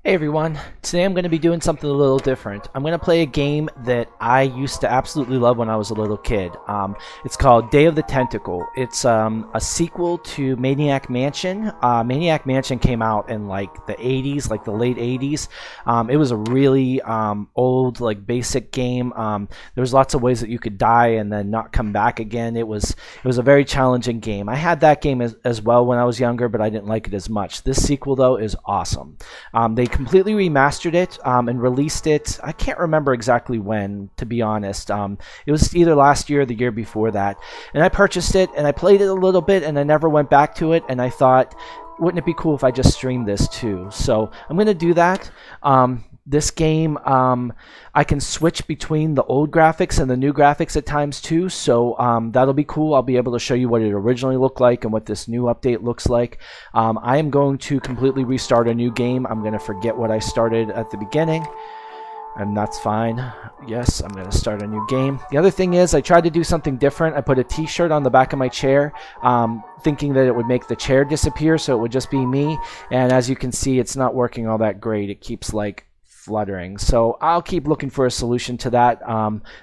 Hey everyone, today I'm going to be doing something a little different. I'm going to play a game that I used to absolutely love when I was a little kid. It's called Day of the Tentacle. It's a sequel to Maniac Mansion. Maniac Mansion came out in like the 80s, like the late 80s. It was a really old, like basic game. There was lots of ways that you could die and then not come back again. It was a very challenging game. I had that game as well when I was younger, but I didn't like it as much. This sequel though is awesome. They completely remastered it and released it. I can't remember exactly when, to be honest. It was either last year or the year before that. And I purchased it and I played it a little bit and I never went back to it. And I thought, wouldn't it be cool if I just streamed this too? So I'm going to do that. This game, I can switch between the old graphics and the new graphics at times too, so that'll be cool. I'll be able to show you what it originally looked like and what this new update looks like. I am going to completely restart a new game. I'm going to forget what I started at the beginning, and that's fine. Yes, I'm going to start a new game. The other thing is I tried to do something different. I put a t-shirt on the back of my chair, thinking that it would make the chair disappear, so it would just be me, and as you can see, it's not working all that great. It keeps like fluttering, so I'll keep looking for a solution to that,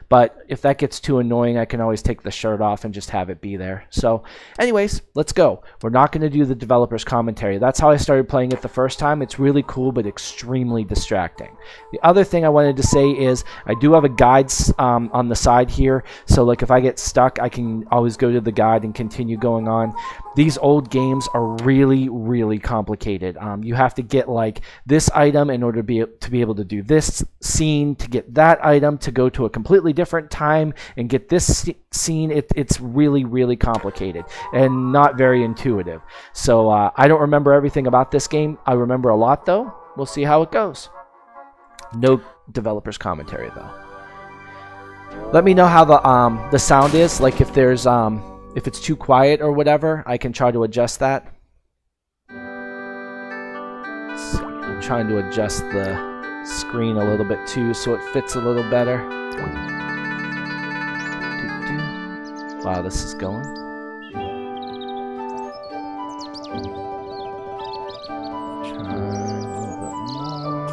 but if that gets too annoying, I can always take the shirt off and just have it be there. So anyways, let's go. We're not going to do the developer's commentary. That's how I started playing it the first time. It's really cool but extremely distracting. The other thing I wanted to say is I do have a guide on the side here, so like if I get stuck, I can always go to the guide and continue going on. These old games are really complicated. You have to get like this item in order to be able to do this scene, to get that item, to go to a completely different time and get this scene. It's really complicated and not very intuitive. So I don't remember everything about this game. I remember a lot though. We'll see how it goes. No developer's commentary though. Let me know how the sound is, like if there's if it's too quiet or whatever. I can try to adjust that. So I'm trying to adjust the screen a little bit too so it fits a little better. Wow, this is going. Try a little bit more.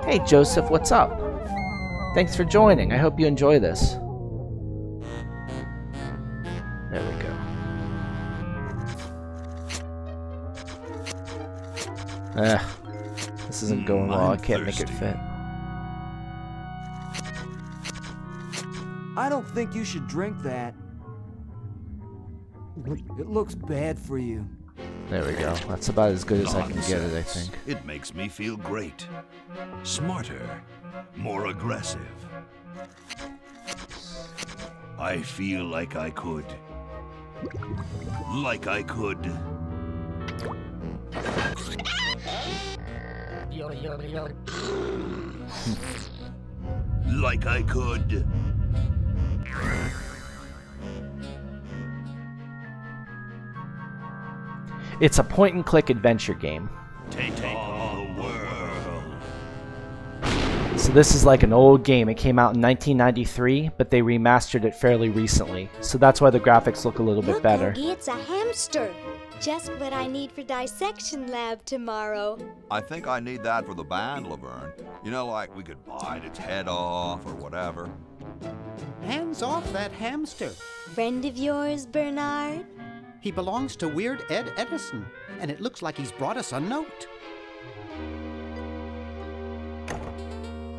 Hey Joseph, what's up? Thanks for joining. I hope you enjoy this. There we go. This isn't going well. I can't make it fit. I don't think you should drink that. It looks bad for you. There we go. That's about as good as I can get it, I think. It makes me feel great. Smarter. More aggressive. I feel like I could. Like I could. Like I could. It's a point-and-click adventure game. Take all the world. So this is like an old game. It came out in 1993, but they remastered it fairly recently. So that's why the graphics look a little bit better. Look, it's a hamster. Just what I need for dissection lab tomorrow. I think I need that for the band, Laverne. You know, like we could bite its head off or whatever. Hands off that hamster. Friend of yours, Bernard? He belongs to Weird Ed Edison, and it looks like he's brought us a note.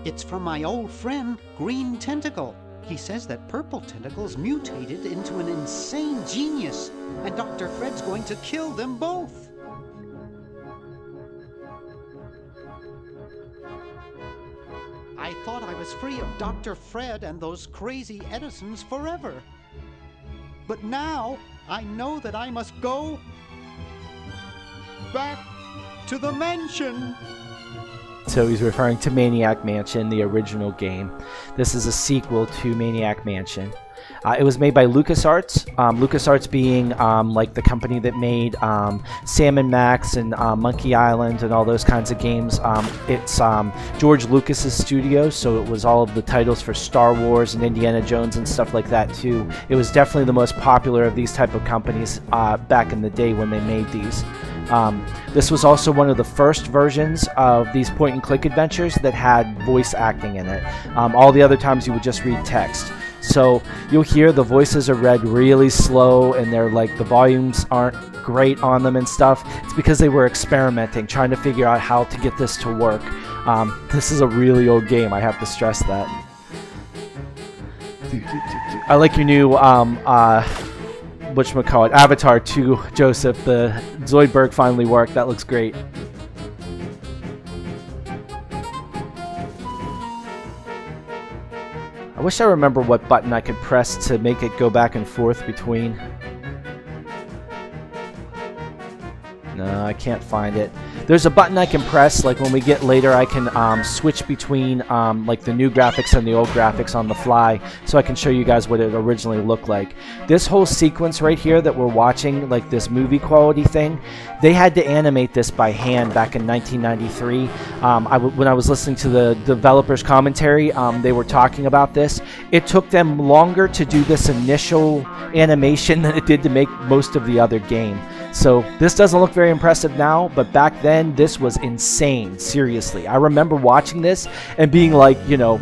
It's from my old friend, Green Tentacle. He says that Purple Tentacle's mutated into an insane genius, and Dr. Fred's going to kill them both. I thought I was free of Dr. Fred and those crazy Edisons forever. But now, I know that I must go back to the mansion. So he's referring to Maniac Mansion, the original game. This is a sequel to Maniac Mansion. It was made by LucasArts. LucasArts being like the company that made Sam & Max and Monkey Island and all those kinds of games. It's George Lucas's studio, so it was all of the titles for Star Wars and Indiana Jones and stuff like that too. It was definitely the most popular of these type of companies back in the day when they made these. This was also one of the first versions of these point-and-click adventures that had voice acting in it. All the other times you would just read text. So you'll hear the voices are read really slow, and they're like the volumes aren't great on them and stuff. It's because they were experimenting, trying to figure out how to get this to work. This is a really old game, I have to stress that. I like your new whatchamacallit, avatar too, Joseph. The Zoidberg finally worked. That looks great. I wish I remember what button I could press to make it go back and forth between. No, I can't find it. There's a button I can press, like when we get later I can switch between like the new graphics and the old graphics on the fly, so I can show you guys what it originally looked like. This whole sequence right here that we're watching, like this movie quality thing, they had to animate this by hand back in 1993. When I was listening to the developers' commentary, they were talking about this. It took them longer to do this initial animation than it did to make most of the other game. So this doesn't look very impressive now, but back then this was insane, seriously. I remember watching this and being like, you know,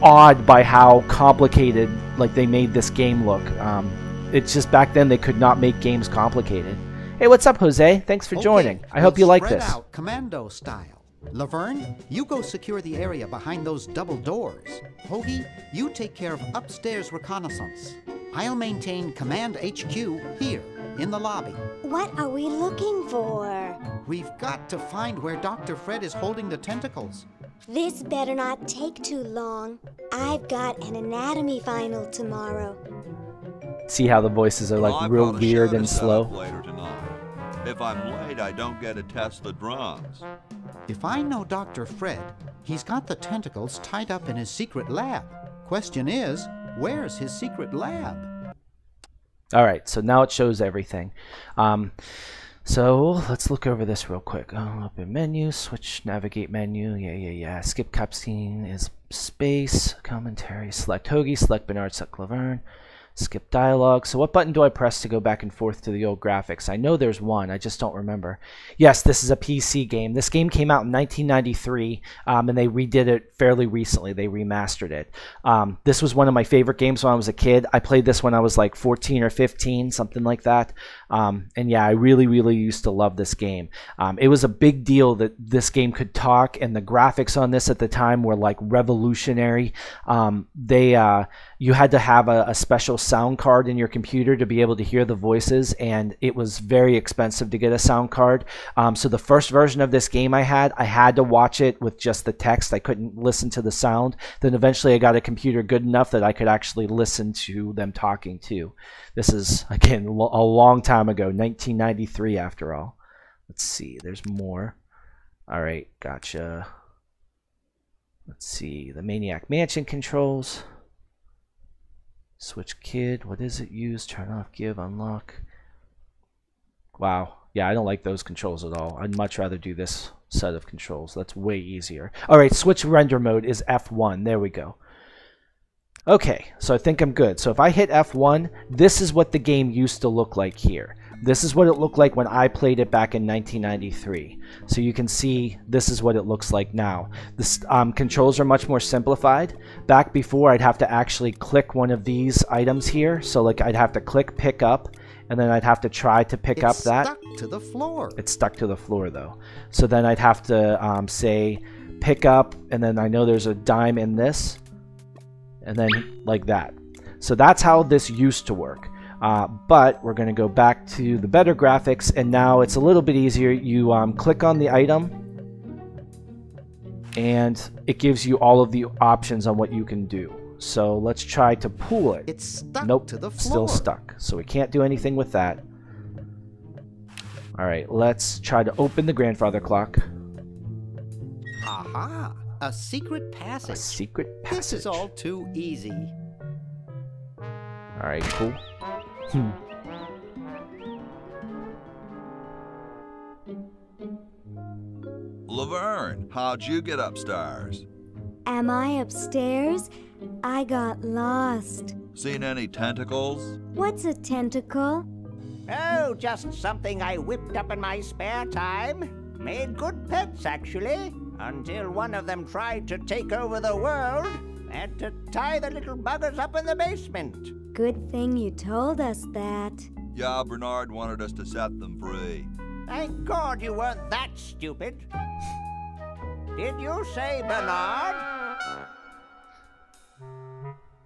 awed by how complicated like they made this game look. It's just back then they could not make games complicated. Hey, what's up, Jose? Thanks for joining. I hope you like this. Out commando style. Laverne, you go secure the area behind those double doors. Hoagie, you take care of upstairs reconnaissance. I'll maintain Command HQ here in the lobby. What are we looking for? We've got to find where Dr. Fred is holding the tentacles. This better not take too long. I've got an anatomy final tomorrow. See how the voices are like real weird and slow? Later tonight. If I'm late, I don't get to test the drums. If I know Dr. Fred, he's got the tentacles tied up in his secret lab. Question is, where's his secret lab? Alright, so now it shows everything. So let's look over this real quick. Open menu, switch navigate menu, yeah. Skip cutscene is space, commentary, select Hoagie, select Bernard, select Laverne. Skip dialogue. So what button do I press to go back and forth to the old graphics? I know there's one, I just don't remember. Yes, this is a PC game. This game came out in 1993, and they redid it fairly recently. They remastered it. This was one of my favorite games when I was a kid. I played this when I was like 14 or 15, something like that. And yeah, I really used to love this game. It was a big deal that this game could talk, and the graphics on this at the time were like revolutionary. You had to have a special sound card in your computer to be able to hear the voices, and it was very expensive to get a sound card. So the first version of this game I had to watch it with just the text. I couldn't listen to the sound. Then eventually I got a computer good enough that I could actually listen to them talking too. This is, again, a long time ago, 1993 after all. Let's see, there's more. All right, gotcha. Let's see, the Maniac Mansion controls. Switch kid, what is it? Use, turn off, give, unlock. Wow, yeah, I don't like those controls at all. I'd much rather do this set of controls. That's way easier. All right, switch render mode is F1. There we go. Okay, so I think I'm good. So if I hit F1, this is what the game used to look like here. This is what it looked like when I played it back in 1993. So you can see this is what it looks like now. The controls are much more simplified. Back before, I'd have to actually click one of these items here. So like I'd have to click pick up, and then I'd have to try to pick up that. It's stuck to the floor. It's stuck to the floor though. So then I'd have to say pick up, and then I know there's a dime in this, and then like that. So that's how this used to work. But we're going to go back to the better graphics, and now it's a little bit easier. You click on the item, and it gives you all of the options on what you can do. So let's try to pull it. It's stuck Nope, to the floor. still stuck. So we can't do anything with that. All right, let's try to open the grandfather clock. Aha! A secret passage. A secret passage. This is all too easy. All right, cool. Laverne, how'd you get upstairs? Am I upstairs? I got lost. Seen any tentacles? What's a tentacle? Oh, just something I whipped up in my spare time. Made good pets, actually, until one of them tried to take over the world. Had to tie the little buggers up in the basement. Good thing you told us that. Yeah, Bernard wanted us to set them free. Thank God you weren't that stupid. Did you say Bernard?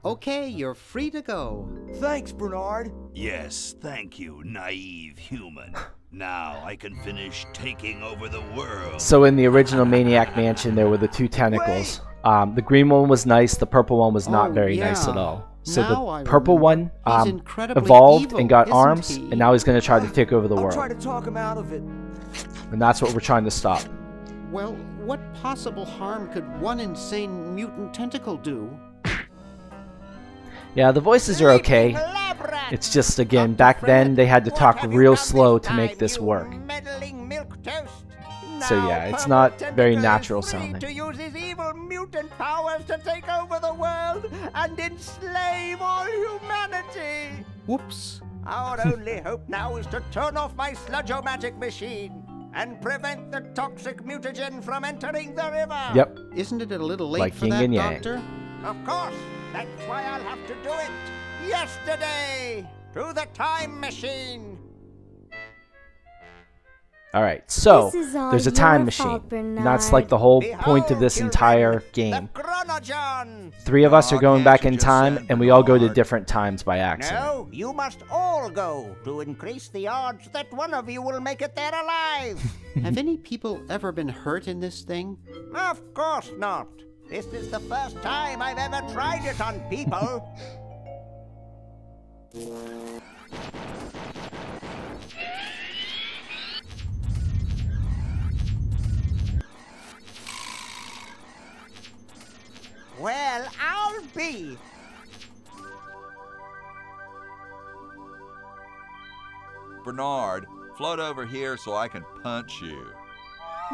Okay, you're free to go. Thanks, Bernard. Yes, thank you, naive human. Now I can finish taking over the world. So in the original Maniac Mansion, there were the two tentacles. The green one was nice. The purple one was not very nice at all. So Now the purple one He's incredibly evolved evil, and got isn't arms, he? and now he's going to try to take over the I'll world. try to talk him out of it. And that's what we're trying to stop. Well, what possible harm could one insane mutant tentacle do? Yeah, the voices are okay. It's just, again, back then they had to talk real slow to make this work. So yeah, it's not very natural sounding. To use his evil mutant powers to take over the world and enslave all humanity. Whoops. Our only hope now is to turn off my sludge-o-magic machine and prevent the toxic mutagen from entering the river. Yep. Isn't it a little late Like for yin that, and yang. Doctor? Of course. That's why I'll have to do it. Yesterday. To the time machine. Alright, so This is all there's a time your machine. fault, And that's like the whole point of this Behold, entire children, game. The Chronogen. 3 of us are going can't back you in just time, send and we all go to Bernard? different times by accident. No, you must all go to increase the odds that one of you will make it there alive. Have any people ever been hurt in this thing? Of course not. This is the first time I've ever tried it on people. Well, I'll be. Bernard, float over here so I can punch you.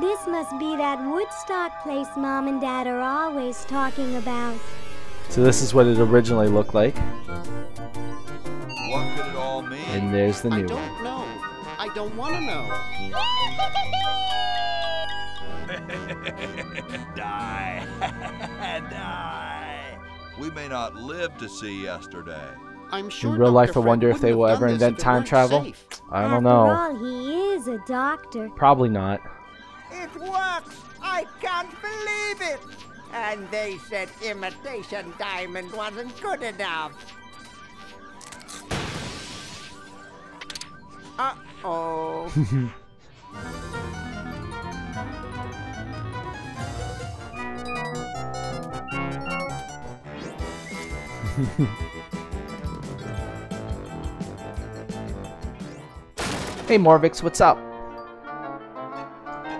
This must be that Woodstock place Mom and Dad are always talking about. So this is what it originally looked like, What could it all mean? and there's the I new one. don't know. I don't want to know. Die. Die. We may not live to see yesterday. I'm sure In real life, Dr. I wonder Fred if they wouldn't will have ever done this invent if it time weren't travel. safe. I don't After know. all, he is a doctor. Probably not. It works! I can't believe it! And they said imitation diamond wasn't good enough. Uh-oh. Hey Morvix, what's up?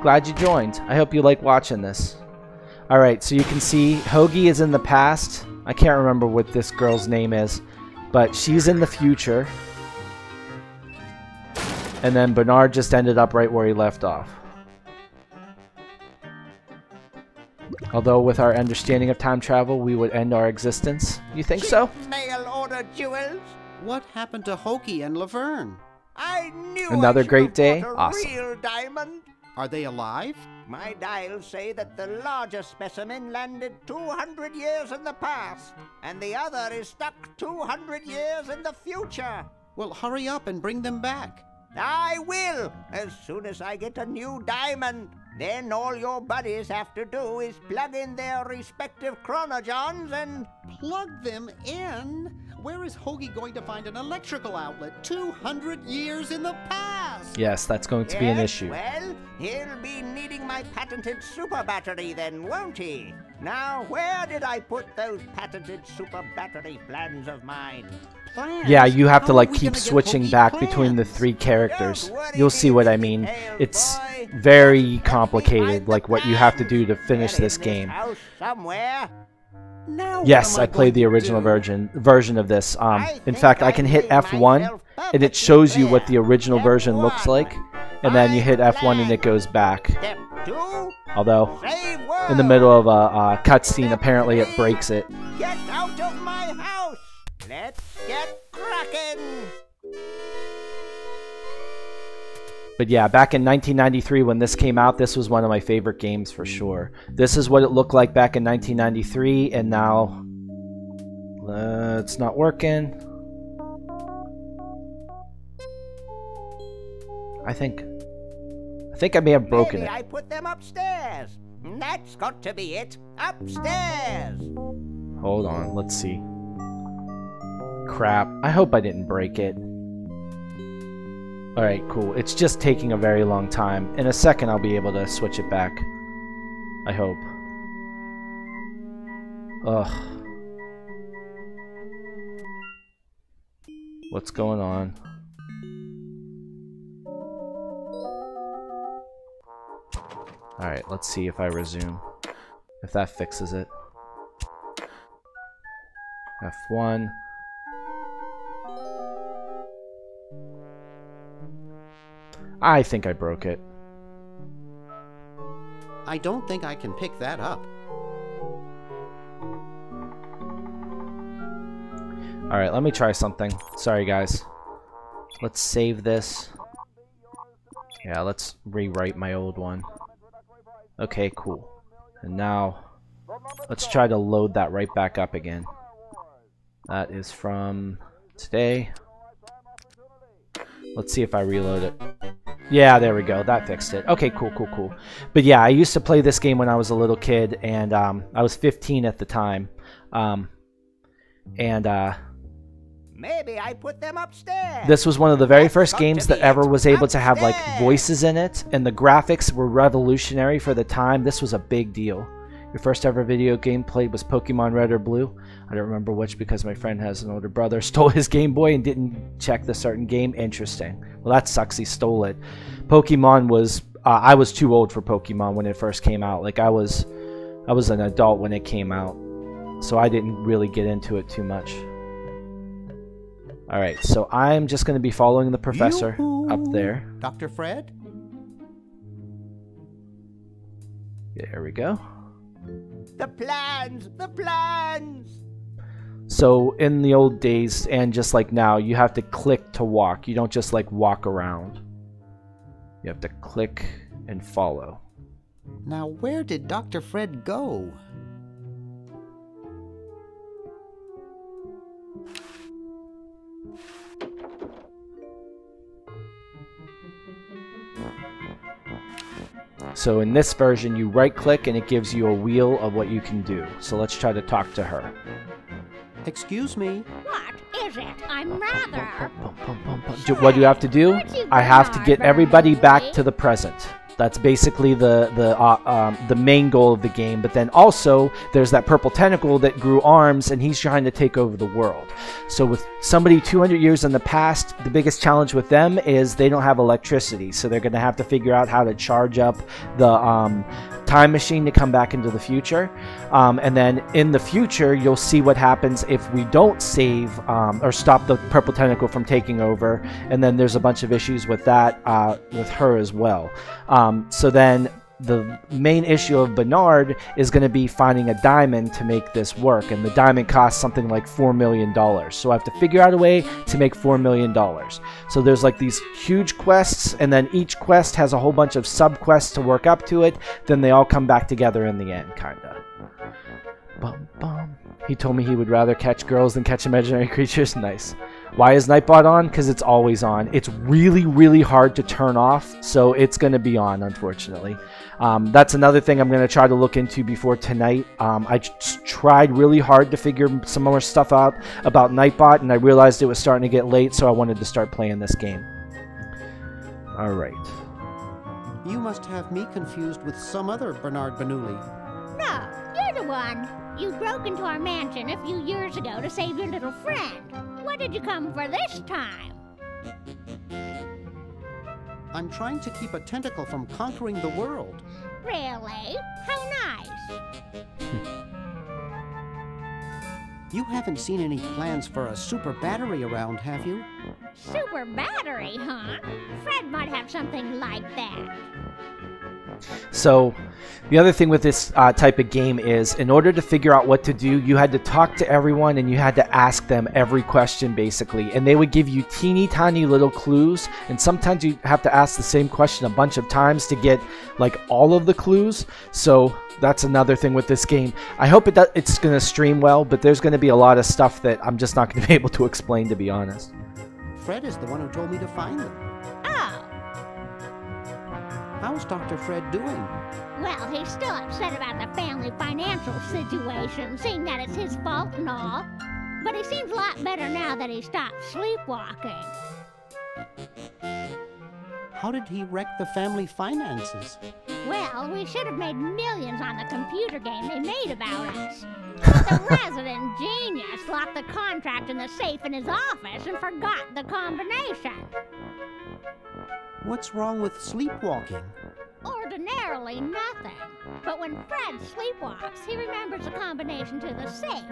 Glad you joined. I hope you like watching this. Alright, so you can see Hoagie is in the past. I can't remember what this girl's name is, but she's in the future. And then Bernard just ended up right where he left off. Although with our understanding of time travel, we would end our existence. You think so? Mail order jewels. What happened to Hokie and Laverne? I knew Another I should great have day? bought a Awesome. real diamond. Are they alive? My dials say that the largest specimen landed 200 years in the past, and the other is stuck 200 years in the future. Well, hurry up and bring them back. I will, as soon as I get a new diamond. Then all your buddies have to do is plug in their respective chronogens and... Plug them in? Where is Hoagie going to find an electrical outlet 200 years in the past? Yes, that's going to be an Yes, issue. Well, he'll be needing my patented super battery then, won't he? Now, where did I put those patented super battery plans of mine? Plans? Yeah, you have to How are like we keep gonna get switching Hoagie back between the plans? 3 characters. Don't worry, You'll see what I mean. details, It's boy. very Let complicated, me like find what the you have to plans. do to finish They're this in game. House somewhere. Now Yes, what am I played the going to original do? version of this. In fact, I can hit F1 and it shows you what the original version looks like, and then you hit F1 and it goes back. Step 2, Although, save in the world. middle of a cutscene, apparently it breaks it. Get out of my house. Let's get cracking. But yeah, back in 1993 when this came out, this was one of my favorite games for sure. This is what it looked like back in 1993, and now it's not working. I think I may have broken Maybe it. I put them upstairs. That's got to be it. Upstairs. Hold on, let's see. Crap. I hope I didn't break it. Alright, cool. It's just taking a very long time. In a second, I'll be able to switch it back. I hope. Ugh. What's going on? Alright, let's see if I resume. If that fixes it. F1. I think I broke it. I don't think I can pick that up. Alright, let me try something. Sorry, guys. Let's save this. Yeah, let's rewrite my old one. Okay, cool. And now, let's try to load that right back up again. That is from today. Let's see if I reload it. Yeah, there we go. That fixed it. Okay, cool, cool, cool. But yeah, I used to play this game when I was a little kid, and I was 15 at the time. Maybe I put them upstairs. This was one of the very first games that ever was able to have like voices in it, and the graphics were revolutionary for the time. This was a big deal. Your first ever video game played was Pokemon Red or Blue. I don't remember which because my friend has an older brother, stole his Game Boy and didn't check the certain game. Interesting. Well, that sucks. He stole it. Pokemon was I was too old for Pokemon when it first came out. Like I was an adult when it came out, so I didn't really get into it too much. All right, so I'm just going to be following the professor up there. Dr. Fred? There we go. The plans! The plans! So in the old days, and just like now, you have to click to walk. You don't just like walk around. You have to click and follow. Now, where did Dr. Fred go? So in this version, you right-click and it gives you a wheel of what you can do. So let's try to talk to her. Excuse me? What is it? I'm rather... What do you have to do? I have to get everybody back to the present. That's basically the main goal of the game. But then also, there's that purple tentacle that grew arms, and he's trying to take over the world. So with somebody 200 years in the past, the biggest challenge with them is they don't have electricity. So they're going to have to figure out how to charge up the time machine to come back into the future. And then in the future, you'll see what happens if we don't save or stop the purple tentacle from taking over. And then there's a bunch of issues with that, with her as well. So then the main issue of Bernard is going to be finding a diamond to make this work, and the diamond costs something like $4 million. So I have to figure out a way to make $4 million. So there's like these huge quests, and then each quest has a whole bunch of sub-quests to work up to it. Then they all come back together in the end, kinda. Bum, bum. He told me he would rather catch girls than catch imaginary creatures. Nice. Why is Nightbot on? Because it's always on. It's really, really hard to turn off, so it's going to be on, unfortunately. That's another thing I'm going to try to look into before tonight. I tried really hard to figure some more stuff out about Nightbot, and I realized it was starting to get late, so I wanted to start playing this game. All right. You must have me confused with some other Bernard Bernoulli. No, you're the one. You broke into our mansion a few years ago to save your little friend. What did you come for this time? I'm trying to keep a tentacle from conquering the world. Really? How nice. You haven't seen any plans for a super battery around, have you? Super battery, huh? Fred might have something like that. So The other thing with this type of game is, in order to figure out what to do, you had to talk to everyone and you had to ask them every question, basically. And they would give you teeny tiny little clues, and sometimes you have to ask the same question a bunch of times to get like all of the clues. So that's another thing with this game. I hope it's going to stream well, but there's going to be a lot of stuff that I'm just not going to be able to explain, to be honest. Fred is the one who told me to find them. Oh, How's Dr. Fred doing? well, he's still upset about the family financial situation, seeing that it's his fault and all. But he seems a lot better now that he stopped sleepwalking. How did he wreck the family finances? Well, we should have made millions on the computer game they made about us. But the resident genius locked the contract in the safe in his office and forgot the combination. What's wrong with sleepwalking? Ordinarily nothing. But when Fred sleepwalks, he remembers the combination to the safe.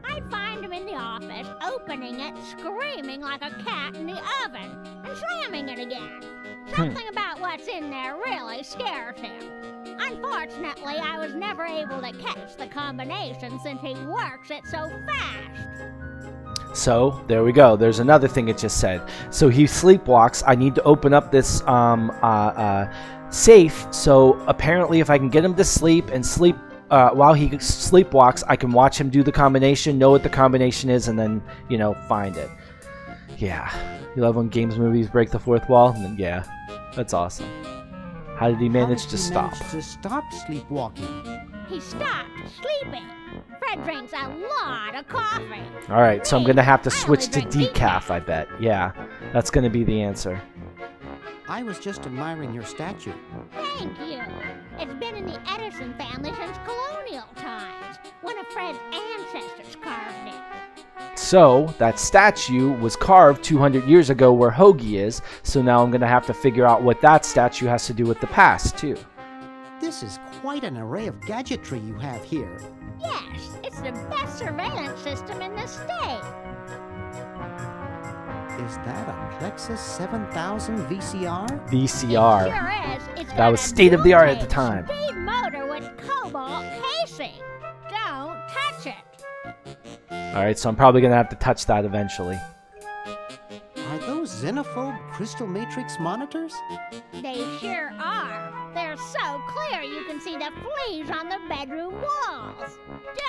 I find him in the office, opening it, screaming like a cat in the oven, and slamming it again. Something about what's in there really scares him. Unfortunately, I was never able to catch the combination since he works it so fast. So there we go. There's another thing it just said. So he sleepwalks. I need to open up this safe. So apparently, if I can get him to sleep and sleep while he sleepwalks, I can watch him do the combination, know what the combination is, and then, you know, find it. Yeah. You love when games movies break the fourth wall? And then, yeah, that's awesome. How did he manage to stop? How did he manage to stop sleepwalking? He stopped sleeping. Fred drinks a lot of coffee. All right, so I'm going to have to I switch to only drink decaf, I bet. Yeah, that's going to be the answer. I was just admiring your statue. Thank you. It's been in the Edison family since colonial times. One of Fred's ancestors carved it. So that statue was carved 200 years ago where Hoagie is, so now I'm going to have to figure out what that statue has to do with the past, too. This is quite an array of gadgetry you have here. Yes, it's the best surveillance system in the state. Is that a Plexus 7000 VCR? VCR. It sure is. It's That got was a state-of-the-art at the dual-gauge time. Speed motor with cobalt casing. Don't touch it. Alright, so I'm probably going to have to touch that eventually. Are those xenophobe crystal matrix monitors? They sure are. They're so clear you can see the fleas on the bedroom walls.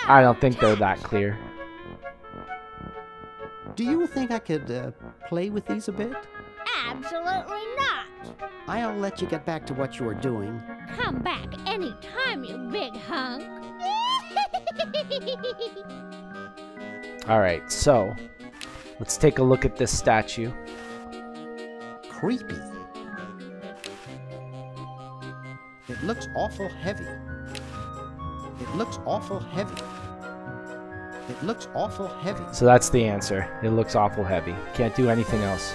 I don't think they're that clear. Do you think I could play with these a bit? Absolutely not. I'll let you get back to what you were doing. Come back anytime, you big hunk. Alright, so let's take a look at this statue. Creepy. It looks awful heavy. It looks awful heavy. It looks awful heavy. So that's the answer. It looks awful heavy. Can't do anything else.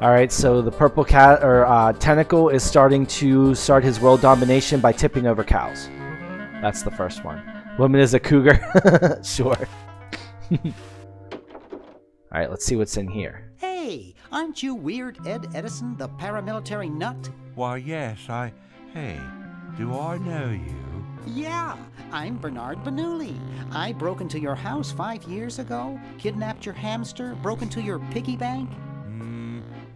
Alright, so the purple cat or tentacle is starting to start his world domination by tipping over cows. That's the first one. Woman is a cougar. Sure. Alright, let's see what's in here. Hey, aren't you Weird Ed Edison, the paramilitary nut? Why, yes, Hey, do I know you? Yeah, I'm Bernard Bernoulli. I broke into your house 5 years ago, kidnapped your hamster, broke into your piggy bank.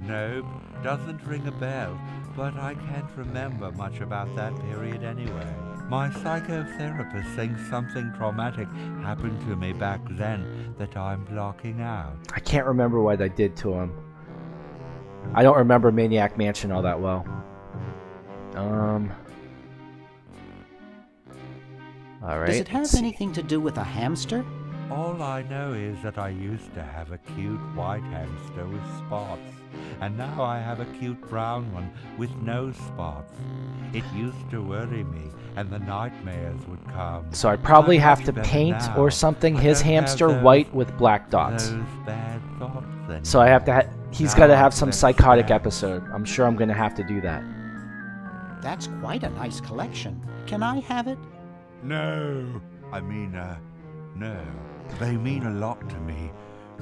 Nope, doesn't ring a bell, but I can't remember much about that period anyway. My psychotherapist thinks something traumatic happened to me back then that I'm blocking out. I can't remember what I did to him. I don't remember Maniac Mansion all that well. Alright. Does it have anything to do with a hamster? All I know is that I used to have a cute white hamster with spots, and now I have a cute brown one with no spots. It used to worry me, and the nightmares would come. So I probably I'm have much to better paint now. or something I his don't have hamster those- white with black dots. Those bad thoughts anymore. So I have to he's got to have some That's psychotic bad. episode. I'm sure I'm going to have to do that. That's quite a nice collection. Can I have it? No. I mean, no. They mean a lot to me.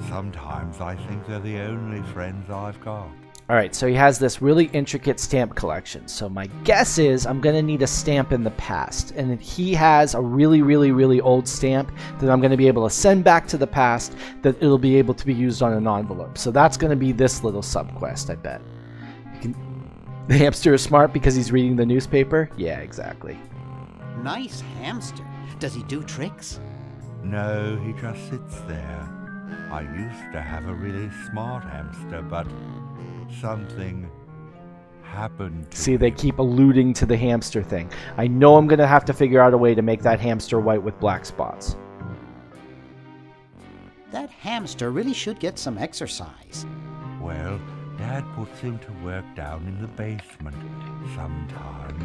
Sometimes I think they're the only friends I've got. Alright, so he has this really intricate stamp collection. So my guess is I'm going to need a stamp in the past. And he has a really, really, really old stamp that I'm going to be able to send back to the past that it'll be able to be used on an envelope. So that's going to be this little subquest, I bet. The hamster is smart because he's reading the newspaper? Yeah, exactly. Nice hamster. Does he do tricks? No, he just sits there. I used to have a really smart hamster, but something happened to See, they keep alluding to the hamster thing. I know I'm going to have to figure out a way to make that hamster white with black spots. That hamster really should get some exercise. Well, Dad puts him to work down in the basement sometimes.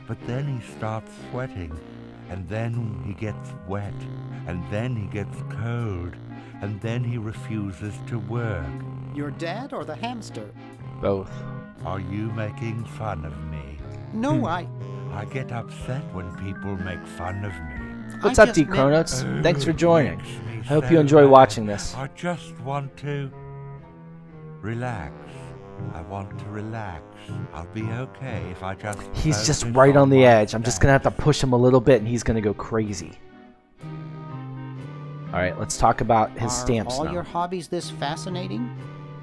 But then he starts sweating, and then he gets wet, and then he gets cold, and then he refuses to work. Your dad or the hamster? Both. Are you making fun of me? No, I get upset when people make fun of me. What's up, D. Cronuts? Thanks for joining. Makes me I hope so you enjoy mad. watching this. I just want to relax. I want to relax. I'll be okay if I just... He's just focus right on the my edge. I'm just going to have to steps. push him a little bit and he's going to go crazy. Alright, let's talk about his stamps all now. your hobbies this fascinating?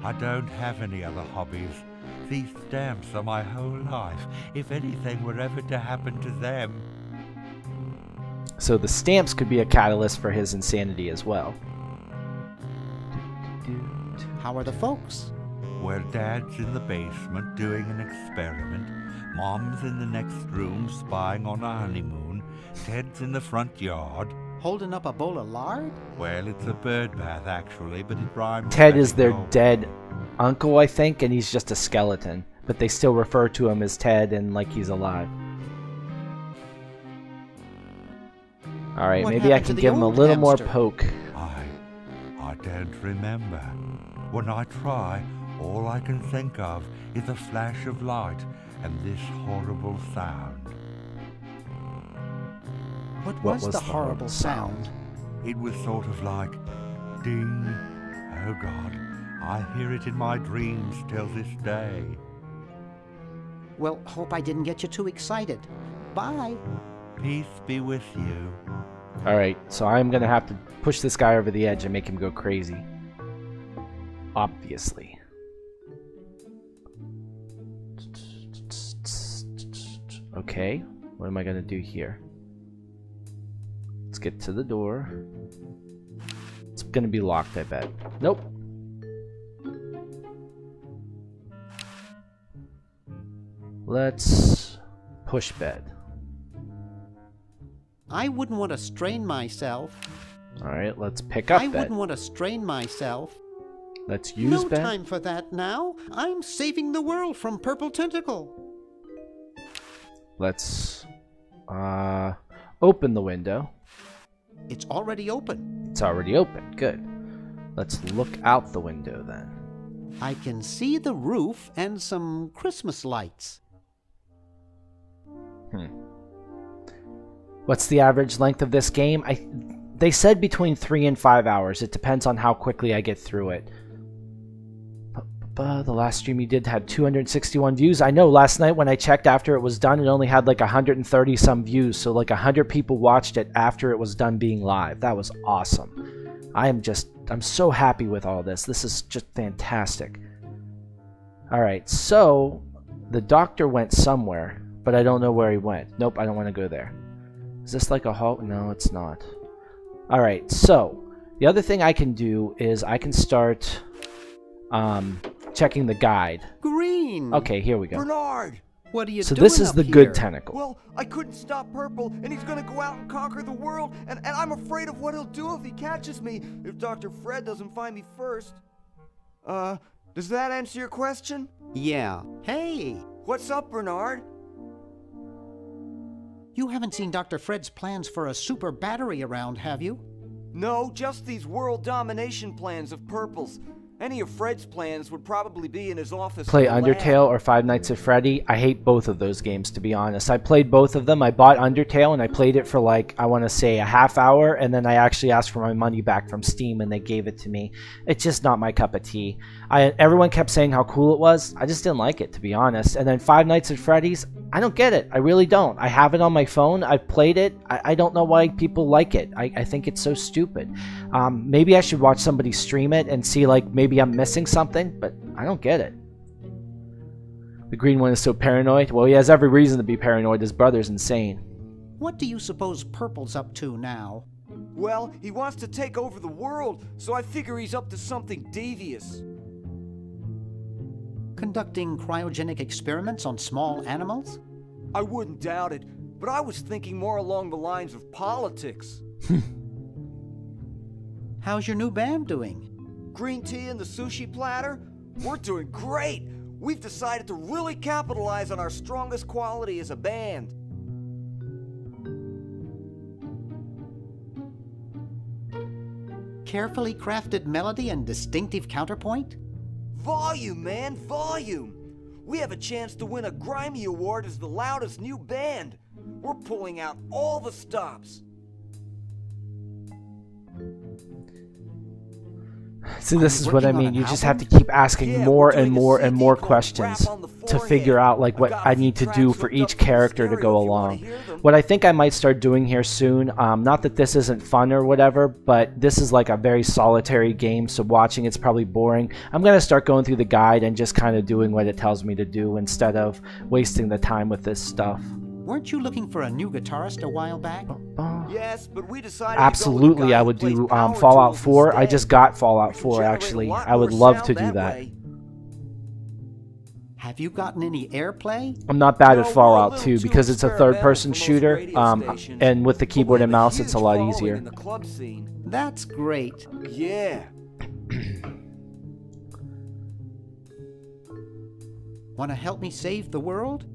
I don't have any other hobbies. These stamps are my whole life. If anything were ever to happen to them... So the stamps could be a catalyst for his insanity as well. How are the folks? Well, Dad's in the basement doing an experiment. Mom's in the next room spying on a honeymoon. Ted's in the front yard. Holding up a bowl of lard? Well, it's a bird bath, actually, but it rhymes. Ted with is their letting go. dead uncle, I think, and he's just a skeleton. But they still refer to him as Ted and like he's alive. Alright, What maybe I happened to can the give him a old little more hamster? poke. I don't remember. When I try, all I can think of is a flash of light and this horrible sound. What was the horrible sound? It was sort of like ding. Oh God, I hear it in my dreams till this day. Well, hope I didn't get you too excited. Bye. Peace be with you. Alright, so I'm gonna have to push this guy over the edge and make him go crazy. Obviously. Okay, what am I gonna do here? Let's get to the door. It's gonna be locked, I bet. Nope. Let's push bed. I wouldn't want to strain myself. Alright, let's pick up I bed. wouldn't want to strain myself. Let's use No bed. time for that now. I'm saving the world from Purple Tentacle. Let's open the window. It's already open. It's already open. Good. Let's look out the window then. I can see the roof and some Christmas lights. What's the average length of this game? They said between 3 and 5 hours. It depends on how quickly I get through it. The last stream you did had 261 views. I know last night when I checked after it was done, it only had like 130 some views. So like 100 people watched it after it was done being live. That was awesome. I'm so happy with all this. This is just fantastic. Alright, so the doctor went somewhere, but I don't know where he went. Nope, I don't want to go there. Is this like a hall? No, it's not. Alright, so the other thing I can do is I can start checking the guide. Green! Okay, here we go. Bernard! What are you So doing this is up the here? good tentacle. Well, I couldn't stop Purple, and he's gonna go out and conquer the world, and I'm afraid of what he'll do if he catches me, if Dr. Fred doesn't find me first. Does that answer your question? Yeah. Hey! What's up, Bernard? You haven't seen Dr. Fred's plans for a super battery around, have you? No, just these world domination plans of Purple's. Any of Fred's plans would probably be in his office. Play in the lab. Undertale or Five Nights at Freddy. I hate both of those games, to be honest. I played both of them. I bought Undertale and I played it for like, I want to say a half hour, and then I actually asked for my money back from Steam and they gave it to me. It's just not my cup of tea. Everyone kept saying how cool it was. I just didn't like it, to be honest. And then Five Nights at Freddy's, I don't get it. I really don't. I have it on my phone. I've played it. I don't know why people like it. I think it's so stupid. Maybe I should watch somebody stream it and see, like, maybe I'm missing something, but I don't get it. The green one is so paranoid. Well, he has every reason to be paranoid. His brother's insane. What do you suppose Purple's up to now? Well, he wants to take over the world, so I figure he's up to something devious. Conducting cryogenic experiments on small animals? I wouldn't doubt it, but I was thinking more along the lines of politics. How's your new band doing? Green tea and the sushi platter? We're doing great! We've decided to really capitalize on our strongest quality as a band. Carefully crafted melody and distinctive counterpoint? Volume, man, volume! We have a chance to win a Grimy Award as the loudest new band. We're pulling out all the stops. See, this is what I mean. You just have to keep asking more and more and more questions to figure out like what I need to do for each character to go along. What I think I might start doing here soon, not that this isn't fun or whatever, but this is like a very solitary game, so watching it's probably boring. I'm going to start going through the guide and just kind of doing what it tells me to do instead of wasting the time with this stuff. Weren't you looking for a new guitarist a while back? Yes, but we decided absolutely, I would do Fallout 4. I just got Fallout 4, actually. I would love to do that. Have you gotten any airplay? I'm not bad at Fallout 2 because it's a third-person shooter, and with the keyboard and mouse, it's a lot easier. That's great. Yeah. Want to help me save the world?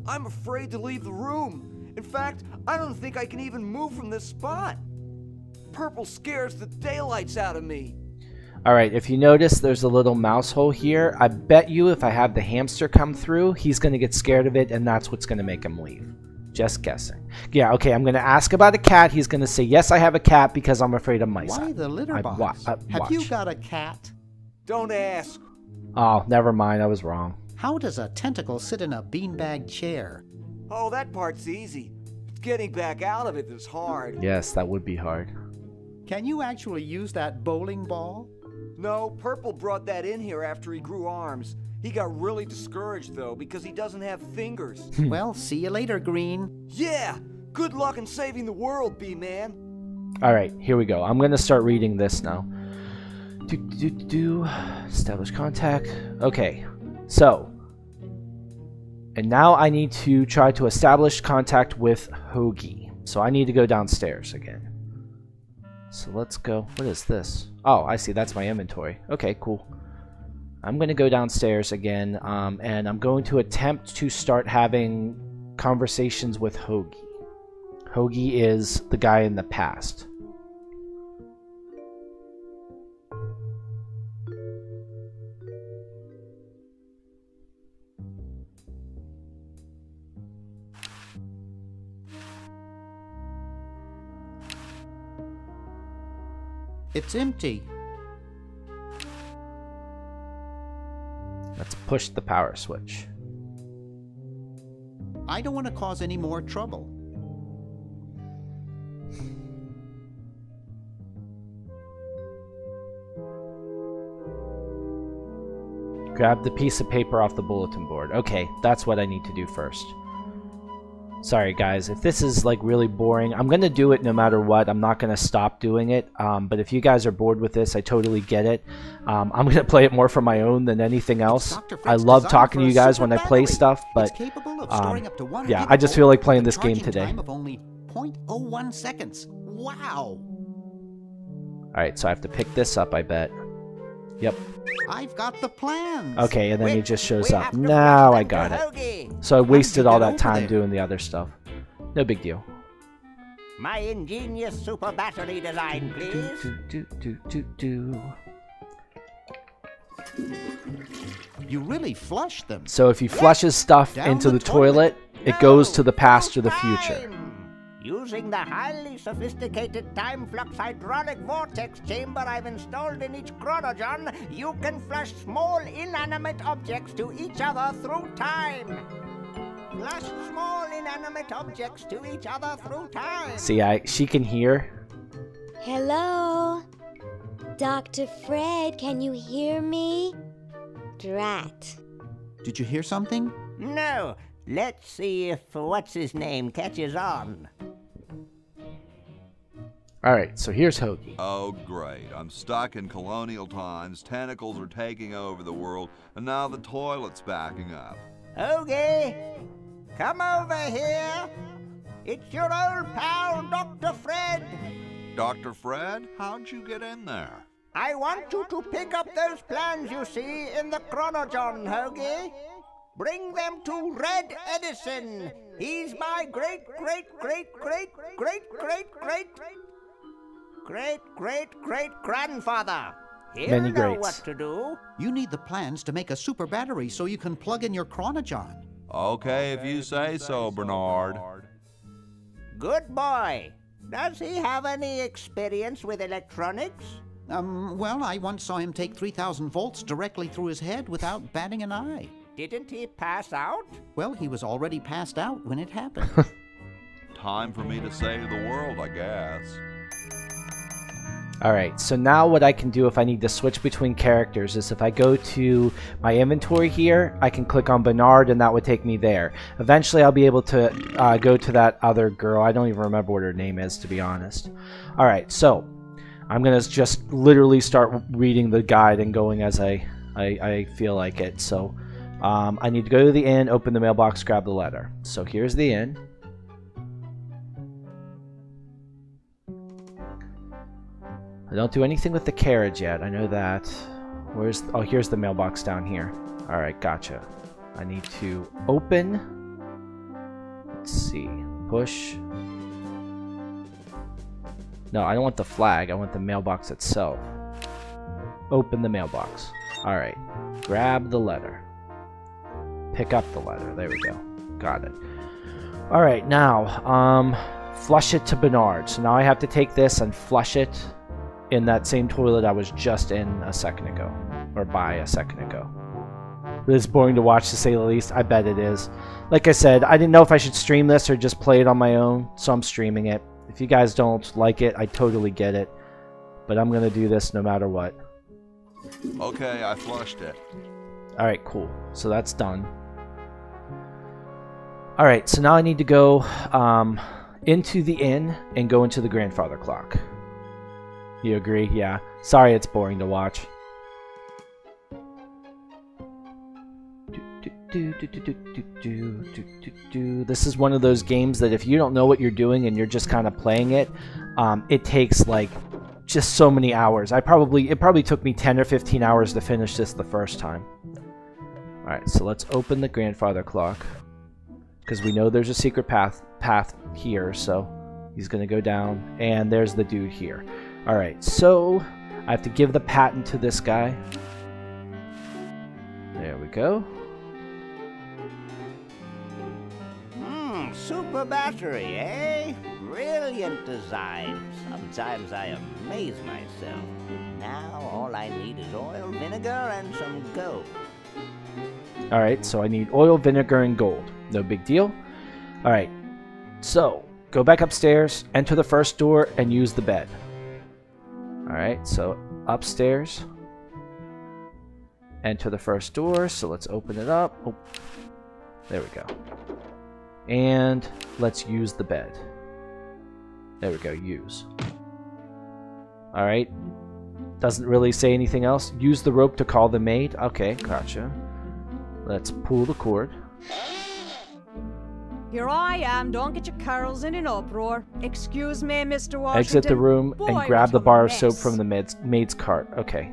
I'm afraid to leave the room. In fact, I don't think I can even move from this spot. Purple scares the daylights out of me. Alright, if you notice, there's a little mouse hole here. I bet you if I have the hamster come through, he's going to get scared of it, and that's what's going to make him leave. Just guessing. Yeah, okay, I'm going to ask about a cat. He's going to say, yes, I have a cat because I'm afraid of mice. Why the litter box? Have you got a cat? Don't ask. Oh, never mind. I was wrong. How does a tentacle sit in a beanbag chair? Oh, that part's easy. Getting back out of it is hard. Yes, that would be hard. Can you actually use that bowling ball? No, Purple brought that in here after he grew arms. He got really discouraged, though, because he doesn't have fingers. Well, see you later, Green. Yeah! Good luck in saving the world, B-Man. Alright, here we go. I'm going to start reading this now. Establish contact. Okay. So, and now I need to try to establish contact with Hoagie. So I need to go downstairs again. So let's go. What is this? Oh, I see. That's my inventory. Okay, cool. I'm going to go downstairs again, and I'm going to attempt to start having conversations with Hoagie. Hoagie is the guy in the past. It's empty. Let's push the power switch. I don't want to cause any more trouble. Grab the piece of paper off the bulletin board. Okay, that's what I need to do first. Sorry guys, if this is like really boring, I'm going to do it no matter what. I'm not going to stop doing it, but if you guys are bored with this, I totally get it. I'm going to play it more for my own than anything else. I love talking to you guys when I play stuff, but yeah, I just feel like playing this game today. Time of only 0.01 seconds. Wow! Alright, so I have to pick this up, I bet. Yep. I've got the plans. Okay, and then he just shows up. Now I got it. So I wasted all that time doing the other stuff. No big deal. My ingenious super battery design, please. You really flushed them. So if he flushes stuff Down into the the toilet, it goes to the past or the future. Using the highly sophisticated time flux hydraulic vortex chamber I've installed in each chronogen, you can flush small inanimate objects to each other through time. Flush small inanimate objects to each other through time. See, she can hear. Hello? Dr. Fred, can you hear me? Drat. Did you hear something? No. Let's see if what's-his-name catches on. Alright, so here's Hoagie. Oh, great. I'm stuck in colonial times, tentacles are taking over the world, and now the toilet's backing up. Hoagie, come over here. It's your old pal, Dr. Fred. Dr. Fred, how'd you get in there? I want you to pick up those plans you see in the chronogen, Hoagie. Bring them to Red Edison. He's my great-great-great-great-great-great-great-great-great-grandfather. He'll Many know greats. what to do. You need the plans to make a super battery so you can plug in your chronogen. Okay, if you say so, Bernard. Good boy. Does he have any experience with electronics? Well, I once saw him take 3,000 volts directly through his head without batting an eye. Didn't he pass out? Well, he was already passed out when it happened. Time for me to save the world, I guess. Alright, so now what I can do if I need to switch between characters is if I go to my inventory here, I can click on Bernard and that would take me there. Eventually I'll be able to go to that other girl. I don't even remember what her name is, to be honest. Alright, so I'm going to just literally start reading the guide and going as I feel like it. So I need to go to the inn, open the mailbox, grab the letter. So here's the inn. I don't do anything with the carriage yet. I know that. Where's... Oh, here's the mailbox down here. Alright, gotcha. I need to open. Let's see. Push. No, I don't want the flag. I want the mailbox itself. Open the mailbox. Alright. Grab the letter. Pick up the letter. There we go. Got it. Alright, now, flush it to Bernard. So now I have to take this and flush it in that same toilet I was just in a second ago. Or by a second ago. It's boring to watch, to say the least. I bet it is. Like I said, I didn't know if I should stream this or just play it on my own, so I'm streaming it. If you guys don't like it, I totally get it. But I'm going to do this no matter what. Okay, I flushed it. Alright, cool. So that's done. Alright, so now I need to go into the inn and go into the grandfather clock. You agree? Yeah. Sorry it's boring to watch. This is one of those games that if you don't know what you're doing and you're just kind of playing it, it takes like just so many hours. It probably took me 10 or 15 hours to finish this the first time. Alright, so let's open the grandfather clock. Because we know there's a secret path here, so he's going to go down. And there's the dude here. Alright, so I have to give the patent to this guy. There we go. Super battery, eh? Brilliant design. Sometimes I amaze myself. Now all I need is oil, vinegar, and some gold. Alright, so I need oil, vinegar, and gold. No big deal. Alright, so go back upstairs, enter the first door, and use the bed. Alright, so upstairs. Enter the first door, so let's open it up. Oh, there we go. And let's use the bed. There we go, use. Alright. Doesn't really say anything else. Use the rope to call the maid. Okay, gotcha. Let's pull the cord. Here I am, don't get your curls in an uproar. Excuse me, Mr. Washington. Exit the room Boy, and grab the what a bar of soap mess. from the maid's cart. Okay.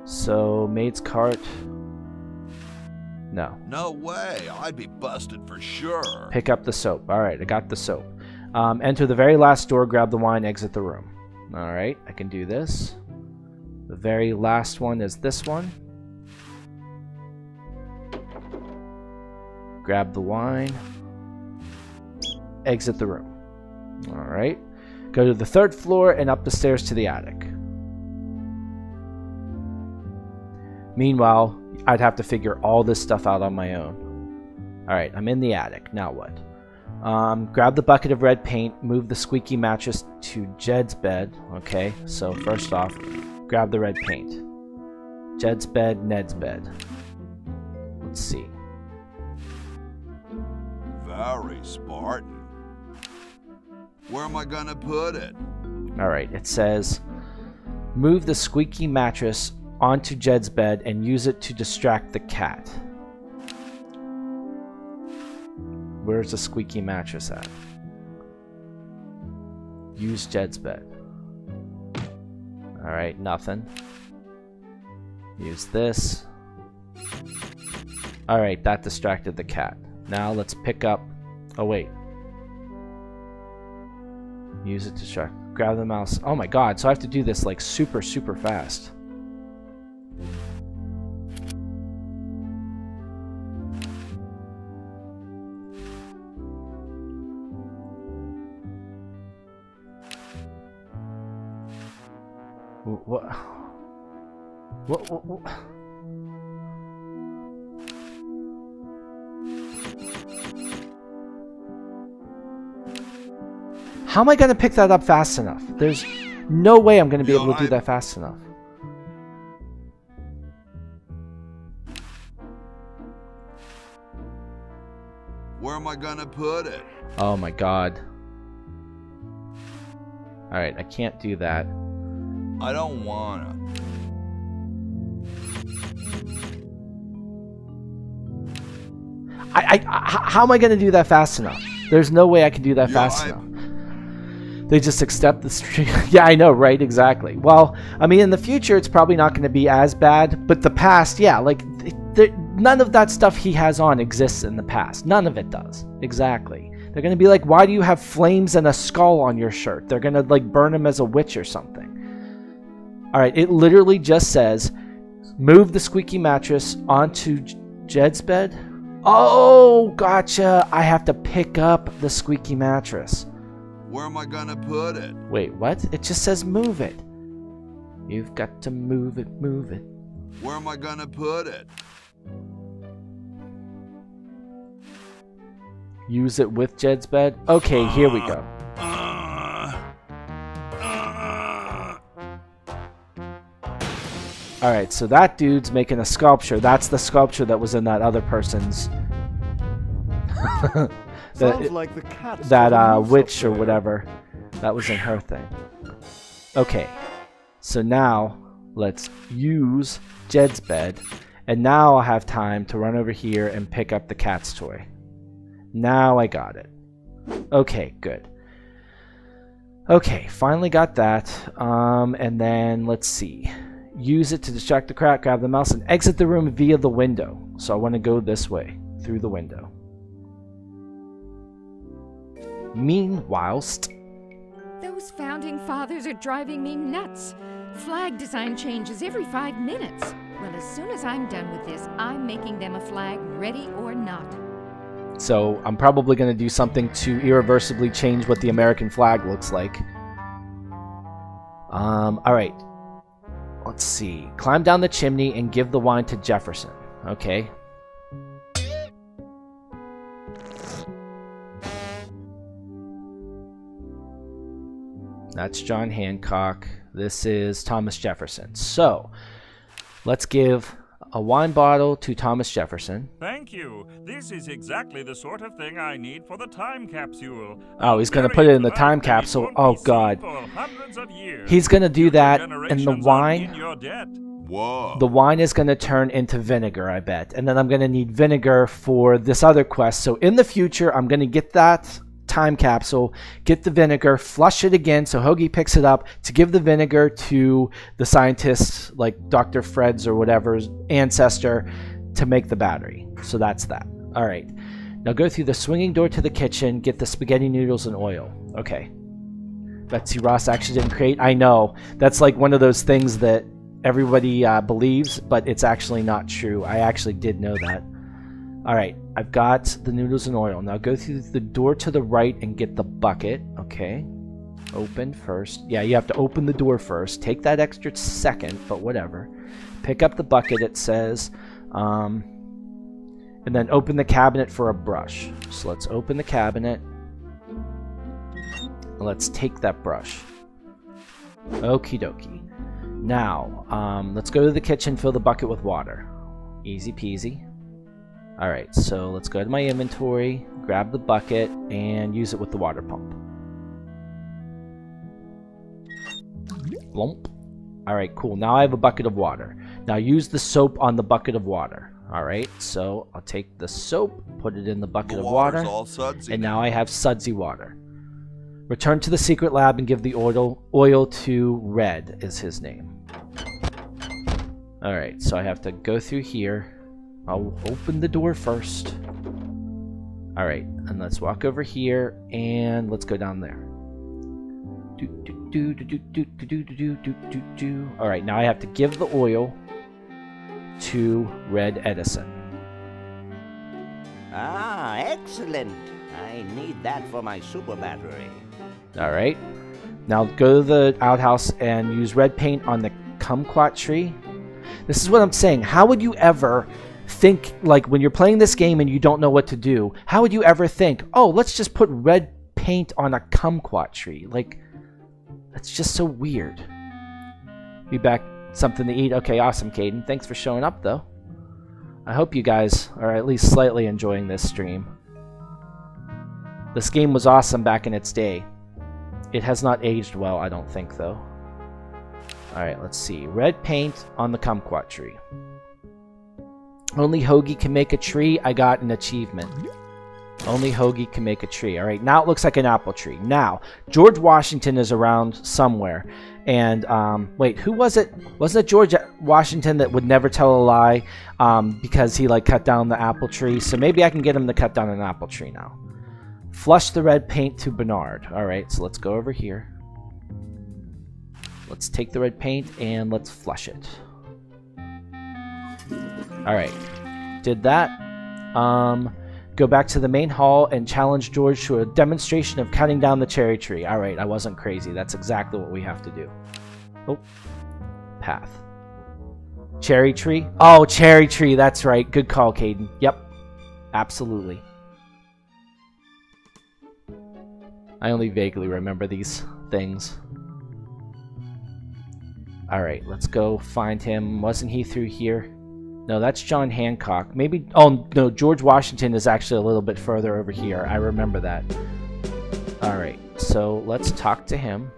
So, maid's cart. No. No way. I'd be busted for sure. Pick up the soap. Alright, I got the soap. Enter the very last door, grab the wine, exit the room. Alright, I can do this. The very last one is this one. Grab the wine. Exit the room. Alright. Go to the 3rd floor and up the stairs to the attic. Meanwhile, I'd have to figure all this stuff out on my own. Alright, I'm in the attic. Now what? Grab the bucket of red paint, move the squeaky mattress to Jed's bed. Okay, so first off, grab the red paint. Jed's bed, Ned's bed. Let's see. Very Spartan. Where am I gonna put it? Alright, it says, move the squeaky mattress onto Jed's bed and use it to distract the cat. Where's the squeaky mattress at? Use Jed's bed. Alright, nothing. Use this. Alright, that distracted the cat. Now let's pick up... Oh, wait. Use it to distract. Grab the mouse. Oh my god, so I have to do this like super, super fast. What? How am I going to pick that up fast enough? There's no way I'm going to be able to do that fast enough. Where am I gonna put it? Oh my god. Alright, I can't do that. I don't wanna. How am I going to do that fast enough? There's no way I can do that fast enough. They just accept the string. Yeah, I know, right? Exactly. Well, I mean, in the future, it's probably not going to be as bad. But the past, yeah, like, none of that stuff he has on exists in the past. None of it does. Exactly. They're going to be like, why do you have flames and a skull on your shirt? They're going to, like, burn him as a witch or something. All right, it literally just says, move the squeaky mattress onto Jed's bed. Oh, gotcha. I have to pick up the squeaky mattress. Where am I gonna put it? Wait, what? It just says move it. You've got to move it, move it. Where am I gonna put it? Use it with Jed's bed? Okay, here we go. Alright, so that dude's making a sculpture. That's the sculpture that was in that other person's... Sounds like the cat's that witch or whatever. That was in her thing. Okay, so now let's use Jed's bed. And now I'll have time to run over here and pick up the cat's toy. Now I got it. Okay, good. Okay, finally got that. And then let's see. Use it to distract the cat, grab the mouse, and exit the room via the window. So I want to go this way, through the window. Meanwhilest... Those founding fathers are driving me nuts. Flag design changes every 5 minutes. Well, as soon as I'm done with this, I'm making them a flag, ready or not. So I'm probably going to do something to irreversibly change what the American flag looks like. Alright. Let's see. Climb down the chimney and give the wine to Jefferson. Okay. That's John Hancock. This is Thomas Jefferson. So, let's give a wine bottle to Thomas Jefferson. Thank you. This is exactly the sort of thing I need for the time capsule. Oh, he's going to put it in the time capsule. Oh, God. He's going to do that, and the wine... Whoa. The wine is going to turn into vinegar, I bet. And then I'm going to need vinegar for this other quest. So in the future, I'm going to get that time capsule, get the vinegar, flush it again so Hoagie picks it up to give the vinegar to the scientist, like Dr. Fred's or whatever's ancestor, to make the battery. So that's that. All right. Now go through the swinging door to the kitchen, get the spaghetti noodles and oil. Okay. Betsy Ross actually didn't create. I know. That's like one of those things that everybody believes, but it's actually not true. I actually did know that. Alright, I've got the noodles and oil. Now go through the door to the right and get the bucket. Okay. Open first. Yeah, you have to open the door first. Take that extra second, but whatever. Pick up the bucket, it says. And then open the cabinet for a brush. So let's open the cabinet. Let's take that brush. Okie dokie. Now, let's go to the kitchen, fill the bucket with water. Easy peasy. Alright, so let's go to my inventory, grab the bucket, and use it with the water pump. Blump. Alright, cool. Now I have a bucket of water. Now use the soap on the bucket of water. Alright, so I'll take the soap, put it in the bucket of water, and now I have sudsy water. Return to the secret lab and give the oil to Red, is his name. Alright, so I have to go through here. I'll open the door first. Alright, and let's walk over here, and let's go down there. Alright, now I have to give the oil to Red Edison. Ah, excellent. I need that for my super battery. Alright. Now go to the outhouse and use red paint on the kumquat tree. This is what I'm saying. How would you ever think, like when you're playing this game and you don't know what to do, how would you ever think, oh, let's just put red paint on a kumquat tree? Like, that's just so weird. Be back, something to eat. Okay, awesome, Caden. Thanks for showing up, though. I hope you guys are at least slightly enjoying this stream. This game was awesome back in its day. It has not aged well, I don't think, though. Alright, let's see. Red paint on the kumquat tree. Only Hoagie can make a tree. I got an achievement. Only Hoagie can make a tree. Alright, now it looks like an apple tree. Now, George Washington is around somewhere. And, wait, who was it? Wasn't it George Washington that would never tell a lie because he, like, cut down the apple tree? So maybe I can get him to cut down an apple tree now. Flush the red paint to Bernard. Alright, so let's go over here. Let's take the red paint and let's flush it. Alright, did that. Go back to the main hall and challenge George to a demonstration of cutting down the cherry tree. Alright, I wasn't crazy. That's exactly what we have to do. Oh, path. Cherry tree? Oh, cherry tree, that's right. Good call, Caden. Yep, absolutely. I only vaguely remember these things. Alright, let's go find him. Wasn't he through here? No, that's John Hancock. Maybe... Oh, no, George Washington is actually a little bit further over here. I remember that. Alright, so let's talk to him.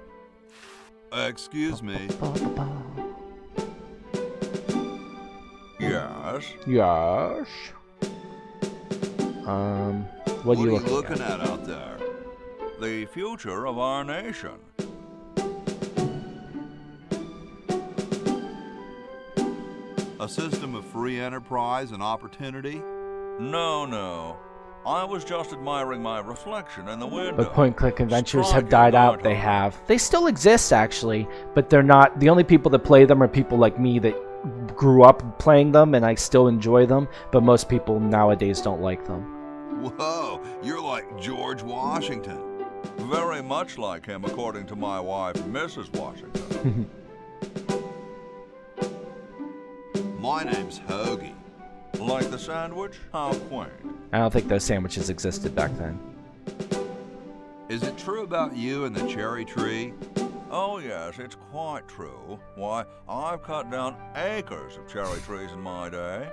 Excuse me. Yes? Yes? What are you looking at out there? The future of our nation. A system of free enterprise and opportunity? No. I was just admiring my reflection in the window. But point-click adventures have died out. They have. They still exist, actually, but they're not. The only people that play them are people like me that grew up playing them, and I still enjoy them, but most people nowadays don't like them. Whoa, you're like George Washington. Very much like him, according to my wife, Mrs. Washington. My name's Hoagie. Like the sandwich? How quaint. I don't think those sandwiches existed back then. Is it true about you and the cherry tree? Oh yes, it's quite true. Why, I've cut down acres of cherry trees in my day.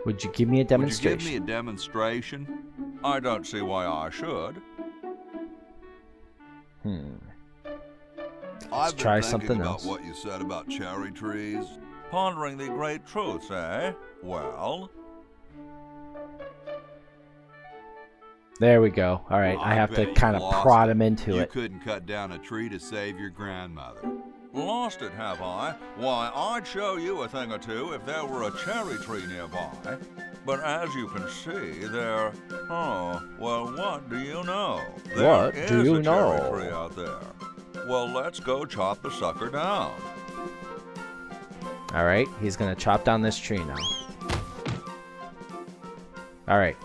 Would you give me a demonstration? Would you give me a demonstration? I don't see why I should. I've try been something thinking else. about what you said about cherry trees. Pondering the great truths, eh? Well... There we go. Alright, I have to kind of prod him into it. You couldn't cut down a tree to save your grandmother. Lost it, have I? Why, I'd show you a thing or two if there were a cherry tree nearby. But as you can see, there... Oh, well, what do you know? What do you know? There is a cherry tree out there. Well, let's go chop the sucker down. Alright, he's gonna chop down this tree now. Alright.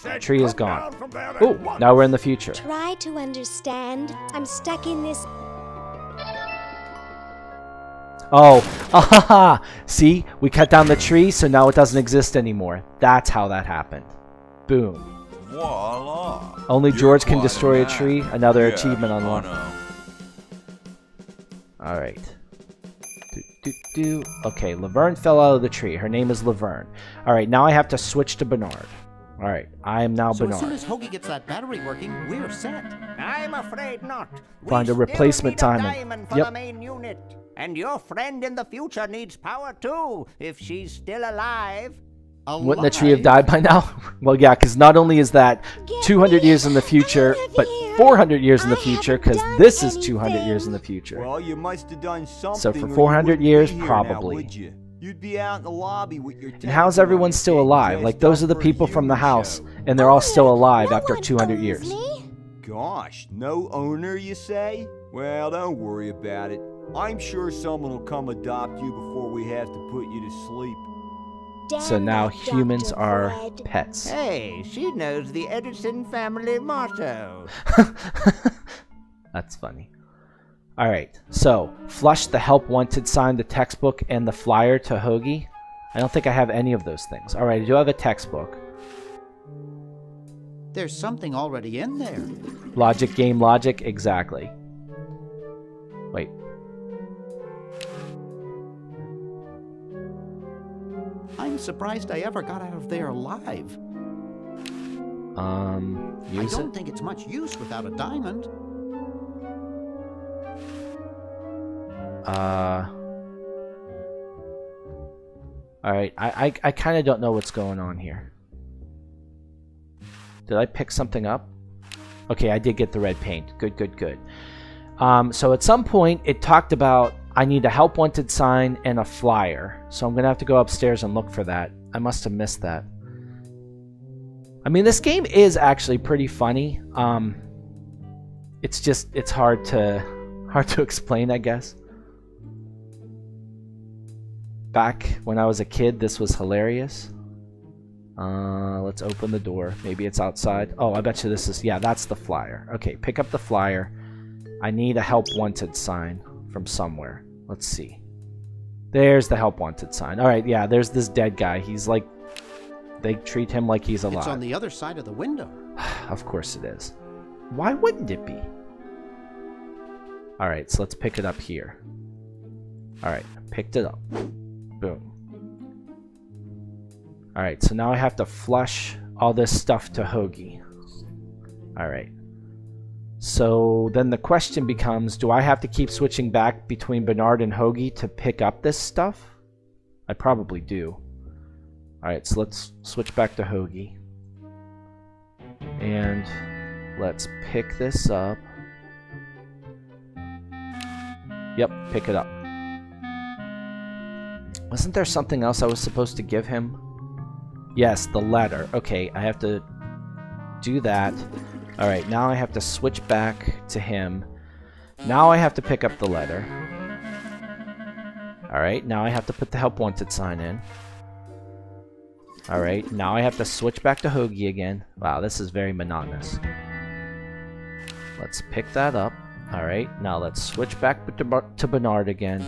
The tree is gone. Oh, now we're in the future. Try to understand. I'm stuck in this. Oh, ahaha! See, we cut down the tree, so now it doesn't exist anymore. That's how that happened. Boom. Voila! Only You're George can quite destroy a man. tree. Another Yeah, achievement I unlocked. know. Alright. Okay, Laverne fell out of the tree. Her name is Laverne. Alright, now I have to switch to Bernard. Alright, I am now So Bernard. as soon as Hoagie gets that battery working, we're set. I'm afraid not. Find a We replacement still need diamond. a diamond for Yep. the main unit. And your friend in the future needs power too, if she's still alive. Wouldn't the tree have died by now? Well, yeah, because not only is that 200 years in the future, but 400 years in the future, because this is 200 years in the future. Well, you must have done something. So for or you 400 wouldn't be years, here now, probably. would you? You'd be out in the lobby with your. And how's everyone still alive? Like, those are the people from the house, and they're all still alive after 200 years. Gosh, no owner, you say? Well, don't worry about it. I'm sure someone will come adopt you before we have to put you to sleep. So now humans are pets. Hey, she knows the Edison family motto. That's funny. Alright, so flush the help wanted sign, the textbook, and the flyer to Hoagie. I don't think I have any of those things. Alright, I do have a textbook. There's something already in there. Logic, game logic, exactly. Wait. I'm surprised I ever got out of there alive. I Use don't it? think it's much use without a diamond. Alright, I kind of don't know what's going on here. Did I pick something up? Okay, I did get the red paint. Good, good, good. So at some point, it talked about I need a help wanted sign and a flyer. So I'm going to have to go upstairs and look for that. I must have missed that. I mean, this game is actually pretty funny. It's just, it's hard to explain, I guess. Back when I was a kid, this was hilarious. Let's open the door. Maybe it's outside. Oh, I bet you this is... Yeah, that's the flyer. Okay, pick up the flyer. I need a help wanted sign from somewhere. Let's see. There's the help wanted sign. Alright, yeah, there's this dead guy. He's like... They treat him like he's alive. It's on the other side of the window. Of course it is. Why wouldn't it be? Alright, so let's pick it up here. Alright, picked it up. Boom. Alright, so now I have to flush all this stuff to Hoagie. Alright. So then the question becomes, do I have to keep switching back between Bernard and Hoagie to pick up this stuff? I probably do. Alright, so let's switch back to Hoagie. And let's pick this up. Yep, pick it up. Wasn't there something else I was supposed to give him? Yes, the letter. Okay, I have to do that. Alright, now I have to switch back to him. Now I have to pick up the letter. Alright, now I have to put the help wanted sign in. Alright, now I have to switch back to Hoagie again. Wow, this is very monotonous. Let's pick that up. Alright, now let's switch back to Bernard again.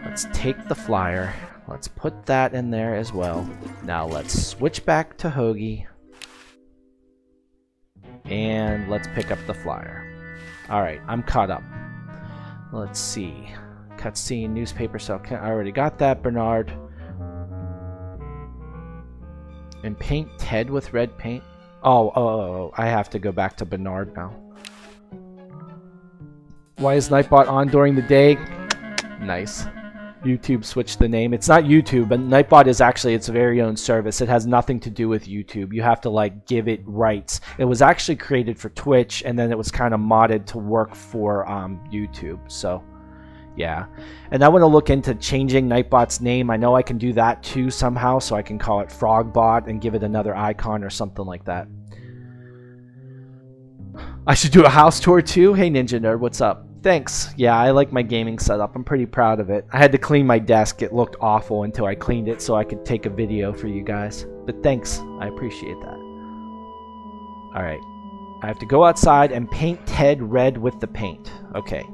Let's take the flyer. Let's put that in there as well. Now let's switch back to Hoagie. And let's pick up the flyer. Alright, I'm caught up. Let's see. Cutscene, newspaper cell. I already got that, Bernard. And paint Ted with red paint. Oh, I have to go back to Bernard now. Why is Nightbot on during the day? Nice. YouTube switched the name. It's not YouTube, but Nightbot is actually its very own service. It has nothing to do with YouTube. You have to like give it rights. It was actually created for Twitch, and then it was kind of modded to work for YouTube. So, yeah. And I want to look into changing Nightbot's name. I know I can do that too somehow, so I can call it Frogbot and give it another icon or something like that. I should do a house tour too. Hey Ninja Nerd, what's up? Thanks. Yeah, I like my gaming setup. I'm pretty proud of it. I had to clean my desk. It looked awful until I cleaned it so I could take a video for you guys. But thanks. I appreciate that. Alright. I have to go outside and paint Ted red with the paint. Okay.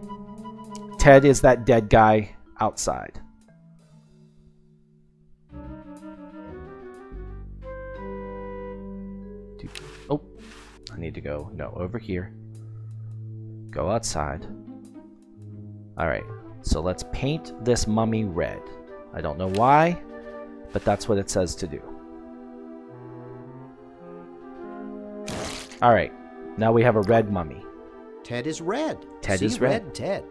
Ted is that dead guy outside. Oh. I need to go. No, over here. Go outside. Alright, so let's paint this mummy red. I don't know why, but that's what it says to do. Alright, now we have a red mummy. Ted is red. Ted See is red. red Ted.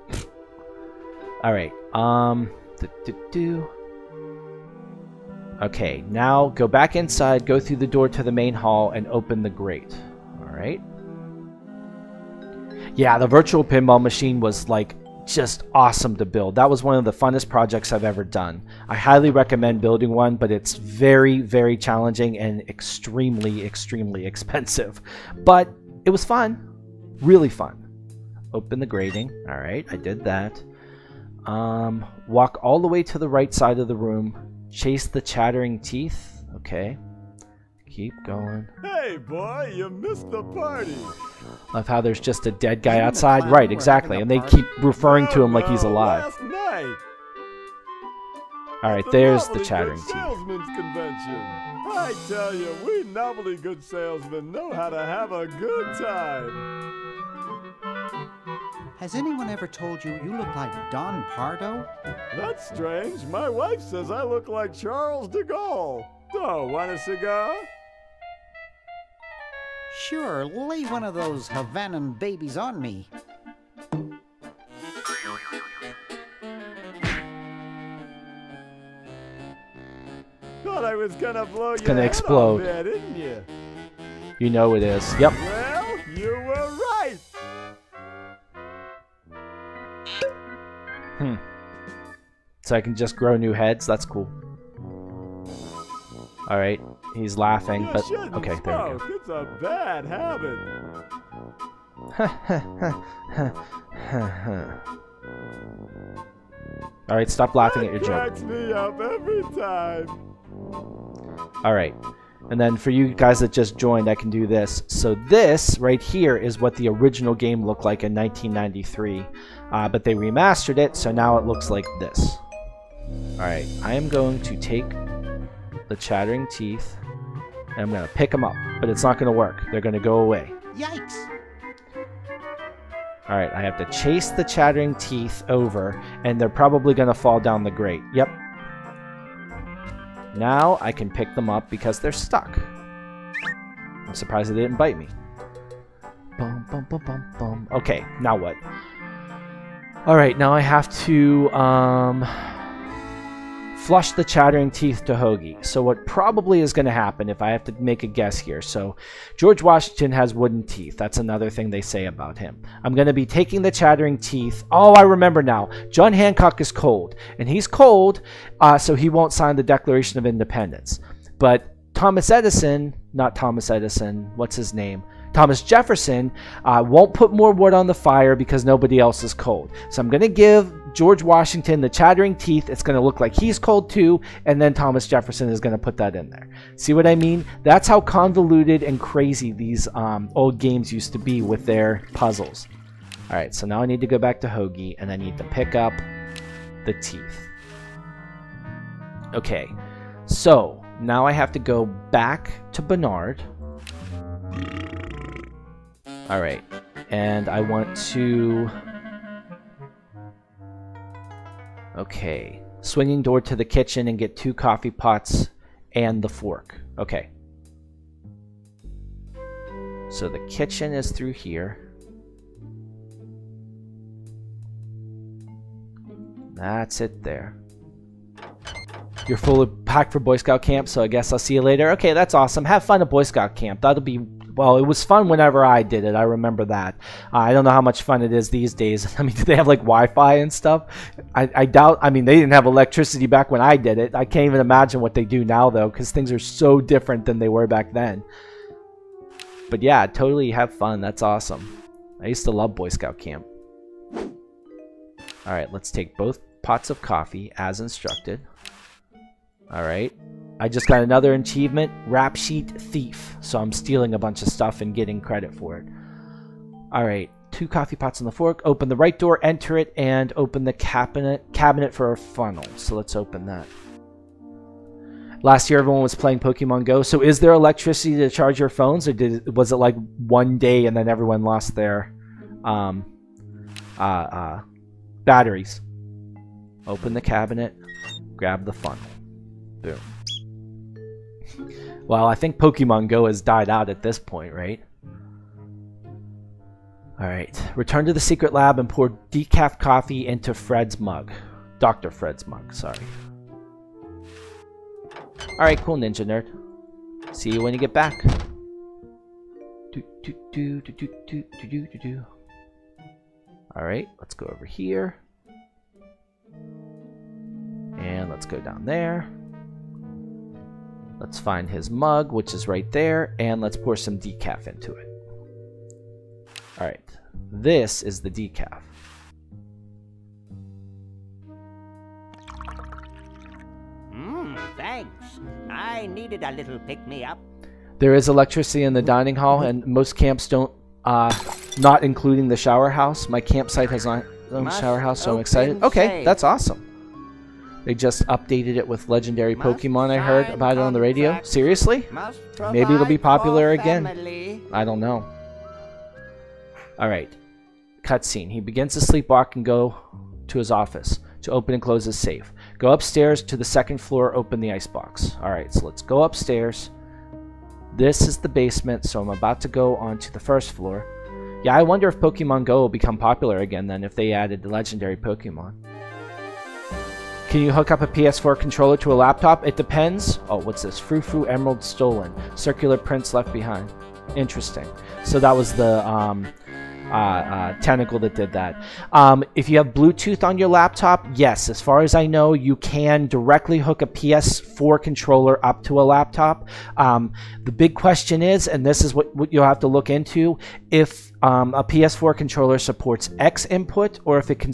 Alright, Okay, now go back inside, go through the door to the main hall, and open the grate. Alright. Yeah, the virtual pinball machine was like just awesome to build. That was one of the funnest projects I've ever done. I highly recommend building one, but it's very, very challenging and extremely, extremely expensive. But it was fun. Really fun. Open the grating. All right, I did that. Walk all the way to the right side of the room. Chase the chattering teeth. Okay. Keep going. Hey, boy, you missed the party. Love how there's just a dead guy outside. Right, exactly. And they keep referring to him like he's alive. Last night. Alright, there's the chattering teeth. Salesman's convention. I tell you, we novelty good salesmen know how to have a good time. Has anyone ever told you you look like Don Pardo? That's strange. My wife says I look like Charles de Gaulle. Oh, want a cigar? Sure, lay one of those Havanan babies on me. Thought I was gonna blow it's gonna explode. There, didn't you? You know it is. Yep. Well, you were right. So I can just grow new heads. That's cool. All right. He's laughing, but okay, there we go. It's a bad habit. All right, stop laughing at your joke. Cracks me up every time. All right. And then for you guys that just joined, I can do this. So this right here is what the original game looked like in 1993. But they remastered it, so now it looks like this. All right, I am going to take the chattering teeth, and I'm going to pick them up. But it's not going to work. They're going to go away. Yikes! All right, I have to chase the chattering teeth over, and they're probably going to fall down the grate. Yep. Now I can pick them up because they're stuck. I'm surprised they didn't bite me. Bum, bum, bum, bum, bum. Okay, now what? All right, now I have to flush the chattering teeth to Hoagie. So what probably is going to happen, if I have to make a guess here. So George Washington has wooden teeth. That's another thing they say about him. I'm going to be taking the chattering teeth. Oh, I remember now. John Hancock is cold. And he's cold, so he won't sign the Declaration of Independence. But Thomas Edison, not Thomas Edison, what's his name? Thomas Jefferson won't put more wood on the fire because nobody else is cold. So I'm going to give George Washington the chattering teeth. It's going to look like he's cold too, and then Thomas Jefferson is going to put that in there. See what I mean? That's how convoluted and crazy these old games used to be with their puzzles. All right, so now I need to go back to Hoagie, and I need to pick up the teeth. Okay, so now I have to go back to Bernard. All right, and I want to... Okay, swinging door to the kitchen and get 2 coffee pots and the fork. Okay. So the kitchen is through here. That's it there. You're fully packed for Boy Scout camp, so I guess I'll see you later. Okay, that's awesome. Have fun at Boy Scout camp. That'll be... Well, it was fun whenever I did it. I remember that. I don't know how much fun it is these days. I mean, do they have like Wi-Fi and stuff? I doubt. I mean, they didn't have electricity back when I did it. I can't even imagine what they do now, though, because things are so different than they were back then. But yeah, totally have fun. That's awesome. I used to love Boy Scout camp. Alright, let's take both pots of coffee as instructed. Alright. I just got another achievement, Rap Sheet Thief. So I'm stealing a bunch of stuff and getting credit for it. Alright, 2 coffee pots on the fork. Open the right door, enter it, and open the cabinet for a funnel. So let's open that. Last year everyone was playing Pokemon Go. So is there electricity to charge your phones, or was it like one day and then everyone lost their batteries? Open the cabinet, grab the funnel. Boom. Well, I think Pokemon Go has died out at this point, right? Alright. Return to the secret lab and pour decaf coffee into Fred's mug. Dr. Fred's mug, sorry. Alright, cool, Ninja Nerd. See you when you get back. Alright, let's go over here. And let's go down there. Let's find his mug, which is right there, and let's pour some decaf into it. Alright, this is the decaf. Thanks. I needed a little pick-me-up. There is electricity in the dining hall, and most camps don't, not including the shower house. My campsite has not own shower house, so I'm excited. Okay, that's awesome. They just updated it with legendary Pokemon. I heard about it on the radio. Seriously? Maybe it'll be popular again. I don't know. Alright. Cutscene. He begins to sleepwalk and go to his office to open and close his safe. Go upstairs to the second floor, open the icebox. Alright, so let's go upstairs. This is the basement, so I'm about to go onto the first floor. Yeah, I wonder if Pokemon Go will become popular again then if they added the legendary Pokemon. Can you hook up a PS4 controller to a laptop? It depends. Oh, what's this? Frou-Frou Emerald stolen. Circular prints left behind. Interesting. So that was the Tentacle that did that. If you have Bluetooth on your laptop, yes, as far as I know, you can directly hook a PS4 controller up to a laptop. The big question is, and this is what you'll have to look into, if a PS4 controller supports X input, or if it can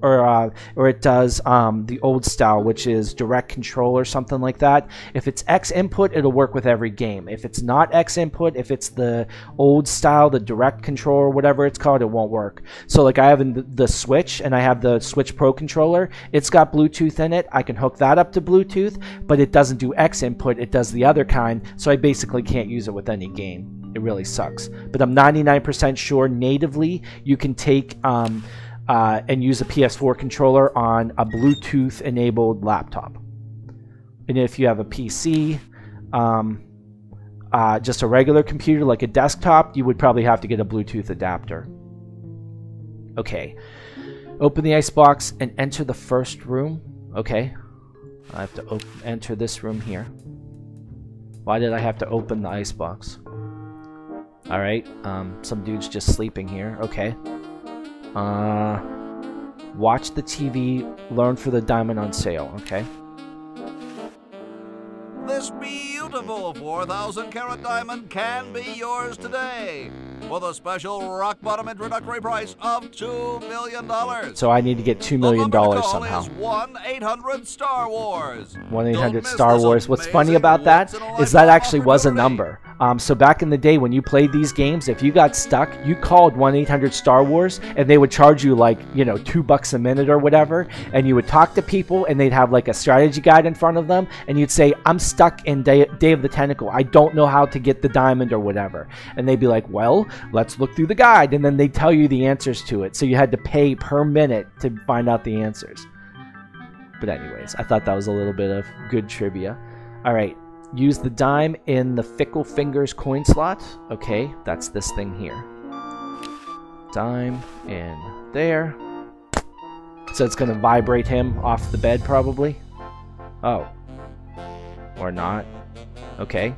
or it does the old style, which is direct control or something like that. If it's X input, it'll work with every game. If it's not X input, if it's the old style, the direct control or whatever it's called, it won't work. So like I have in the Switch, and I have the Switch Pro controller. It's got Bluetooth in it. I can hook that up to Bluetooth, but it doesn't do X input. It does the other kind. So I basically can't use it with any game. It really sucks. But I'm 99% sure natively you can take and use a PS4 controller on a Bluetooth enabled laptop. And if you have a PC, just a regular computer like a desktop, you would probably have to get a Bluetooth adapter. Okay. Open the icebox and enter the first room. Okay. I have to enter this room here. Why did I have to open the icebox? Alright, some dude's just sleeping here. Okay. Watch the TV, learn for the diamond on sale. Okay. This beautiful 4,000 carat diamond can be yours today with a special rock bottom introductory price of $2 million. So I need to get $2 million somehow. 1-800-STAR-WARS. 1-800-STAR-WARS. What's funny about that is that actually was a number. So back in the day when you played these games, if you got stuck, you called 1-800-STAR-WARS, and they would charge you like, you know, $2 a minute or whatever, and you would talk to people, and they'd have like a strategy guide in front of them, and you'd say, I'm stuck in Day of the Tentacle. I don't know how to get the diamond or whatever. And they'd be like, well, let's look through the guide, and then they'd tell you the answers to it. So you had to pay per minute to find out the answers. But anyways, I thought that was a little bit of good trivia. All right. Use the dime in the Fickle Fingers coin slot. Okay, that's this thing here. Dime in there. So it's going to vibrate him off the bed probably. Oh. Or not. Okay.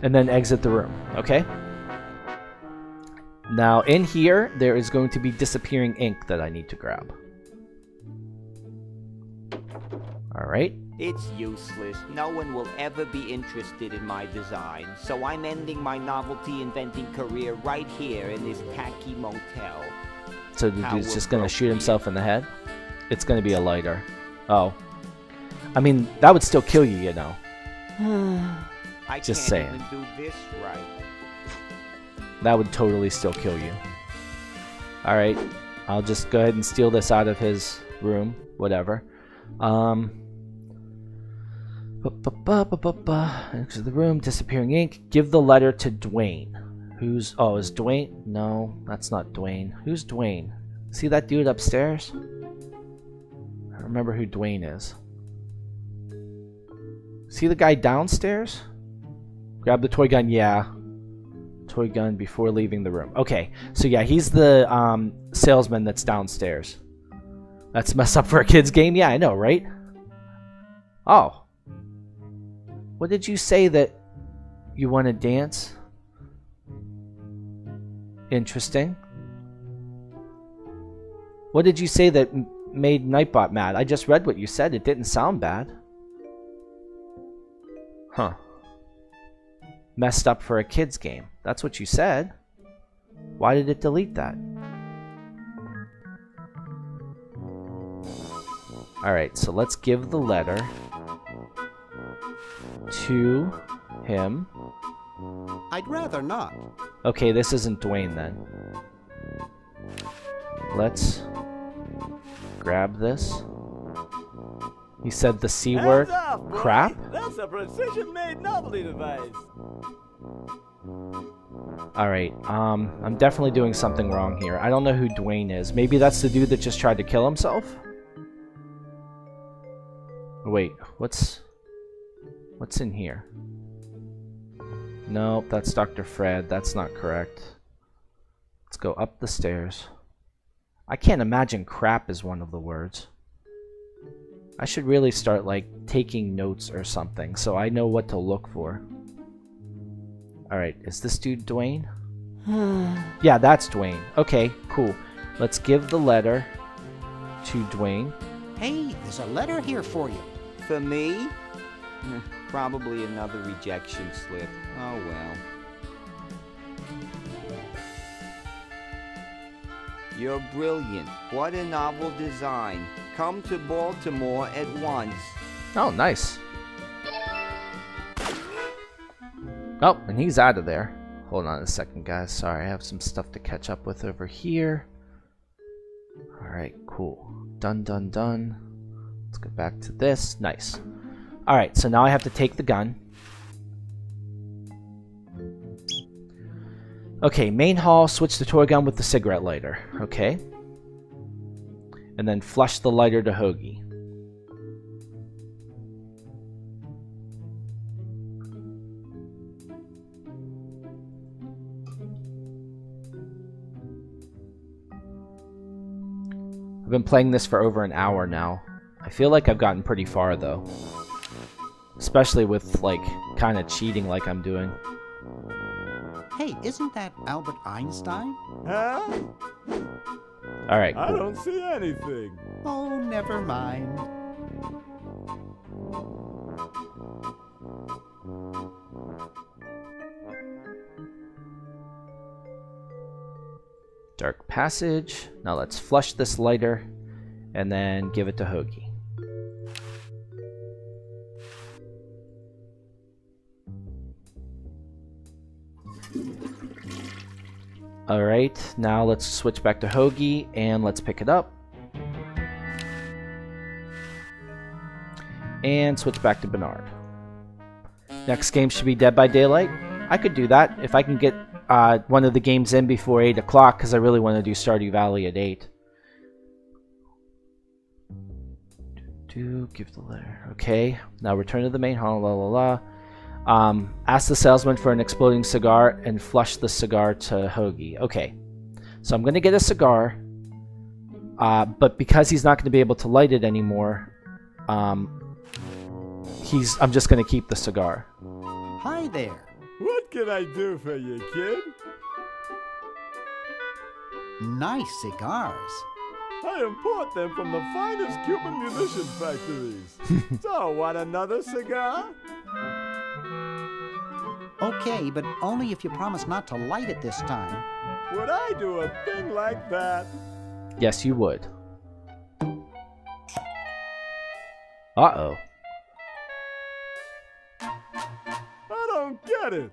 And then exit the room. Okay. Now in here, there is going to be disappearing ink that I need to grab. Alright. It's useless. No one will ever be interested in my design, so I'm ending my novelty inventing career right here in this tacky motel. So the dude's just gonna shoot himself in the head? It's gonna be a lighter. Oh. I mean, that would still kill you, you know. I Just can't saying. even do this right. That would totally still kill you. Alright. I'll just go ahead and steal this out of his room. Whatever. Exit the room. Disappearing ink. Give the letter to Dwayne. Who's... Oh, is Dwayne? No, that's not Dwayne. Who's Dwayne? See that dude upstairs? I remember who Dwayne is. See the guy downstairs? Grab the toy gun. Yeah. Toy gun before leaving the room. Okay, so yeah, he's the salesman that's downstairs. That's messed up for a kid's game? Yeah, I know, right? Oh. What did you say that you want to dance? Interesting. What did you say that made Nightbot mad? I just read what you said. It didn't sound bad. Huh. Messed up for a kid's game. That's what you said. Why did it delete that? Alright, so let's give the letter to him. I'd rather not. Okay, this isn't Dwayne then. Let's grab this. He said the C word. Off, crap? That's a precision-made novelty device. Alright, I'm definitely doing something wrong here. I don't know who Dwayne is. Maybe that's the dude that just tried to kill himself? Wait, what's in here? Nope, that's Dr. Fred. That's not correct. Let's go up the stairs. I can't imagine crap is one of the words. I should really start, like, taking notes or something so I know what to look for. Alright, is this dude Dwayne? Yeah, that's Dwayne. Okay, cool. Let's give the letter to Dwayne. Hey, there's a letter here for you. For me? Probably another rejection slip. Oh well. You're brilliant. What a novel design. Come to Baltimore at once. Oh, nice. Oh, and he's out of there. Hold on a second, guys. Sorry, I have some stuff to catch up with over here. Alright, cool. Done, done, done. Let's go back to this. Nice. Alright, so now I have to take the gun. Okay, main hall, switch the toy gun with the cigarette lighter. Okay. And then flush the lighter to Hoagie. I've been playing this for over an hour now. I feel like I've gotten pretty far though. Especially with, like, kind of cheating like I'm doing. Hey, isn't that Albert Einstein? Huh? Alright, cool. I don't see anything. Oh, never mind. Dark passage. Now let's flush this lighter and then give it to Hoagie. Alright, now let's switch back to Hoagie and let's pick it up. And switch back to Bernard. Next game should be Dead by Daylight. I could do that if I can get one of the games in before 8 o'clock because I really want to do Stardew Valley at 8. Give the letter. Okay, now return to the main hall. La la la. Ask the salesman for an exploding cigar and flush the cigar to Hoagie. Okay, so I'm gonna get a cigar, but because he's not gonna be able to light it anymore, I'm just gonna keep the cigar. Hi there. What can I do for you, kid? Nice cigars. I import them from the finest Cuban munition factories. So, want another cigar? Okay, but only if you promise not to light it this time. Would I do a thing like that? Yes, you would. Uh-oh. I don't get it.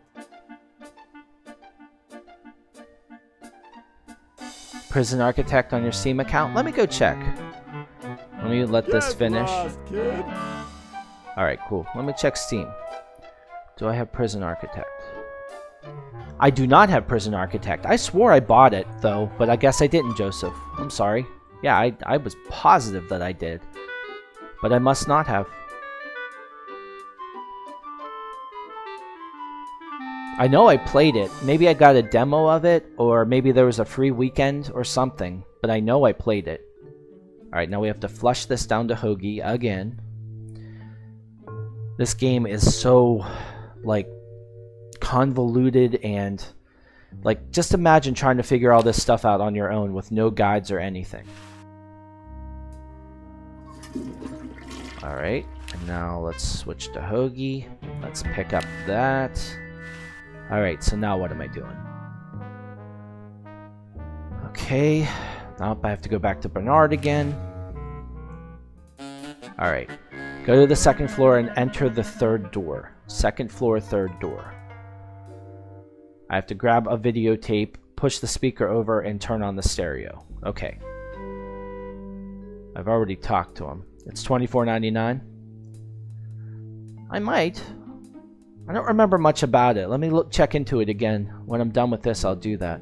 Prison Architect on your Steam account? Let me go check. Let me let this finish. Alright, cool. Let me check Steam. Do I have Prison Architect? I do not have Prison Architect. I swore I bought it, though, but I guess I didn't, Joseph. I'm sorry. Yeah, I was positive that I did. But I must not have. I know I played it. Maybe I got a demo of it, or maybe there was a free weekend or something, but I know I played it. Alright, now we have to flush this down to Hoagie again. This game is so, like, convoluted and, like, just imagine trying to figure all this stuff out on your own with no guides or anything. Alright, and now let's switch to Hoagie. Let's pick up that. Alright, so now what am I doing? Okay, now I have to go back to Bernard again. Alright, go to the second floor and enter the third door. Second floor, third door. I have to grab a videotape, push the speaker over, and turn on the stereo. Okay. I've already talked to him. It's $24.99. I might. I don't remember much about it. Let me check into it again. When I'm done with this, I'll do that.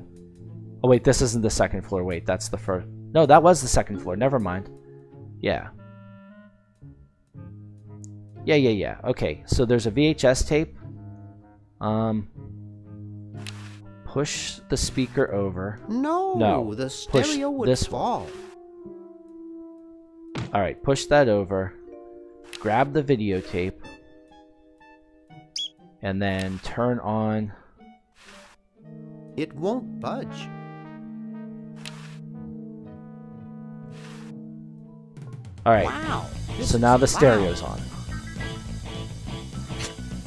Oh, wait, this isn't the second floor. Wait, that's the first. No, that was the second floor. Never mind. Yeah. Yeah. Okay, so there's a VHS tape. Push the speaker over. No, the stereo would fall. Alright, push that over. Grab the videotape. And then turn on. It won't budge. Alright. Wow. So now the stereo's on.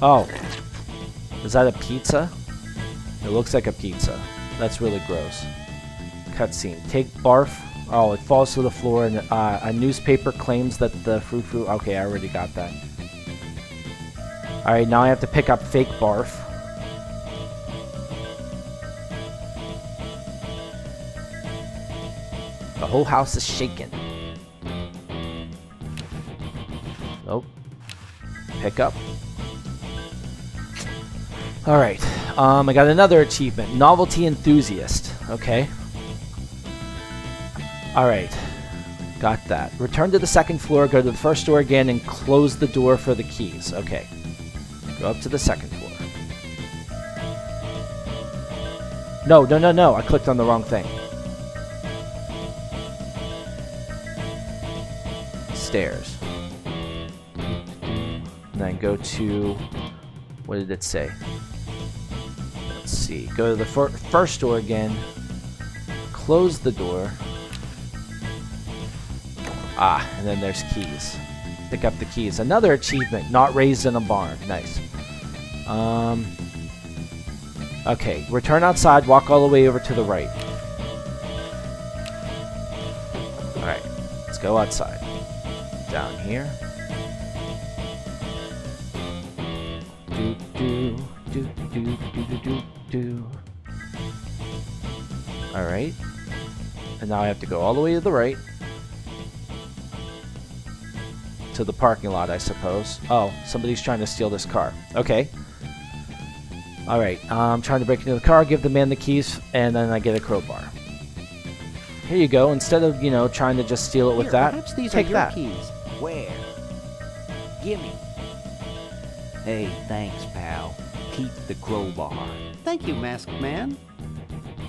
Oh. Is that a pizza? It looks like a pizza. That's really gross. Cutscene. Take barf. Oh, it falls to the floor and a newspaper claims that the frou-frou... Okay, I already got that. Alright, now I have to pick up fake barf. The whole house is shaking. Nope. Pick up. Alright, I got another achievement. Novelty Enthusiast. Okay. Alright. Got that. Return to the second floor, go to the first door again, and close the door for the keys. Okay. Go up to the second floor. No. I clicked on the wrong thing. Stairs. And then go to... What did it say? Let's see. Go to the first door again. Close the door. Ah, and then there's keys. Pick up the keys. Another achievement. Not raised in a barn. Nice. Okay. Return outside. Walk all the way over to the right. Alright. Let's go outside. Down here. Do. Alright. And now I have to go all the way to the right. To the parking lot, I suppose. Oh, somebody's trying to steal this car. Okay. Alright, I'm trying to break into the car, give the man the keys, and then I get a crowbar. Here you go. Instead of, you know, trying to just steal it with that, perhaps these take are your that. keys. Where? Gimme. Hey, thanks, pal. Keep the crowbar. Thank you, Masked Man.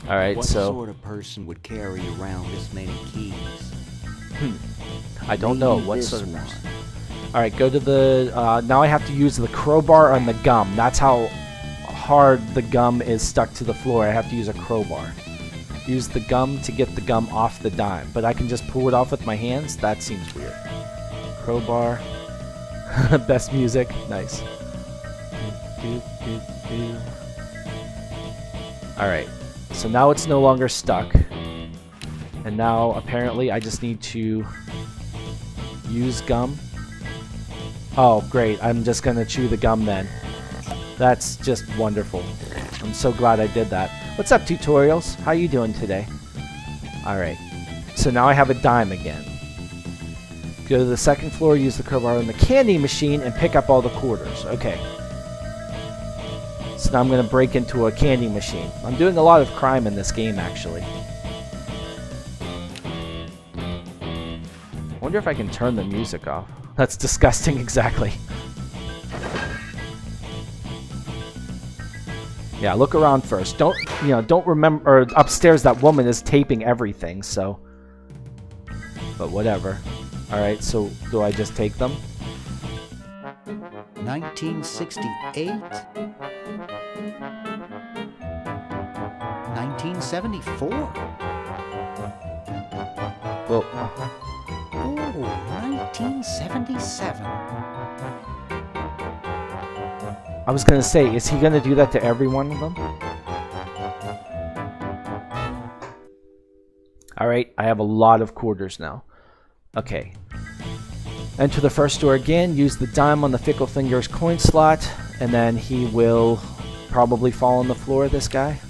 Alright, What so... sort of person would carry around this many keys? I don't know. Maybe What this sort of one. person? Alright, go to the... now I have to use the crowbar on the gum. That's how hard the gum is stuck to the floor. I have to use a crowbar. Use the gum to get the gum off the dime. But I can just pull it off with my hands? That seems weird. Crowbar. Best music. Nice. Alright. So now it's no longer stuck. And now apparently I just need to use gum. Oh, great. I'm just gonna chew the gum then. That's just wonderful. I'm so glad I did that. What's up, tutorials? How you doing today? Alright. So now I have a dime again. Go to the second floor, use the crowbar on the candy machine, and pick up all the quarters. Okay. So now I'm gonna break into a candy machine. I'm doing a lot of crime in this game, actually. I wonder if I can turn the music off. That's disgusting, exactly. Yeah, look around first. Don't remember, or upstairs that woman is taping everything, so. But whatever. Alright, so do I just take them? 1968? 1974? Well. Oh, 1977. I was gonna say, is he gonna do that to every one of them? Alright, I have a lot of quarters now. Okay. Enter the first door again, use the dime on the Fickle Fingers coin slot, and then he will probably fall on the floor, this guy.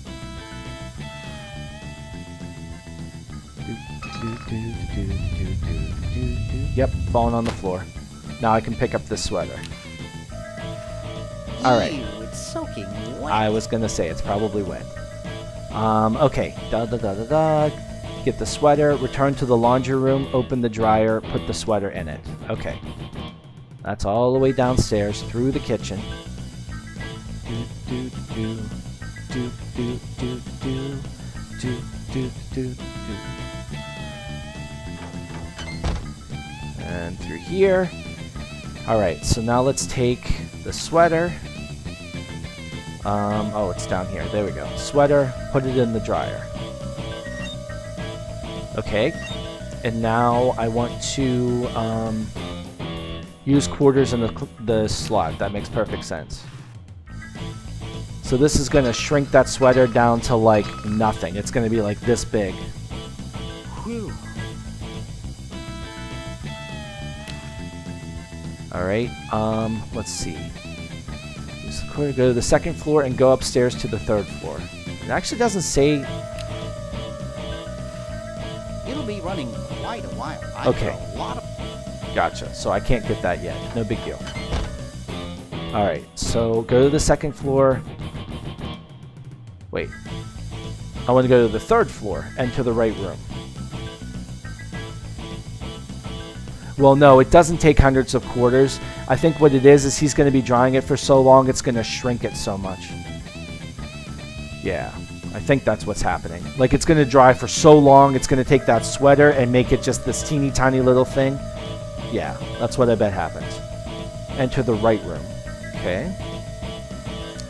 Yep, falling on the floor. Now I can pick up this sweater. Alright. It's soaking wet. I was gonna say, it's probably wet. Okay. Get the sweater, return to the laundry room, open the dryer, put the sweater in it. Okay. That's all the way downstairs, through the kitchen. And through here. Alright, so now let's take the sweater. Oh, it's down here. There we go. Sweater, put it in the dryer. Okay. And now I want to use quarters in the slot. That makes perfect sense. So this is going to shrink that sweater down to like nothing. It's going to be like this big. Whew. Alright, let's see. Go to the second floor and go upstairs to the third floor. It actually doesn't say... It'll be running quite a while. Okay. Gotcha, so I can't get that yet. No big deal. Alright, so go to the second floor. Wait. I want to go to the third floor and to the right room. Well, no, it doesn't take hundreds of quarters. I think what it is he's going to be drying it for so long, it's going to shrink it so much. Yeah, I think that's what's happening. Like, it's going to dry for so long, it's going to take that sweater and make it just this teeny tiny little thing. Yeah, that's what I bet happens. Enter the right room. Okay.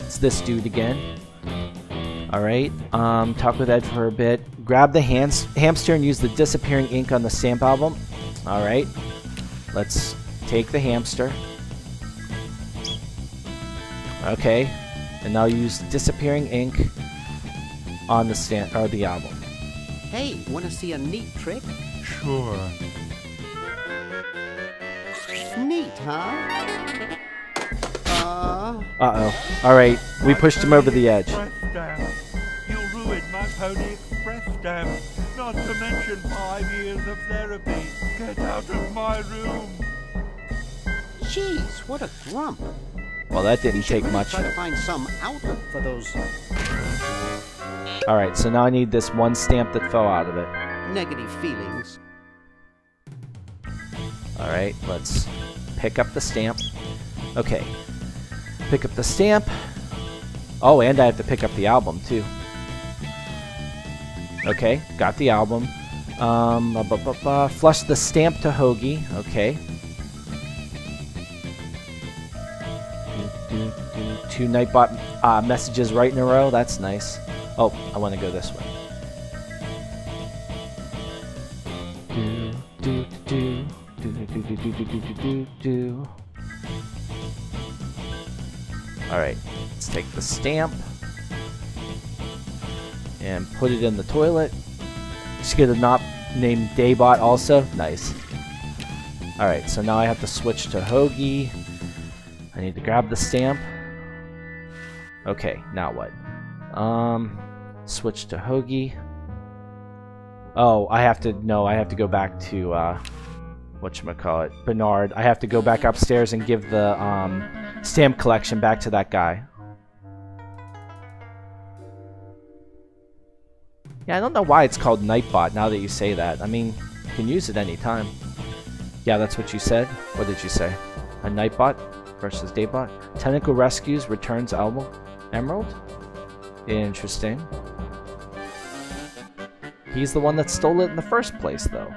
It's this dude again. Alright, talk with Ed for a bit. Grab the hamster and use the disappearing ink on the stamp album. Alright. Let's take the hamster. Okay. And now use disappearing ink on the stamp or the album. Hey, wanna see a neat trick? Sure. Neat, huh? Uh-oh. Alright, we pushed him over the edge. You ruined my Pony Express stamp. Not to mention 5 years of therapy. Get out of my room. Jeez, what a grump. Well, that didn't take much. Try to find some outlet for those Alright, so now I need this one stamp that fell out of it. negative feelings. Alright, let's pick up the stamp. Okay. Pick up the stamp. Oh, and I have to pick up the album, too. Okay, got the album. Flush the stamp to Hoagie. Okay. 2 Nightbot messages right in a row. That's nice. Oh, I want to go this way. Alright, let's take the stamp and put it in the toilet. Just get a named Daybot also. Nice. Alright, so now I have to switch to Hoagie. I need to grab the stamp. Okay, now what? Switch to Hoagie. Oh, I have to go back to, whatchamacallit, Bernard. I have to go back upstairs and give the, stamp collection back to that guy. Yeah, I don't know why it's called Nightbot now that you say that. I mean, you can use it anytime. Yeah, that's what you said? What did you say? A Nightbot versus Daybot? Tentacle rescues, returns Emerald? Interesting. He's the one that stole it in the first place, though.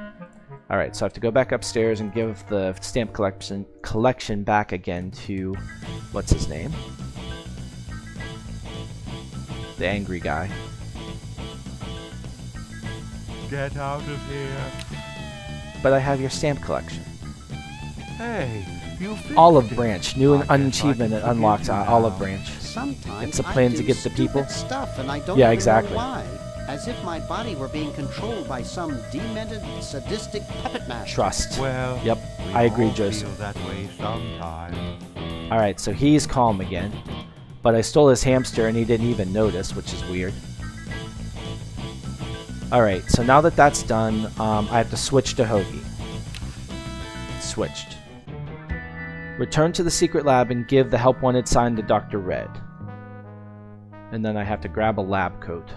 Alright, so I have to go back upstairs and give the stamp collection back again to... what's his name? The angry guy. Get out of here. But I have your stamp collection. Hey, you Olive Branch. New achievement that unlocks Olive Branch. Sometimes it's a plan I to get the people. Stuff and I don't yeah, even exactly. know why. As if my body were being controlled by some demented, sadistic puppet master. Trust. Well, yep, I agree, Joseph. Feel that way sometimes. Alright, so he's calm again. But I stole his hamster and he didn't even notice, which is weird. Alright, so now that that's done, I have to switch to Hoagie. Switched. Return to the secret lab and give the help wanted sign to Dr. Red. And then I have to grab a lab coat.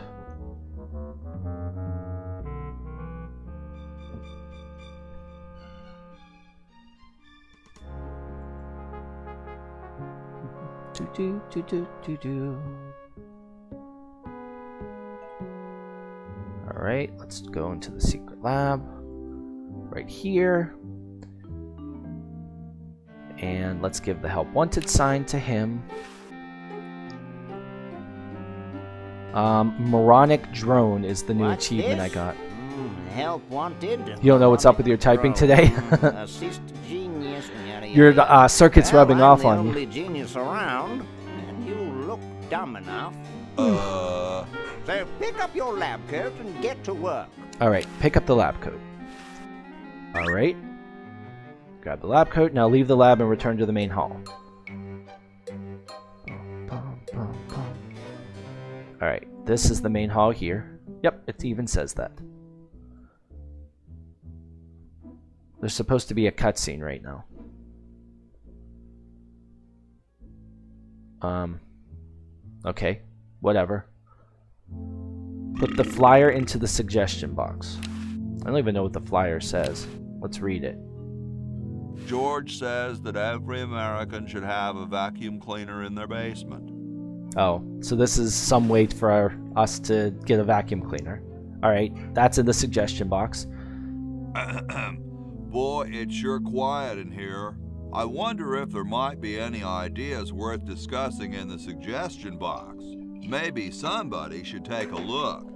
Alright, let's go into the secret lab. Right here. And let's give the help wanted sign to him. Moronic drone is the new achievement I got. Help wanted. You don't know what's up with your typing today? Assist genius. Your circuit's rubbing off on you. I'm the only genius around, and you look dumb enough. So pick up your lab coat and get to work. Alright, pick up the lab coat. Alright. Grab the lab coat, now leave the lab and return to the main hall. Alright, this is the main hall here. Yep, it even says that. There's supposed to be a cutscene right now. Okay, whatever. Put the flyer into the suggestion box. I don't even know what the flyer says. Let's read it. George says that every American should have a vacuum cleaner in their basement. Oh, so this is some way for us to get a vacuum cleaner. Alright, that's in the suggestion box. Boy, it's sure quiet in here. I wonder if there might be any ideas worth discussing in the suggestion box. Maybe somebody should take a look.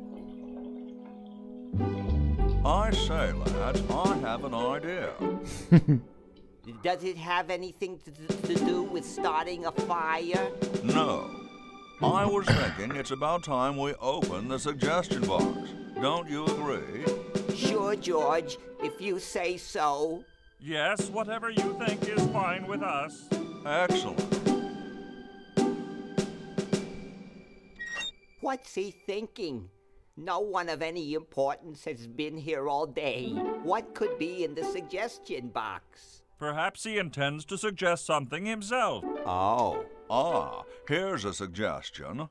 I say, lads, I have an idea. Does it have anything to do with starting a fire? No. I was thinking it's about time we open the suggestion box. Don't you agree? Sure, George, if you say so. Yes, whatever you think is fine with us. Excellent. What's he thinking? No one of any importance has been here all day. What could be in the suggestion box? Perhaps he intends to suggest something himself. Here's a suggestion.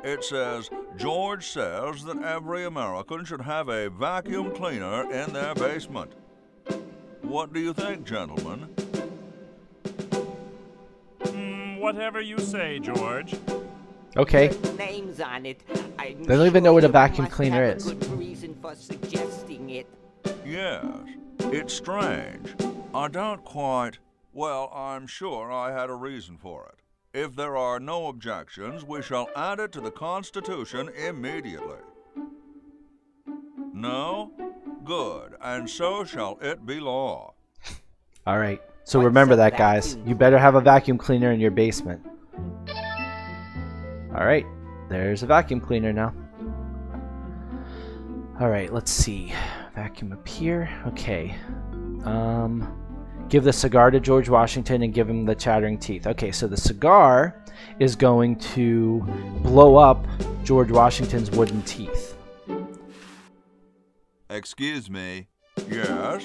It says, George says that every American should have a vacuum cleaner in their basement. What do you think, gentlemen? Whatever you say, George. Okay. Names on it. They don't even know what a vacuum cleaner is. Good reason for suggesting it. Yes, it's strange. I don't quite... Well, I'm sure I had a reason for it. If there are no objections, we shall add it to the Constitution immediately. No? Good, and so shall it be law. Alright, so remember that, guys. You better have a vacuum cleaner in your basement. Alright, there's a vacuum cleaner now. Alright, let's see. Vacuum up here. Okay. Give the cigar to George Washington and give him the chattering teeth. Okay, so the cigar is going to blow up George Washington's wooden teeth. Excuse me. Yes?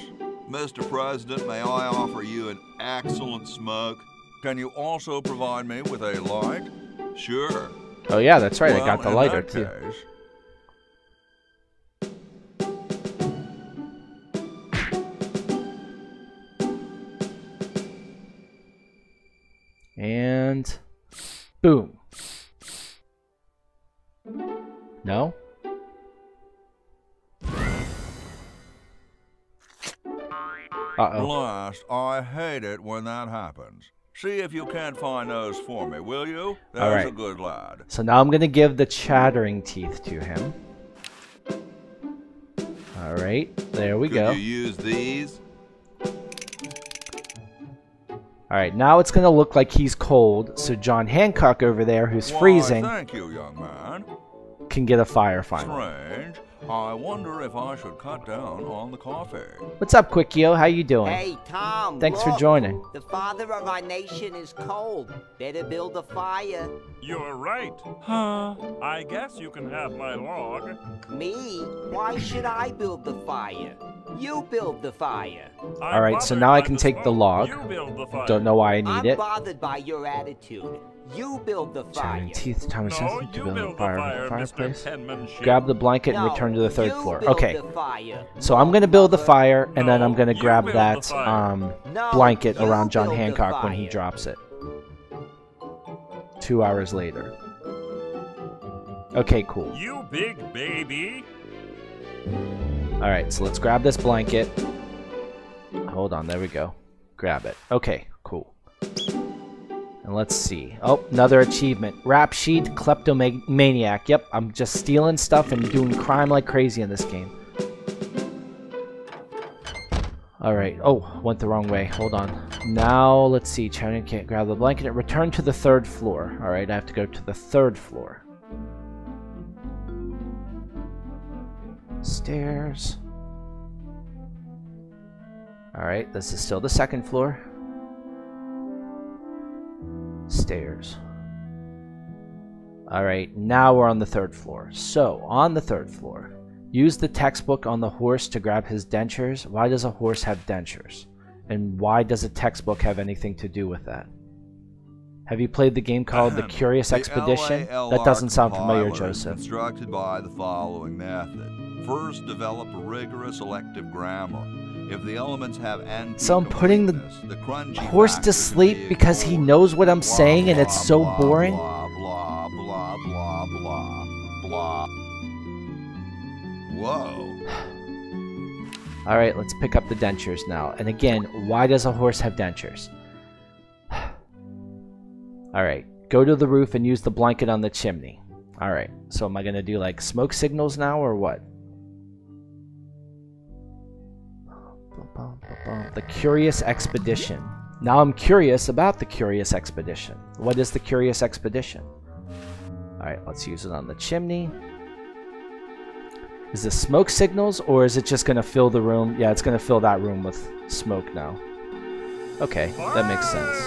Mr. President, may I offer you an excellent smoke? Can you also provide me with a light? Sure. Oh yeah, that's right. Well, I got the in lighter that too. case, And boom. No? Uh-oh. Blast, I hate it when that happens. See if you can't find those for me, will you? There's All right. a good lad. So now I'm going to give the chattering teeth to him. All right, there we go. Could you use these? All right, now it's going to look like he's cold, so John Hancock over there, who's freezing, Thank you, young man. can get a fire finally. Strange. I wonder if I should cut down on the coffee. What's up, Quickie-O? How you doing? Hey, Tom. Thanks for look. joining. The father of our nation is cold. Better build a fire. You're right. Huh? I guess you can have my log. Me? Why should I build the fire? You build the fire. All right, so now I can take the log. Don't know why I need I'm it. bothered by your attitude. You build the fire. Chattering teeth, Thomas No, to you build a build the fire fire, in the fireplace. Mr. Penmanship. Grab the blanket and No, return to the third you floor. build Okay. the fire. So I'm gonna build the fire, and then I'm gonna you grab build that the fire. No, blanket you around John build the Hancock when he fire. drops it. 2 hours later. Okay, cool. You big baby. All right, so let's grab this blanket. Hold on, there we go. Grab it. Okay, cool. And let's see. Oh, another achievement. Rap sheet, kleptomaniac. Yep, I'm just stealing stuff and doing crime like crazy in this game. Alright. Oh, went the wrong way. Hold on. Now, let's see. Channing can't grab the blanket and return to the third floor. Alright, I have to go to the third floor. Stairs. Alright, this is still the second floor. Stairs. Alright, now we're on the third floor. So, on the third floor, use the textbook on the horse to grab his dentures. Why does a horse have dentures? And why does a textbook have anything to do with that? Have you played the game called The Curious Expedition? That doesn't sound familiar, Joseph. Constructed by the following method. First, develop a rigorous elective grammar. If the elements have So I'm putting the horse to sleep because he knows what I'm saying and it's so boring? Blah, blah, blah, blah, blah, blah. Whoa. Alright, let's pick up the dentures now. And again, why does a horse have dentures? Alright, go to the roof and use the blanket on the chimney. Alright, so am I going to do like smoke signals now or what? The Curious Expedition. Now I'm curious about the Curious Expedition. What is the Curious Expedition? Alright, let's use it on the chimney. Is this smoke signals or is it just going to fill the room? Yeah, it's going to fill that room with smoke now. Okay, that makes sense.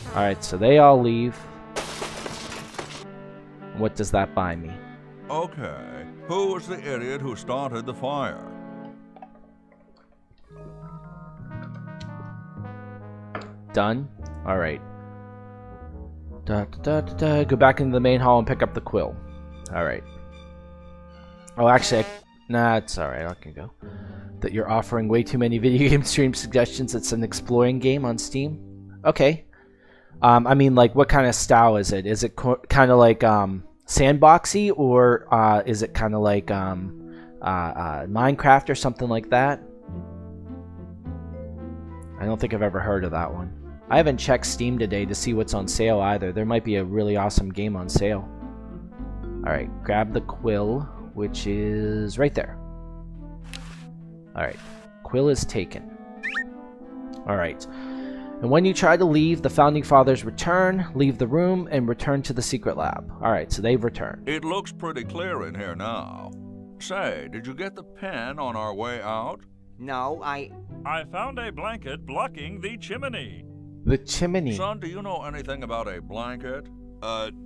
Alright, so they all leave. What does that buy me? Okay, who was the idiot who started the fire? Done. Alright. Go back into the main hall and pick up the quill. Alright. Oh, actually, nah, it's alright. I can go. That you're offering way too many video game stream suggestions. It's an exploring game on Steam. Okay. I mean, like, what kind of style is it? Is it kind of like sandboxy, or is it kind of like Minecraft or something like that? I don't think I've ever heard of that one. I haven't checked Steam today to see what's on sale either. There might be a really awesome game on sale. Alright, grab the quill, which is right there. Alright, quill is taken. Alright, and when you try to leave, the Founding Fathers return, leave the room, and return to the secret lab. Alright, so they've returned. It looks pretty clear in here now. Say, did you get the pen on our way out? No, I found a blanket blocking the chimney. The chimney. Son, do you know anything about a blanket?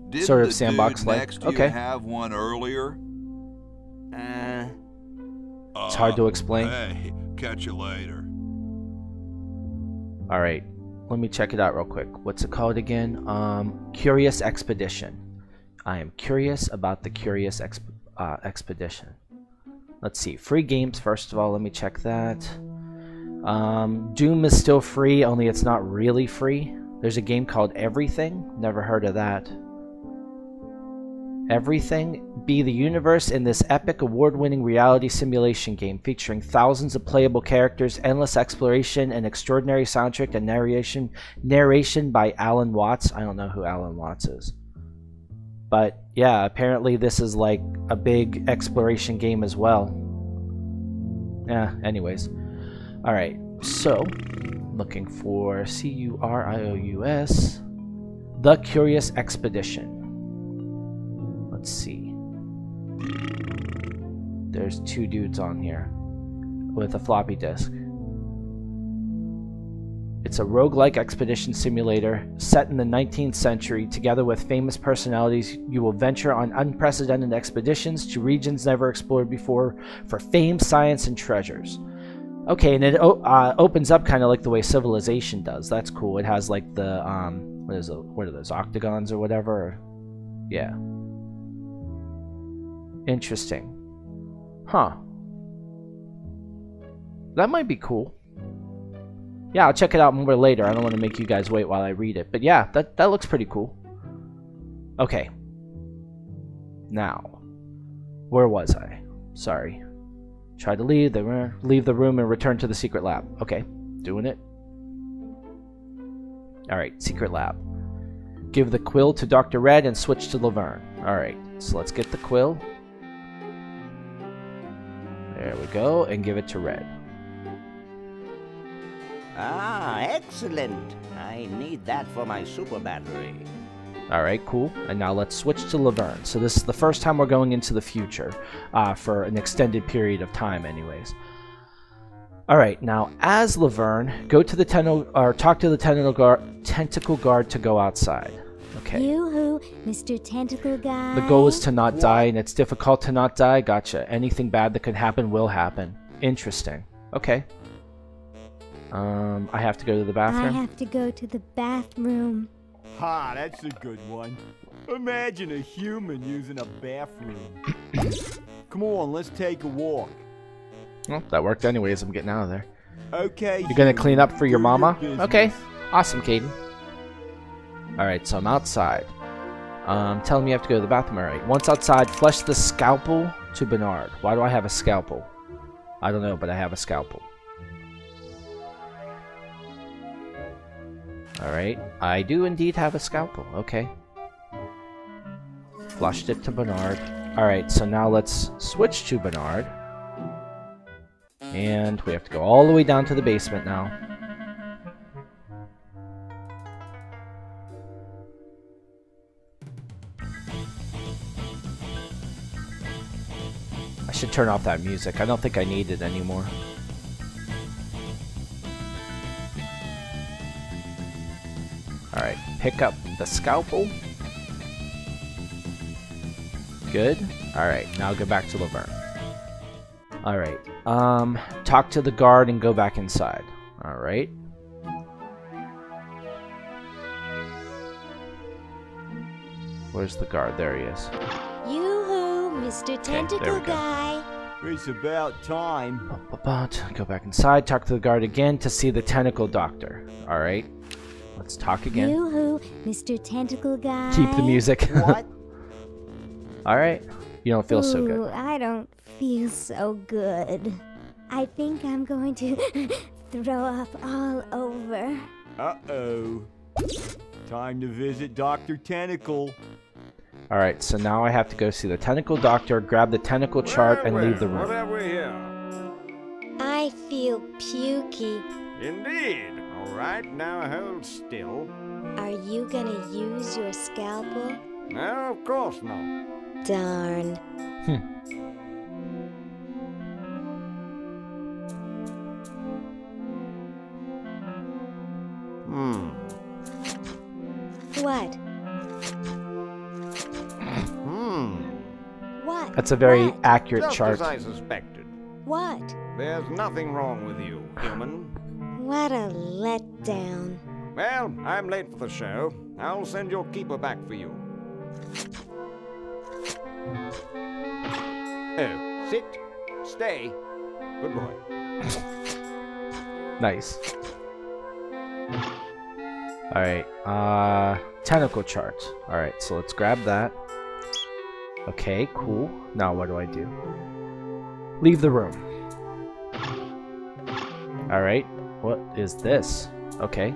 Didn't Sort of the sandbox dude like. next to Okay. you have one earlier? It's hard to explain. Hey, catch you later. All right, let me check it out real quick. What's it called again? Curious Expedition. I am curious about the Curious Expedition. Let's see, free games first of all. Let me check that. Doom is still free, only it's not really free. There's a game called Everything. Never heard of that. Everything. Be the universe in this epic award-winning reality simulation game featuring thousands of playable characters, endless exploration, an extraordinary soundtrack, and narration by Alan Watts. I don't know who Alan Watts is. But yeah, apparently this is like a big exploration game as well. Yeah, anyways. Alright, so looking for CURIOUS, The Curious Expedition. Let's see. There's two dudes on here with a floppy disk. It's a roguelike expedition simulator set in the 19th century. Together with famous personalities, you will venture on unprecedented expeditions to regions never explored before for fame, science, and treasures. Okay, and it opens up kind of like the way Civilization does. That's cool. It has like the what are those, octagons or whatever? Yeah. Interesting. Huh. That might be cool. Yeah, I'll check it out more later. I don't want to make you guys wait while I read it. But yeah, that looks pretty cool. Okay. Now, where was I? Sorry. Try to leave the room and return to the secret lab. Okay, doing it. Alright, secret lab. Give the quill to Dr. Red and switch to Laverne. Alright, so let's get the quill. There we go, and give it to Red. Ah, excellent. I need that for my super battery. Alright, cool. And now let's switch to Laverne. So this is the first time we're going into the future, for an extended period of time anyways. Alright, now as Laverne, go to the talk to the tentacle guard to go outside. Okay. Yoo-hoo, Mr. Tentacle Guy. The goal is to not die, and it's difficult to not die. Gotcha. Anything bad that could happen will happen. Interesting. Okay. I have to go to the bathroom? I have to go to the bathroom. Ha, that's a good one. Imagine a human using a bathroom. Come on, let's take a walk. Well, that worked anyways. I'm getting out of there. Okay. You're gonna clean up for your mama? business. Okay. Awesome, Caden. Alright, so I'm outside. Telling me you have to go to the bathroom. Alright. Once outside, flush the scalpel to Bernard. Why do I have a scalpel? I don't know, but I have a scalpel. Alright. I do indeed have a scalpel. Okay. Flushed it to Bernard. Alright, so now let's switch to Bernard. And we have to go all the way down to the basement now. I should turn off that music. I don't think I need it anymore. Alright, pick up the scalpel. Good. Alright, now go back to Laverne. Alright, talk to the guard and go back inside. Alright. Where's the guard? There he is. Yoo-hoo, Mr. Tentacle Guy. It's about time. Go back inside, talk to the guard again to see the tentacle doctor. Alright. Let's talk again. Yoo-hoo, Mr. Tentacle Guy. Keep the music. What? Alright. You don't feel so good. Ooh, I don't feel so good. I think I'm going to throw up all over. Uh-oh. Time to visit Dr. Tentacle. Alright, so now I have to go see the tentacle doctor, grab the tentacle chart, and leave the room. What have we here? I feel pukey. Indeed. All right, now hold still. Are you gonna use your scalpel? No, of course not. Darn. What? What? That's a very What? accurate Just chart. as I suspected. What? There's nothing wrong with you, human. What a letdown. Well, I'm late for the show. I'll send your keeper back for you. Oh, sit, stay. Good boy. Nice. Alright, tentacle chart. Alright, so let's grab that. Okay, cool. Now what do I do? Leave the room. Alright, what is this? Okay.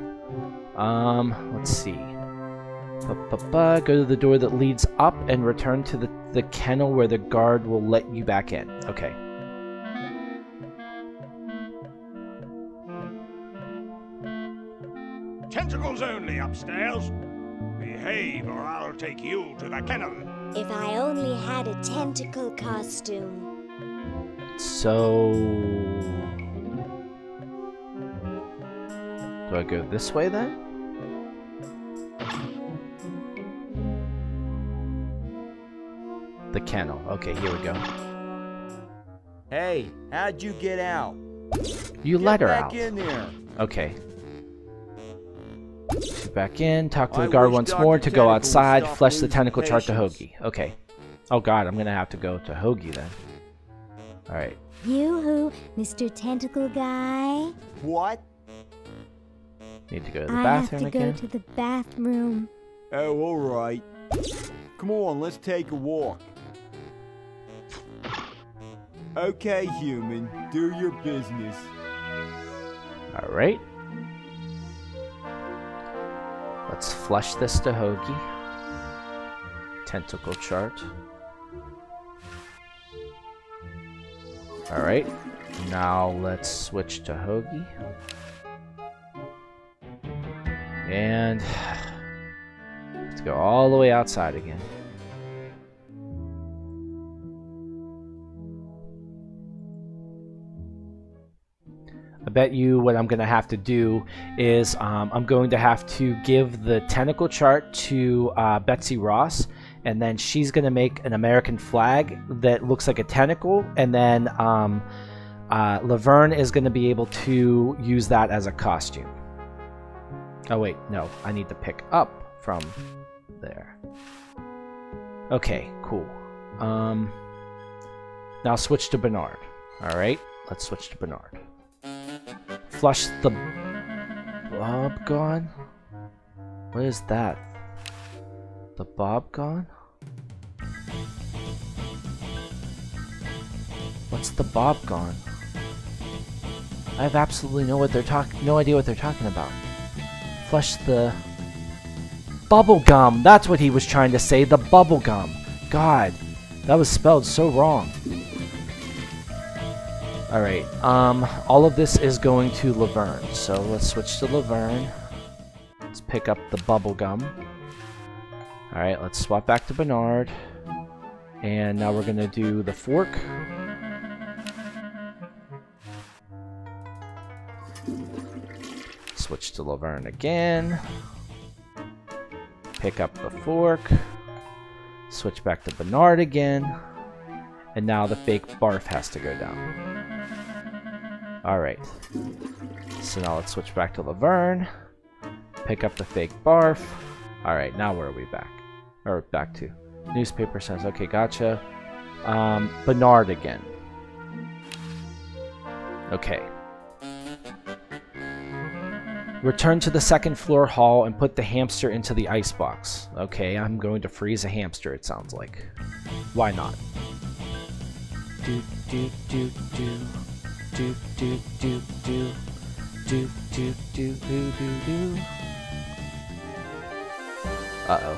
Let's see. Go to the door that leads up and return to the kennel where the guard will let you back in. Okay. Tentacles only upstairs. Behave or I'll take you to the kennel. If I only had a tentacle costume. So... do I go this way then? The kennel. Okay, here we go. Hey, how'd you get out? You let her out. Get back in there. Okay. Get back in, talk to I the guard wish once Dr. more to go Tentacle would outside, stop flesh the losing tentacle chart to patience. Hoagie. Okay. Oh god, I'm gonna have to go to Hoagie then. Alright. Yoo-hoo, Mr. Tentacle Guy. What? Need to go to the I have bathroom to again. go to the bathroom. Oh, alright. Come on, let's take a walk. Okay, human, do your business. Alright. Let's flush this to Hoagie. Tentacle chart. Alright. Now let's switch to Hoagie. And let's go all the way outside again. I bet you what I'm going to have to do is I'm going to have to give the tentacle chart to Betsy Ross, and then she's going to make an American flag that looks like a tentacle, and then Laverne is going to be able to use that as a costume. Oh wait, no, I need to pick up from there. Okay, cool. Now switch to Bernard. Alright, let's switch to Bernard. Flush the bob gone? What is that? The bob gone? What's the bob gone? I have absolutely no idea what they're talking about. Flush the bubble gum. That's what he was trying to say. The bubble gum. God, that was spelled so wrong. Alright, all of this is going to Laverne, so let's switch to Laverne. Let's pick up the bubble gum. Alright, let's swap back to Bernard. And now we're going to do the fork. Switch to Laverne again. Pick up the fork. Switch back to Bernard again. And now the fake barf has to go down. Alright. So now let's switch back to Laverne. Pick up the fake barf. Alright, now where are we back? Or back to? Newspaper says, okay, gotcha. Bernard again. Okay. Return to the second floor hall and put the hamster into the icebox. Okay, I'm going to freeze a hamster, it sounds like. Why not? Do do do do do do do do do do do do do. Uh-oh.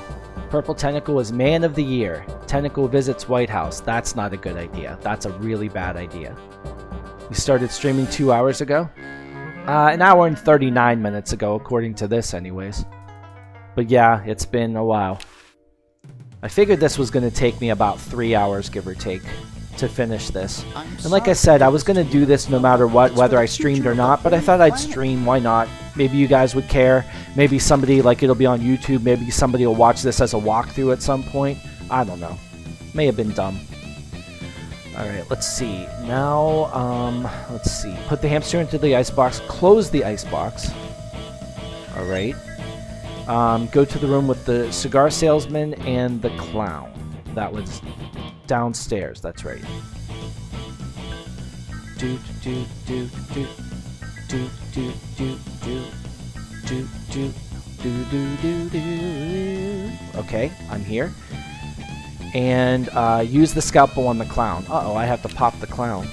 Purple Tentacle is Man of the Year. Tentacle visits White House. That's not a good idea. That's a really bad idea. We started streaming 2 hours ago. An hour and 39 minutes ago, according to this anyways. But yeah, it's been a while. I figured this was going to take me about 3 hours, give or take. to finish this. And like I said, I was going to do this no matter what, whether I streamed or not, but I thought I'd stream. Why not? Maybe you guys would care. Maybe somebody, like, it'll be on YouTube. Maybe somebody will watch this as a walkthrough at some point. I don't know. May have been dumb. Alright, let's see. Now, let's see. Put the hamster into the icebox. Close the icebox. Alright. Go to the room with the cigar salesman and the clown. That was downstairs, that's right. Do do do do do do do do do do do do do do. Okay, I'm here. And use the scalpel on the clown. Uh-oh, I have to pop the clown.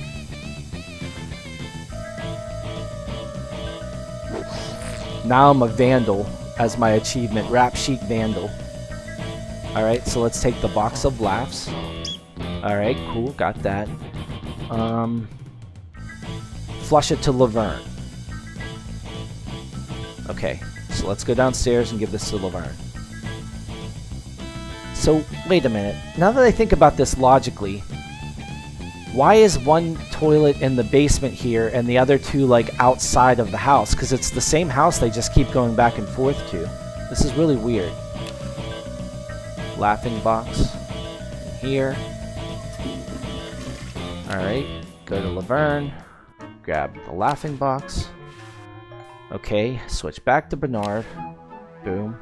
Now I'm a vandal as my achievement. Rap sheet vandal. Alright, so let's take the box of laughs. Alright, cool, got that. Flush it to Laverne. Okay, so let's go downstairs and give this to Laverne. So, wait a minute. Now that I think about this logically, why is one toilet in the basement here and the other two, like, outside of the house? Because it's the same house they just keep going back and forth to. This is really weird. Laughing box. Here. Alright. Go to Laverne. Grab the laughing box. Okay. Switch back to Bernard. Boom.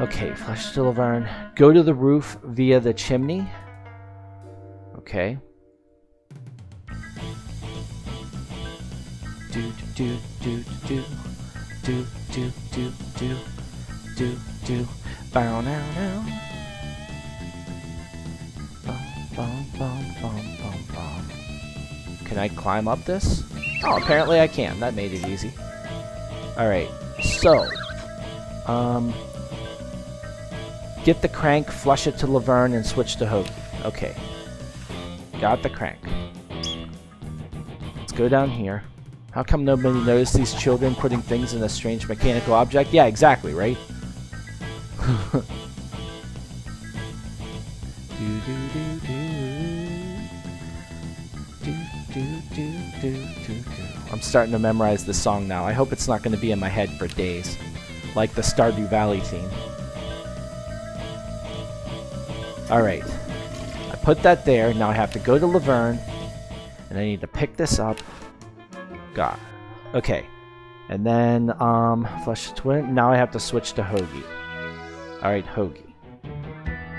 Okay. Flush to Laverne. Go to the roof via the chimney. Okay. Do do do do do do do do do do. Bow now now. Bum bum bum bum bum. Can I climb up this? Oh, apparently I can. That made it easy. All right. So, get the crank, flush it to Laverne, and switch to Hoagie. Okay. Got the crank. Let's go down here. How come nobody noticed these children putting things in a strange mechanical object? Yeah, exactly, right? I'm starting to memorize this song now. I hope it's not going to be in my head for days. Like the Stardew Valley theme. Alright. I put that there. Now I have to go to Laverne. And I need to pick this up. Got it. Okay. And then, flush the twin. Now I have to switch to Hoagie. Alright, Hoagie.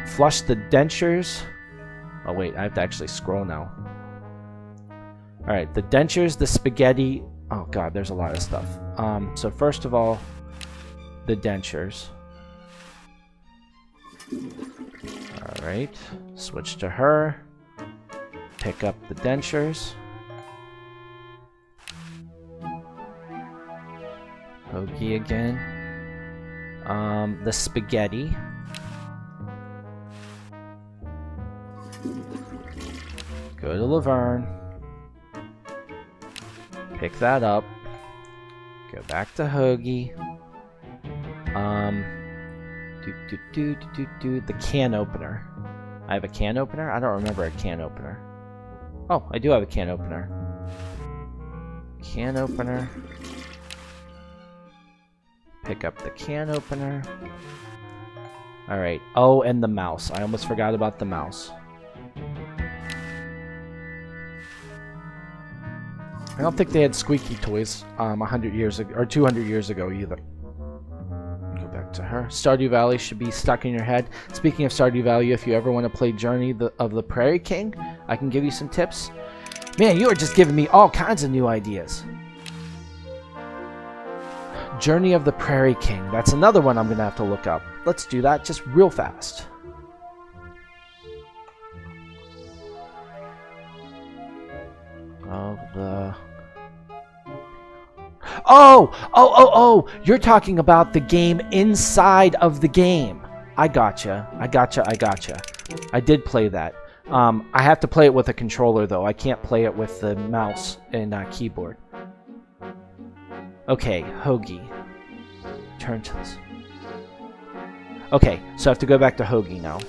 Flush the dentures. Oh wait, I have to actually scroll now. Alright, the dentures, the spaghetti. Oh god, there's a lot of stuff. So first of all, the dentures. Alright, switch to her. Pick up the dentures. Hoagie again. The spaghetti. Go to Laverne. Pick that up. Go back to Hoagie. The can opener. I have a can opener? I don't remember a can opener. Oh, I do have a can opener. Can opener. Pick up the can opener. Alright. Oh, and the mouse. I almost forgot about the mouse. I don't think they had squeaky toys 100 years ago, or 200 years ago either. Go back to her. Stardew Valley should be stuck in your head. Speaking of Stardew Valley, if you ever want to play Journey of the Prairie King, I can give you some tips. Man, you are just giving me all kinds of new ideas. Journey of the Prairie King. That's another one I'm going to have to look up. Let's do that just real fast. Oh! You're talking about the game inside of the game. I gotcha. I did play that. I have to play it with a controller, though. I can't play it with the mouse and keyboard. Okay, Hoagie. Turn to this. Okay, so I have to go back to Hoagie now.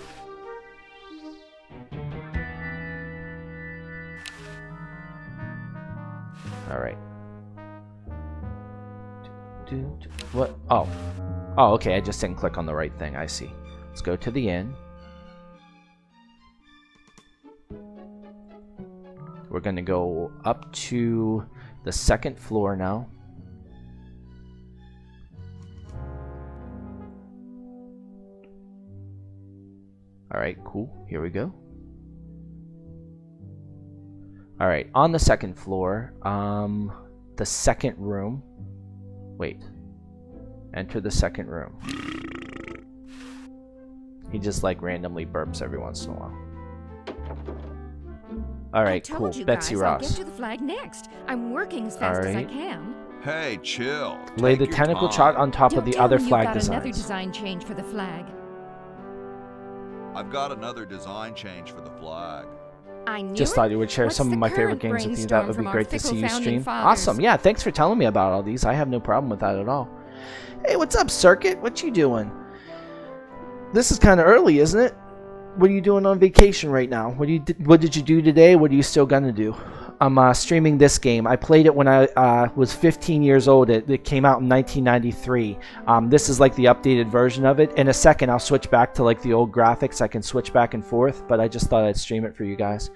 What? Oh. Oh, okay, I just didn't click on the right thing. I see. Let's go to the inn. We're going to go up to the 2nd floor now. Alright, cool. Here we go. Alright, on the 2nd floor, the 2nd room. Wait. Enter the 2nd room. He just like randomly burps every once in a while. Alright, cool. Betsy Ross. I'll get to the flag next. I'm working as fast as I can. Hey, chill. Lay the tentacle chart on top of the other flag You've got another designs. design change for the flag. I've got another design change for the flag. I knew Just it. thought you would share What's some the of my favorite current games with you. brainstorm That would be from great our to see fickle you founding stream. fathers? Awesome. Yeah, thanks for telling me about all these. I have no problem with that at all. Hey, what's up, Circuit? What you doing? This is kind of early, isn't it? What are you doing on vacation right now? What did you do today? What are you still gonna do? I'm streaming this game. I played it when I was 15 years old. It came out in 1993. This is like the updated version of it. In a second, I'll switch back to like the old graphics. I can switch back and forth, but I just thought I'd stream it for you guys.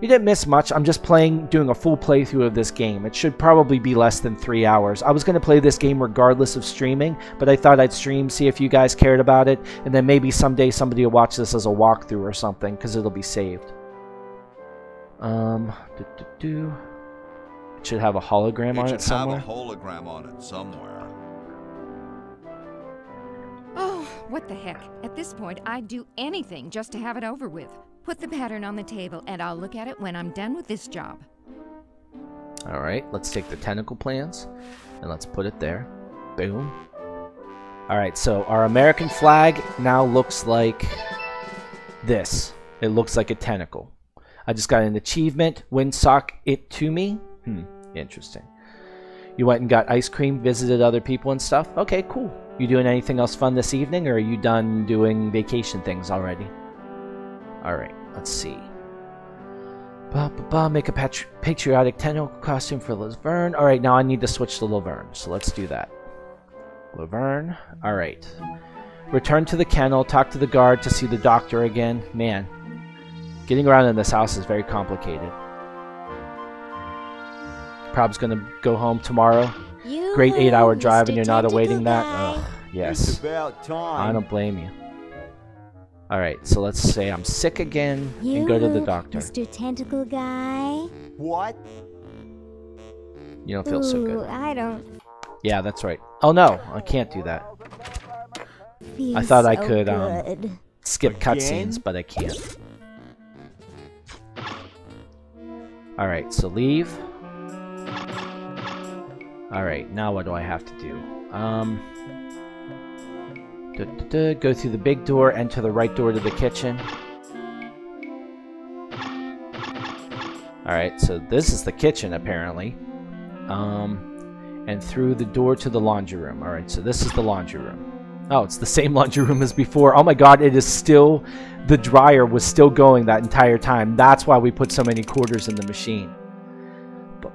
You didn't miss much. I'm just doing a full playthrough of this game. It should probably be less than 3 hours. I was going to play this game regardless of streaming, but I thought I'd stream, see if you guys cared about it, and then maybe someday somebody will watch this as a walkthrough or something, because it'll be saved. It should have a hologram on it somewhere. It should have a hologram on it somewhere. Oh, what the heck. At this point, I'd do anything just to have it over with. Put the pattern on the table, and I'll look at it when I'm done with this job. Alright, let's take the tentacle plans, and let's put it there. Boom. Alright, so our American flag now looks like this. It looks like a tentacle. I just got an achievement. Windsock it to me. Interesting. You went and got ice cream, visited other people and stuff? Okay, cool. You doing anything else fun this evening, or are you done doing vacation things already? Alright, let's see. Make a patriotic tentacle costume for Laverne. Alright, now I need to switch to Laverne, so let's do that. Laverne. Alright. Return to the kennel, talk to the guard to see the doctor again. Man, getting around in this house is very complicated. Prob's gonna go home tomorrow. Great 8-hour drive and you're not awaiting that? Ugh, yes. It's about time. I don't blame you. Alright, so let's say I'm sick again and go to the doctor. Mr. Tentacle Guy. What? You don't feel so good. I don't. Yeah, that's right. Oh no, I can't do that. Feel I thought I so could good. skip cutscenes, but I can't. Alright, so leave. Alright, now what do I have to do? Go through the big door, enter the right door to the kitchen. Alright, so this is the kitchen apparently. And through the door to the laundry room. Alright, so this is the laundry room. Oh, it's the same laundry room as before. Oh my god, it is still... The dryer was still going that entire time. That's why we put so many quarters in the machine.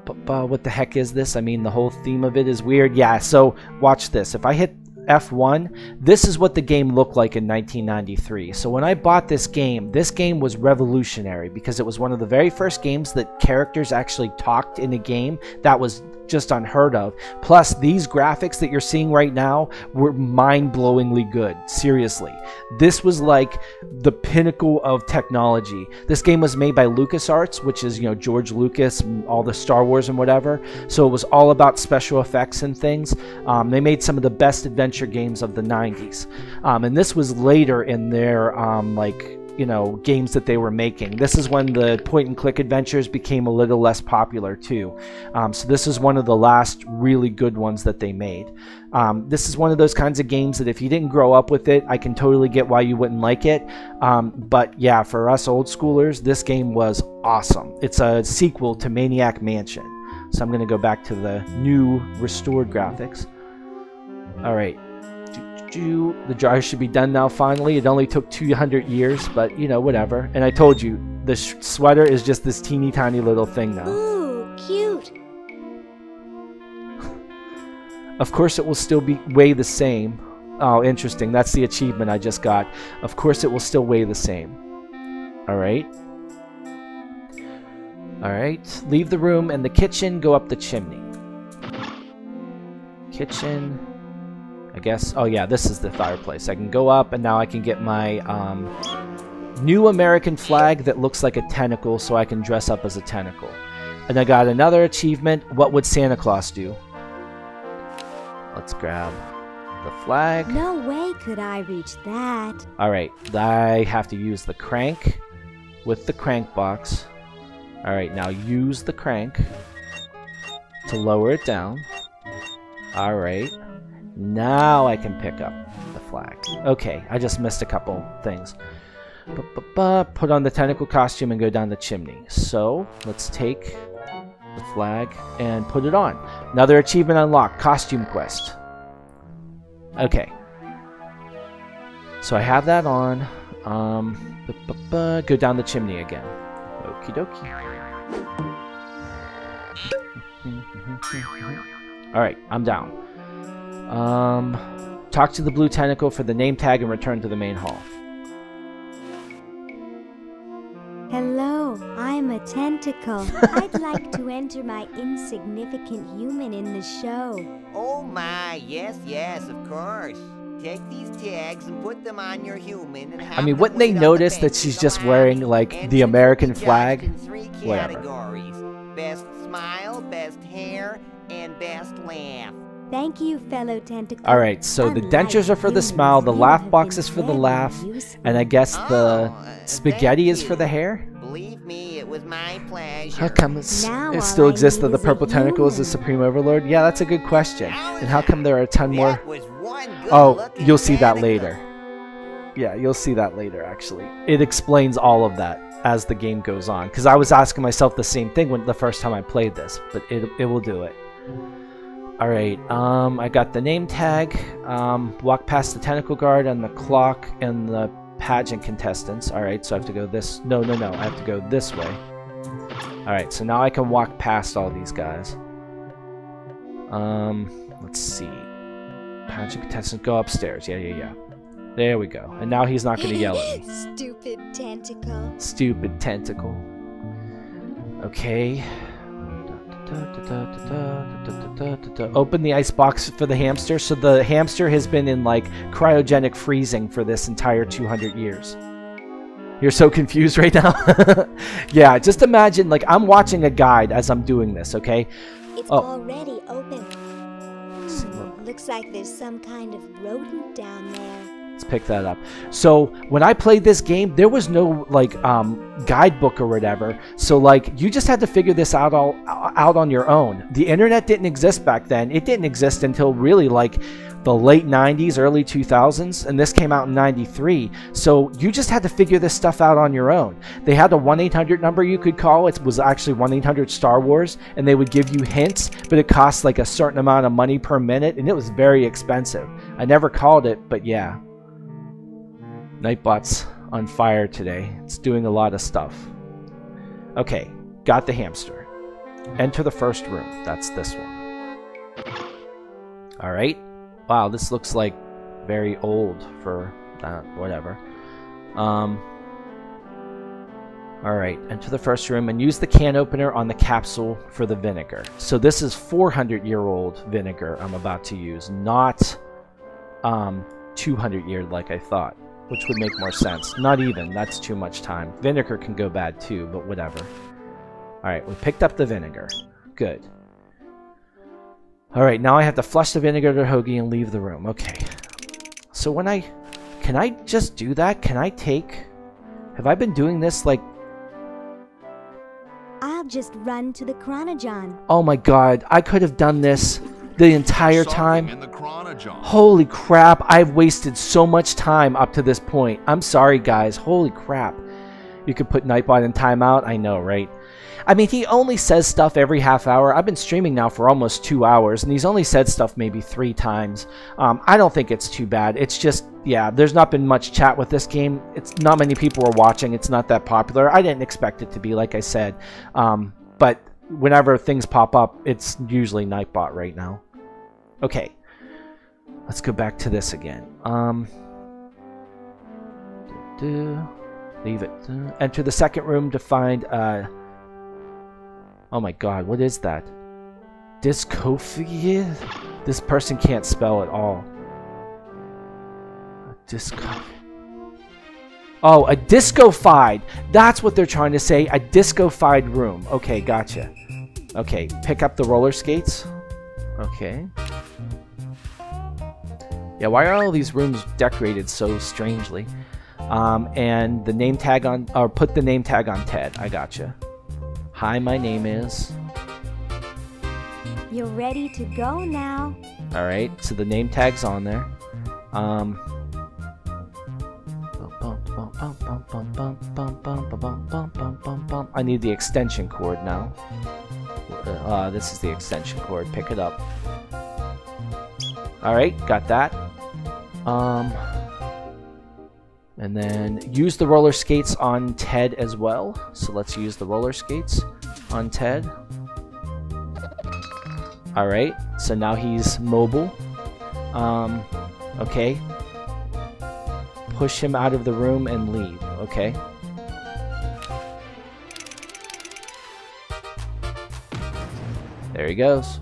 But what the heck is this? I mean, the whole theme of it is weird. Yeah, so watch this. If I hit F1, this is what the game looked like in 1993. So when I bought this game was revolutionary because it was one of the very first games that characters actually talked in a game. That was just unheard of. Plus, these graphics that you're seeing right now were mind-blowingly good. Seriously. This was like the pinnacle of technology. This game was made by LucasArts, which is, you know, George Lucas, all the Star Wars and whatever. So it was all about special effects and things. They made some of the best adventure games of the 90s. And this was later in their, games that they were making. This is when the point-and-click adventures became a little less popular too. So this is one of the last really good ones that they made. This is one of those kinds of games that if you didn't grow up with it, I can totally get why you wouldn't like it. But yeah, for us old schoolers, this game was awesome. It's a sequel to Maniac Mansion. So I'm going to go back to the new restored graphics. Alright. The dryer should be done now finally. It only took 200 years, but you know, whatever. And I told you, the sweater is just this teeny tiny little thing now. Ooh, cute. Of course, it will still weigh the same. Oh, interesting. That's the achievement I just got. Of course, it will still weigh the same. Alright. Alright. Leave the room and the kitchen. Go up the chimney. Kitchen. I guess. Oh, yeah. This is the fireplace. I can go up, and now I can get my new American flag that looks like a tentacle, so I can dress up as a tentacle. And I got another achievement. What would Santa Claus do? Let's grab the flag. No way could I reach that. Alright, I have to use the crank with the crank box. Alright, now use the crank to lower it down. Alright, now I can pick up the flag. Okay, I just missed a couple things. Put on the tentacle costume and go down the chimney. So, let's take the flag and put it on. Another achievement unlocked, costume quest. Okay. So I have that on. Go down the chimney again. Okie dokie. Alright, I'm down. Talk to the blue tentacle for the name tag and return to the main hall. Hello, I'm a tentacle. I'd like to enter my insignificant human in the show. Oh my, yes, of course. Take these tags and put them on your human and have I mean, wouldn't they notice that she's just wearing, like, the American flag? Whatever. Best smile, best hair, and best laugh. Thank you, fellow tentacle. Alright, so the dentures are for the smile, the laugh box is for the laugh, and I guess the spaghetti is for the hair? Believe me, it was my pleasure. How come it still exists that the purple tentacle is the supreme overlord? Yeah, that's a good question. And how come there are a ton more? Oh, you'll see that later. Yeah, you'll see that later, actually. It explains all of that as the game goes on. Because I was asking myself the same thing the first time I played this, but it will do it. Alright, I got the name tag. Walk past the tentacle guard and the clock and the pageant contestants. Alright, so I have to go this... No, I have to go this way. Alright, so now I can walk past all these guys. Let's see. Pageant contestants, go upstairs. Yeah. There we go. And now he's not going to yell at me. Stupid tentacle. Stupid tentacle. Okay. Open the ice box for the hamster. So the hamster has been in like cryogenic freezing for this entire 200 years. You're so confused right now? Yeah, just imagine like I'm watching a guide as I'm doing this, okay? It's already open. Looks like there's some kind of rodent down there. Let's pick that up. So when I played this game, there was no like guidebook or whatever. So like you just had to figure this out out on your own. The internet didn't exist back then. It didn't exist until really like the late 90s, early 2000s, and this came out in 93. So you just had to figure this stuff out on your own. They had a 1-800 number you could call. It was actually 1-800 Star Wars, and they would give you hints, but it cost like a certain amount of money per minute, and it was very expensive. I never called it, but yeah. Nightbot's on fire today. It's doing a lot of stuff. Okay, got the hamster. Enter the first room. That's this one. Alright. Wow, this looks like very old for that, whatever. Alright, enter the first room and use the can opener on the capsule for the vinegar. So this is 400-year-old vinegar I'm about to use, not 200-year like I thought, which would make more sense. Not even, that's too much time. Vinegar can go bad too, but whatever. Alright, we picked up the vinegar. Good. Alright, now I have to flush the vinegar to hoagie and leave the room. Okay. So when can I just do that? Can I take... Have I been doing this like... I'll just run to the chronogon. Oh my god, I could have done this the entire time. Holy crap, I've wasted so much time up to this point. I'm sorry guys, holy crap. You could put Nightbot in timeout, I know, right? I mean, he only says stuff every half hour. I've been streaming now for almost 2 hours, and he's only said stuff maybe 3 times. I don't think it's too bad. It's just, yeah, there's not been much chat with this game. It's not many people are watching. It's not that popular. I didn't expect it to be, like I said. But whenever things pop up, it's usually Nightbot right now. Okay. Let's go back to this again. Leave it. Enter the second room to find oh my god, what is that? Discophia? This person can't spell at all. Oh, a disco-fied! That's what they're trying to say. A disco-fied room. Okay, gotcha. Okay, pick up the roller skates. Okay. Yeah, why are all these rooms decorated so strangely? And the name tag on, or put the name tag on Ted. I gotcha. Hi, my name is. You're ready to go now. Alright, so the name tag's on there. I need the extension cord now. This is the extension cord. Pick it up. Alright, got that. And then use the roller skates on Ted as well. So let's use the roller skates on Ted. Alright, so now he's mobile. Okay. Push him out of the room and leave. Okay. There he goes.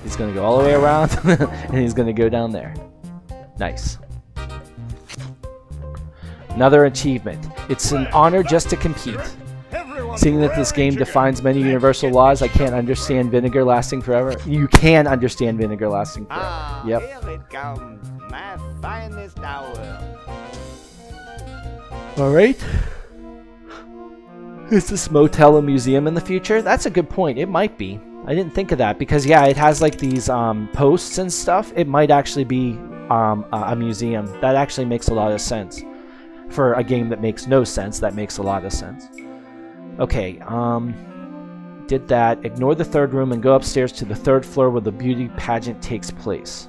He's gonna go all the way around and he's gonna go down there. Nice. Another achievement. It's an honor just to compete. Seeing that this game defines many universal laws, I can't understand vinegar lasting forever. You can understand vinegar lasting forever. Ah, yep. Here it comes, my finest hour. Alright. Is this motel a museum in the future? That's a good point. It might be. I didn't think of that because, yeah, it has like these posts and stuff. It might actually be a museum. That actually makes a lot of sense. For a game that makes no sense, that makes a lot of sense. Okay, did that. Ignore the third room and go upstairs to the third floor where the beauty pageant takes place.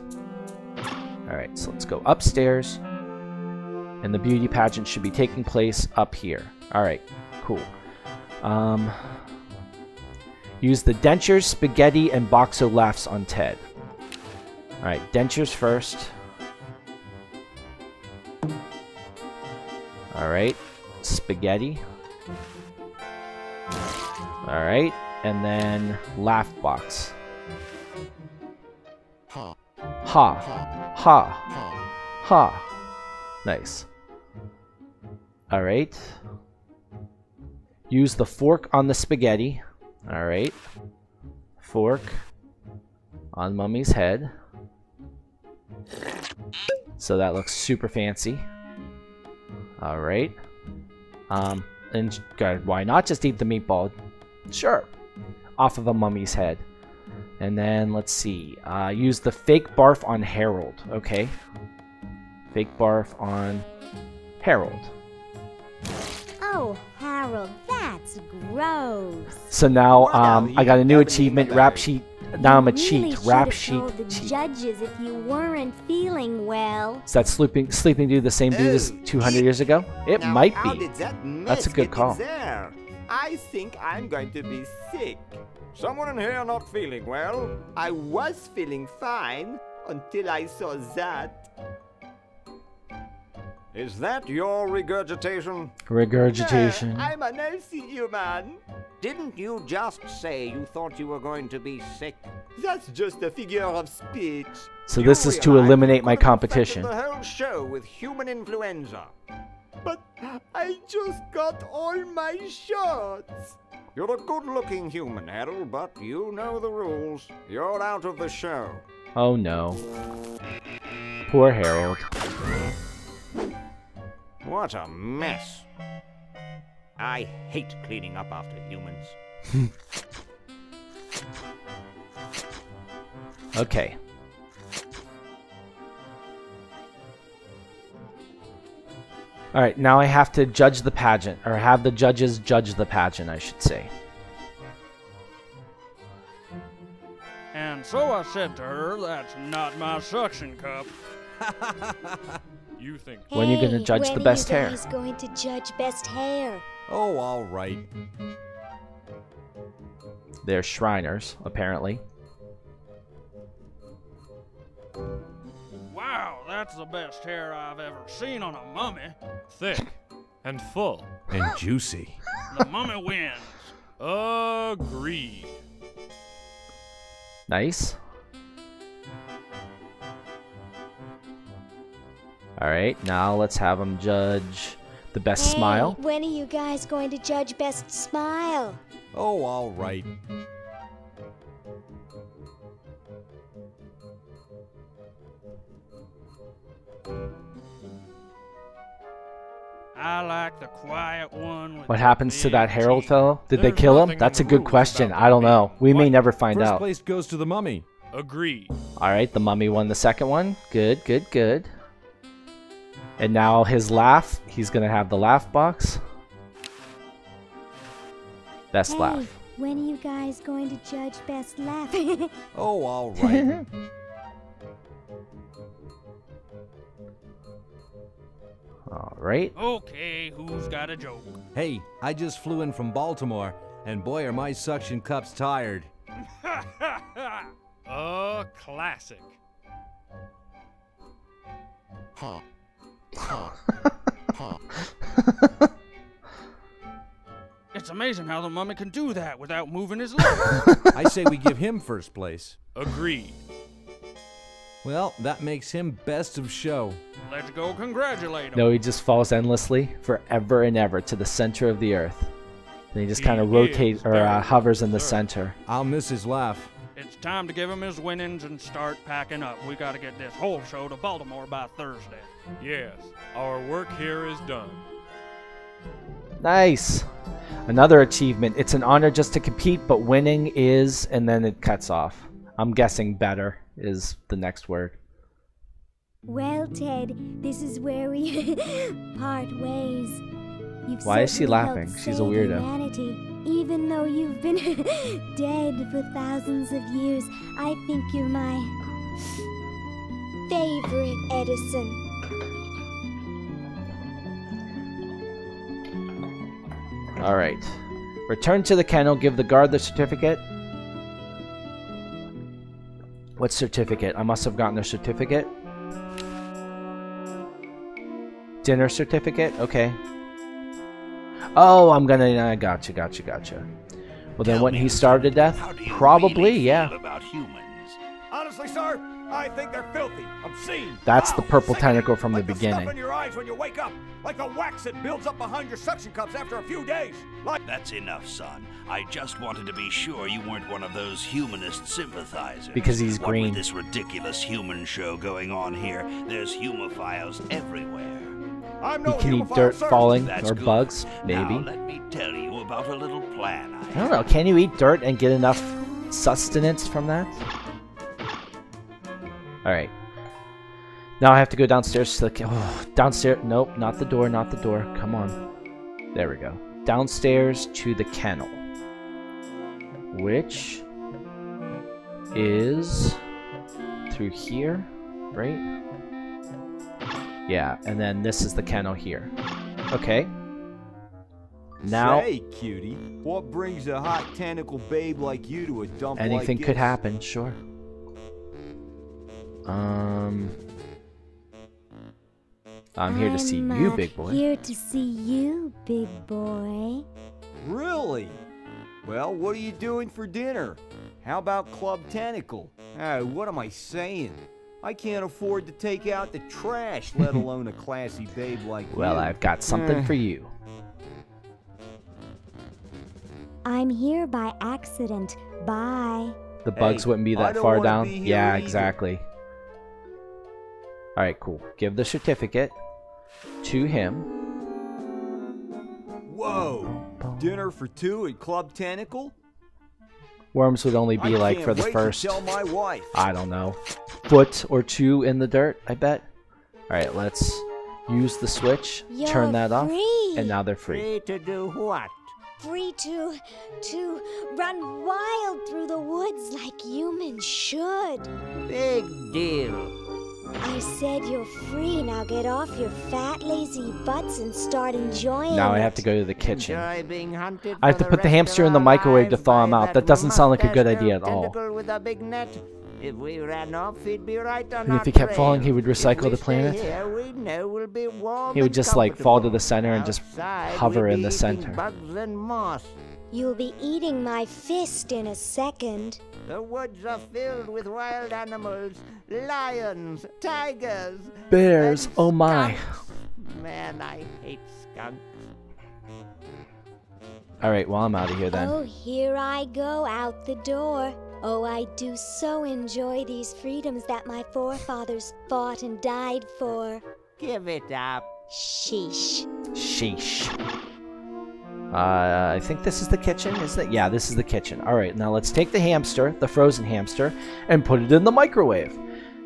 Alright, so let's go upstairs. And the beauty pageant should be taking place up here. Alright, cool. Use the dentures, spaghetti, and boxo laughs on Ted. Alright, dentures first. Alright, spaghetti. Alright, and then laugh box. Ha. Ha. Ha. Ha. Nice. Alright. Use the fork on the spaghetti. Alright. Fork on Mummy's head. So that looks super fancy. Alright. And God, why not just eat the meatball? Sure. Off of a mummy's head. And then, let's see. Use the fake barf on Harold. Okay. Fake barf on Harold. Oh, Harold, that's gross. So now, I got a new achievement. Rap sheet. Now I'm a cheat. Rap sheet. The judges if you weren't feeling well. Is that Sleeping Dude the same dude as 200 years ago? It Now, might how be. did that That's a good mess get in call. there? I think I'm going to be sick. Someone in here not feeling well? I was feeling fine until I saw that. Is that your regurgitation? Regurgitation. I'm an healthy human. Didn't you just say you thought you were going to be sick? That's just a figure of speech. So this is to eliminate my competition. The whole show with human influenza. But I just got all my shots. You're a good-looking human, Harold, but you know the rules. You're out of the show. Oh no. Poor Harold. What a mess. I hate cleaning up after humans. Okay. Alright, now I have to judge the pageant, or have the judges judge the pageant, I should say. And so I said to her, that's not my suction cup. You think... When are you going to judge the best hair? When are you guys going to judge best hair? Oh, all right. They're Shriners, apparently. Wow, that's the best hair I've ever seen on a mummy. Thick and full and juicy. The mummy wins. Agreed. Nice. Alright, now let's have him judge the best smile. When are you guys going to judge best smile? Oh, all right. I like the quiet one. With What happens to that Harold fellow? Did they kill him? That's a good question. I don't know. We may never find First out. place goes to the mummy. Agreed. Alright, the mummy won the second one. Good, good, good. And now his laugh. He's gonna have the laugh box. Best laugh. When are you guys going to judge best laugh? Oh, all right. Alright. Okay, who's got a joke? Hey, I just flew in from Baltimore, and boy are my suction cups tired. A classic. It's amazing how the mummy can do that without moving his lips. I say we give him first place. Agreed. Well, that makes him best of show. Let's go congratulate him. No, he just falls endlessly forever and ever to the center of the earth. And he just kind of rotates or hovers in the center. I'll miss his laugh. It's time to give him his winnings and start packing up. We got to get this whole show to Baltimore by Thursday. Yes, our work here is done. Nice. Another achievement. It's an honor just to compete, but winning is, and then it cuts off. I'm guessing better is the next word. Well, Ted, this is where we part ways. Why is she laughing? She's a weirdo. Humanity. Even though you've been dead for thousands of years, I think you're my favorite Edison. Alright. Return to the kennel, give the guard the certificate. What certificate? I must have gotten a certificate. Dinner certificate? Okay. Oh, I'm gonna... gotcha. Well, then wouldn't he starve to death? Probably, yeah. Honestly, sir, I think they're filthy, obscene. That's the purple tentacle from the Stuff beginning. in your eyes when you wake up, like the wax that builds up behind your suction cups after a few days. That's enough, son. I just wanted to be sure you weren't one of those humanist sympathizers. Because he's What green. with this ridiculous human show going on here, there's humophiles everywhere. He can eat dirt falling That's or good. bugs, maybe. Now let me tell you about a little plan I I don't know. Can you eat dirt and get enough sustenance from that? Alright. Now I have to go downstairs to the... Oh, downstairs... Nope, not the door, not the door. Come on. There we go. Downstairs to the kennel. Which is through here, right? Yeah, and then this is the kennel here. Okay. Now... Say, cutie, what brings a hot tentacle babe like you to a dump like anything this? could happen, sure. I'm here to see you, big boy. Here to see you, big boy. Really? Well, what are you doing for dinner? How about Club Tentacle? What am I saying? I can't afford to take out the trash, let alone a classy babe like you. Well, I've got something for you. I'm here by accident. Bye. The bugs Hey, wouldn't be I that don't far wanna down. be here Yeah, either. exactly. Alright, cool. Give the certificate to him. Whoa! Dinner for two at Club Tentacle? Worms would only be I like can't for the wait to first, tell my wife. I don't know, foot or two in the dirt, I bet. Alright, let's use the switch, turn that off, free. and now they're free. Free to do what? Free to run wild through the woods like humans should. Big deal. I said you're free. Now get off your fat, lazy butts and start enjoying Now I it. have to go to the kitchen. Enjoy being hunted I have for to put the rest hamster of in the our microwave to lives thaw him by out. That doesn't sound like a good mustache idea at all. tentacle with a big net. If we ran off, he'd be right on And our if he kept trail. falling, he would recycle If we the planet? Stay here, we know we'll be warm He would and just like fall to comfortable. the center and just Outside, hover we'd in be the eating center. bugs and moss. You'll be eating my fist in a second. The woods are filled with wild animals, lions, tigers, Bears, and oh my. skunks. Man, I hate skunks. Alright, well, I'm out of here then. Oh, here I go out the door. Oh, I do so enjoy these freedoms that my forefathers fought and died for. Give it up. Sheesh. Sheesh. I think this is the kitchen, isn't it? Yeah, this is the kitchen. Alright, now let's take the hamster, the frozen hamster, and put it in the microwave.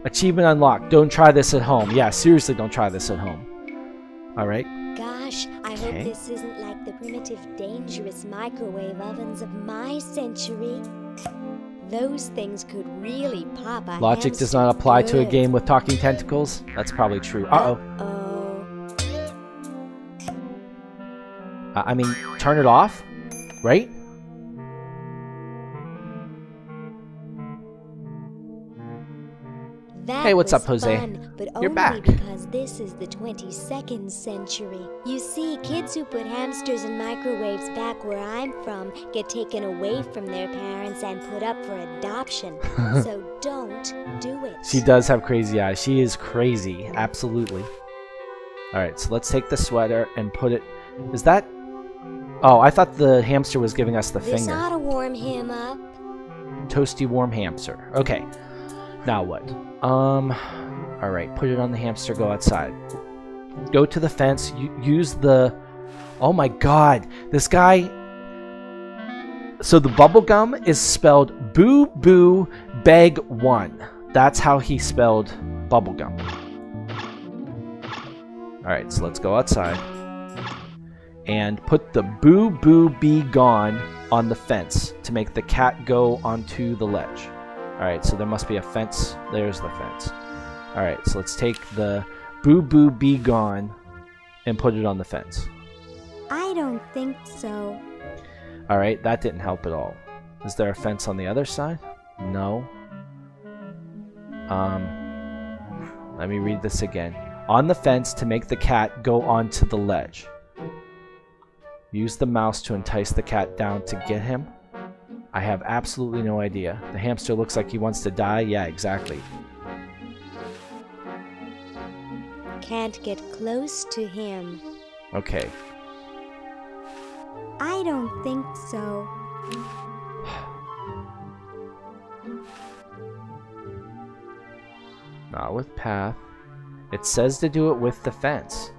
Achievement unlocked. Don't try this at home. Yeah, seriously, don't try this at home. Alright. Gosh, I hope this isn't like the primitive, dangerous microwave ovens of my century. Those things could really pop a Logic does not apply to a game with talking tentacles. That's probably true. Uh-oh. I mean, turn it off, right? That Hey, what's was up, Jose? fun, but You're only back. because this is the 22nd century. You see, kids who put hamsters in microwaves back where I'm from get taken away from their parents and put up for adoption. So don't do it. She does have crazy eyes. She is crazy. Absolutely. Alright, so let's take the sweater and put it... Is that... Oh, I thought the hamster was giving us the This finger. ought to warm him up. Toasty warm hamster. Okay. Now what? Alright, put it on the hamster, go outside. Go to the fence, use the... Oh my god, this guy... So the bubble gum is spelled Boo Boo Bag 1. That's how he spelled bubble gum. Alright, so let's go outside. And put the Boo Boo Be Gone on the fence to make the cat go onto the ledge. Alright, so there must be a fence. There's the fence. Alright, so let's take the Boo Boo Be Gone and put it on the fence. I don't think so. Alright, that didn't help at all. Is there a fence on the other side? No. Let me read this again. On the fence to make the cat go onto the ledge. Use the mouse to entice the cat down to get him. I have absolutely no idea. The hamster looks like he wants to die. Yeah, exactly. Can't get close to him. Okay. I don't think so. Not with path. It says to do it with the fence.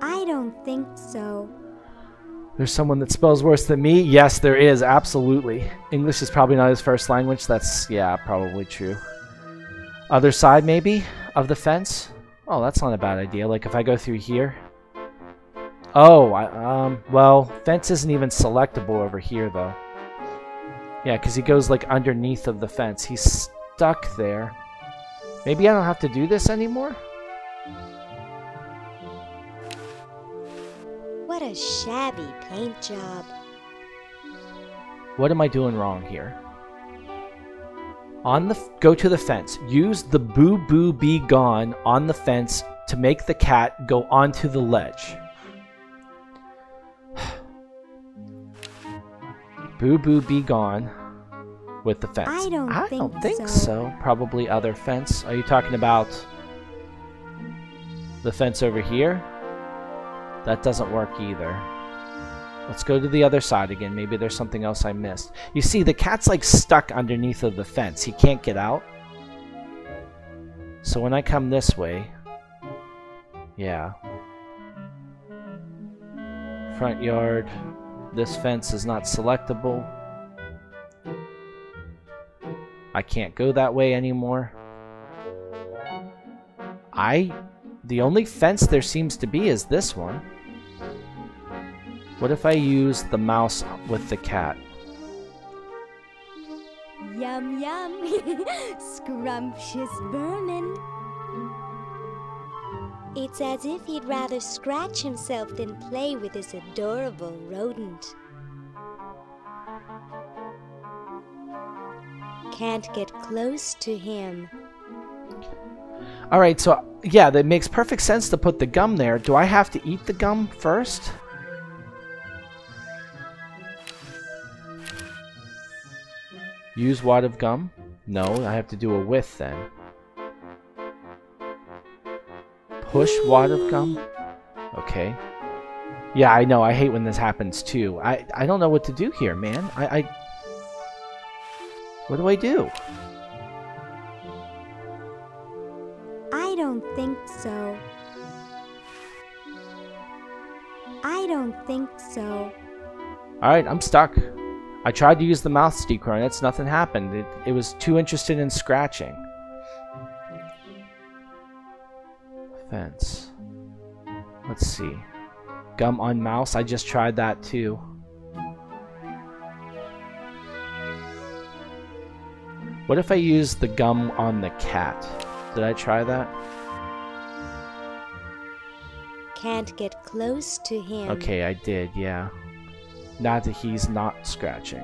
I don't think so. There's someone that spells worse than me? Yes, there is, absolutely. English is probably not his first language. That's, yeah, probably true. Other side, maybe, of the fence? Oh, that's not a bad idea. Like, if I go through here. Oh, well, fence isn't even selectable over here, though. Yeah, because he goes, like, underneath of the fence. He's stuck there. Maybe I don't have to do this anymore? What a shabby paint job. What am I doing wrong here? Go to the fence. Use the Boo Boo Be Gone on the fence to make the cat go onto the ledge. Boo Boo Be Gone with the fence. I don't think so. Probably other fence. Are you talking about the fence over here? That doesn't work either. Let's go to the other side again. Maybe there's something else I missed. You see, the cat's like stuck underneath of the fence. He can't get out. So when I come this way... Yeah. Front yard. This fence is not selectable. I can't go that way anymore. The only fence there seems to be is this one. What if I use the mouse with the cat? Yum yum. Scrumptious vermin. It's as if he'd rather scratch himself than play with this adorable rodent. Can't get close to him. Alright, so yeah, that makes perfect sense to put the gum there. Do I have to eat the gum first? Use wad of gum? No, I have to do a with then. Push wad of gum? Okay. Yeah, I know. I hate when this happens too. I don't know what to do here, man. What do I do? I don't think so. I don't think so. Alright, I'm stuck. I tried to use the mouse decoronet, nothing happened. It was too interested in scratching. Fence. Let's see. Gum on mouse, I just tried that too. What if I use the gum on the cat? Did I try that? Can't get close to him. Okay, I did, yeah. Now that he's not scratching.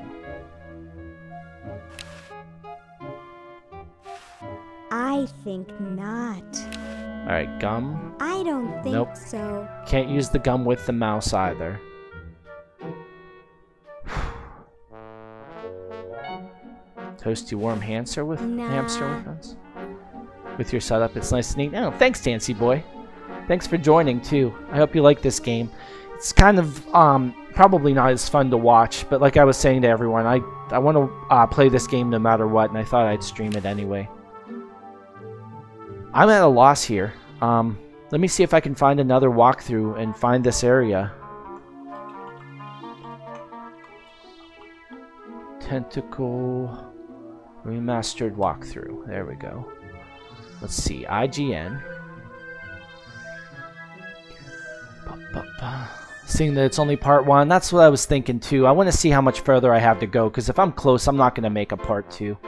I think not. Alright, gum. I don't think Nope. so. Can't use the gum with the mouse either. Toasty warm hamster with us? With your setup, it's nice and neat. Oh, thanks, Dancy boy. Thanks for joining too. I hope you like this game. It's kind of probably not as fun to watch, but like I was saying to everyone, I want to play this game no matter what, and I thought I'd stream it anyway. I'm at a loss here. Let me see if I can find another walkthrough and find this area. Tentacle remastered walkthrough. There we go. Let's see. IGN. Seeing that it's only part 1, that's what I was thinking too. I want to see how much further I have to go, because if I'm close, I'm not going to make a part 2.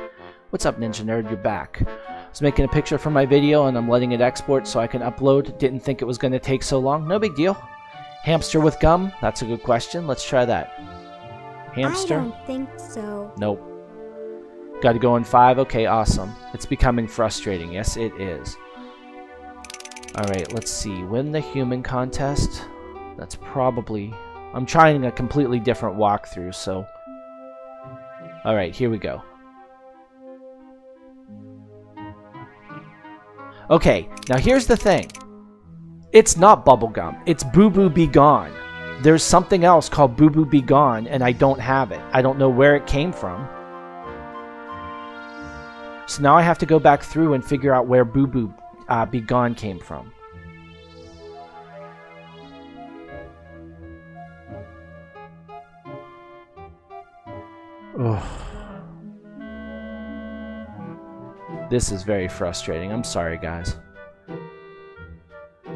What's up, Ninja Nerd? You're back. I was making a picture for my video, and I'm letting it export so I can upload. Didn't think it was going to take so long. No big deal. Hamster with gum? That's a good question. Let's try that. Hamster? I don't think so. Nope. Got to go in 5? Okay, awesome. It's becoming frustrating. Yes, it is. Alright, let's see. Win the human contest? That's probably... I'm trying a completely different walkthrough, so... Alright, here we go. Okay, now here's the thing. It's not bubblegum. It's Boo Boo Be Gone. There's something else called Boo Boo Be Gone, and I don't have it. I don't know where it came from. So now I have to go back through and figure out where Boo Boo Be Gone came from. Ugh. This is very frustrating. I'm sorry, guys.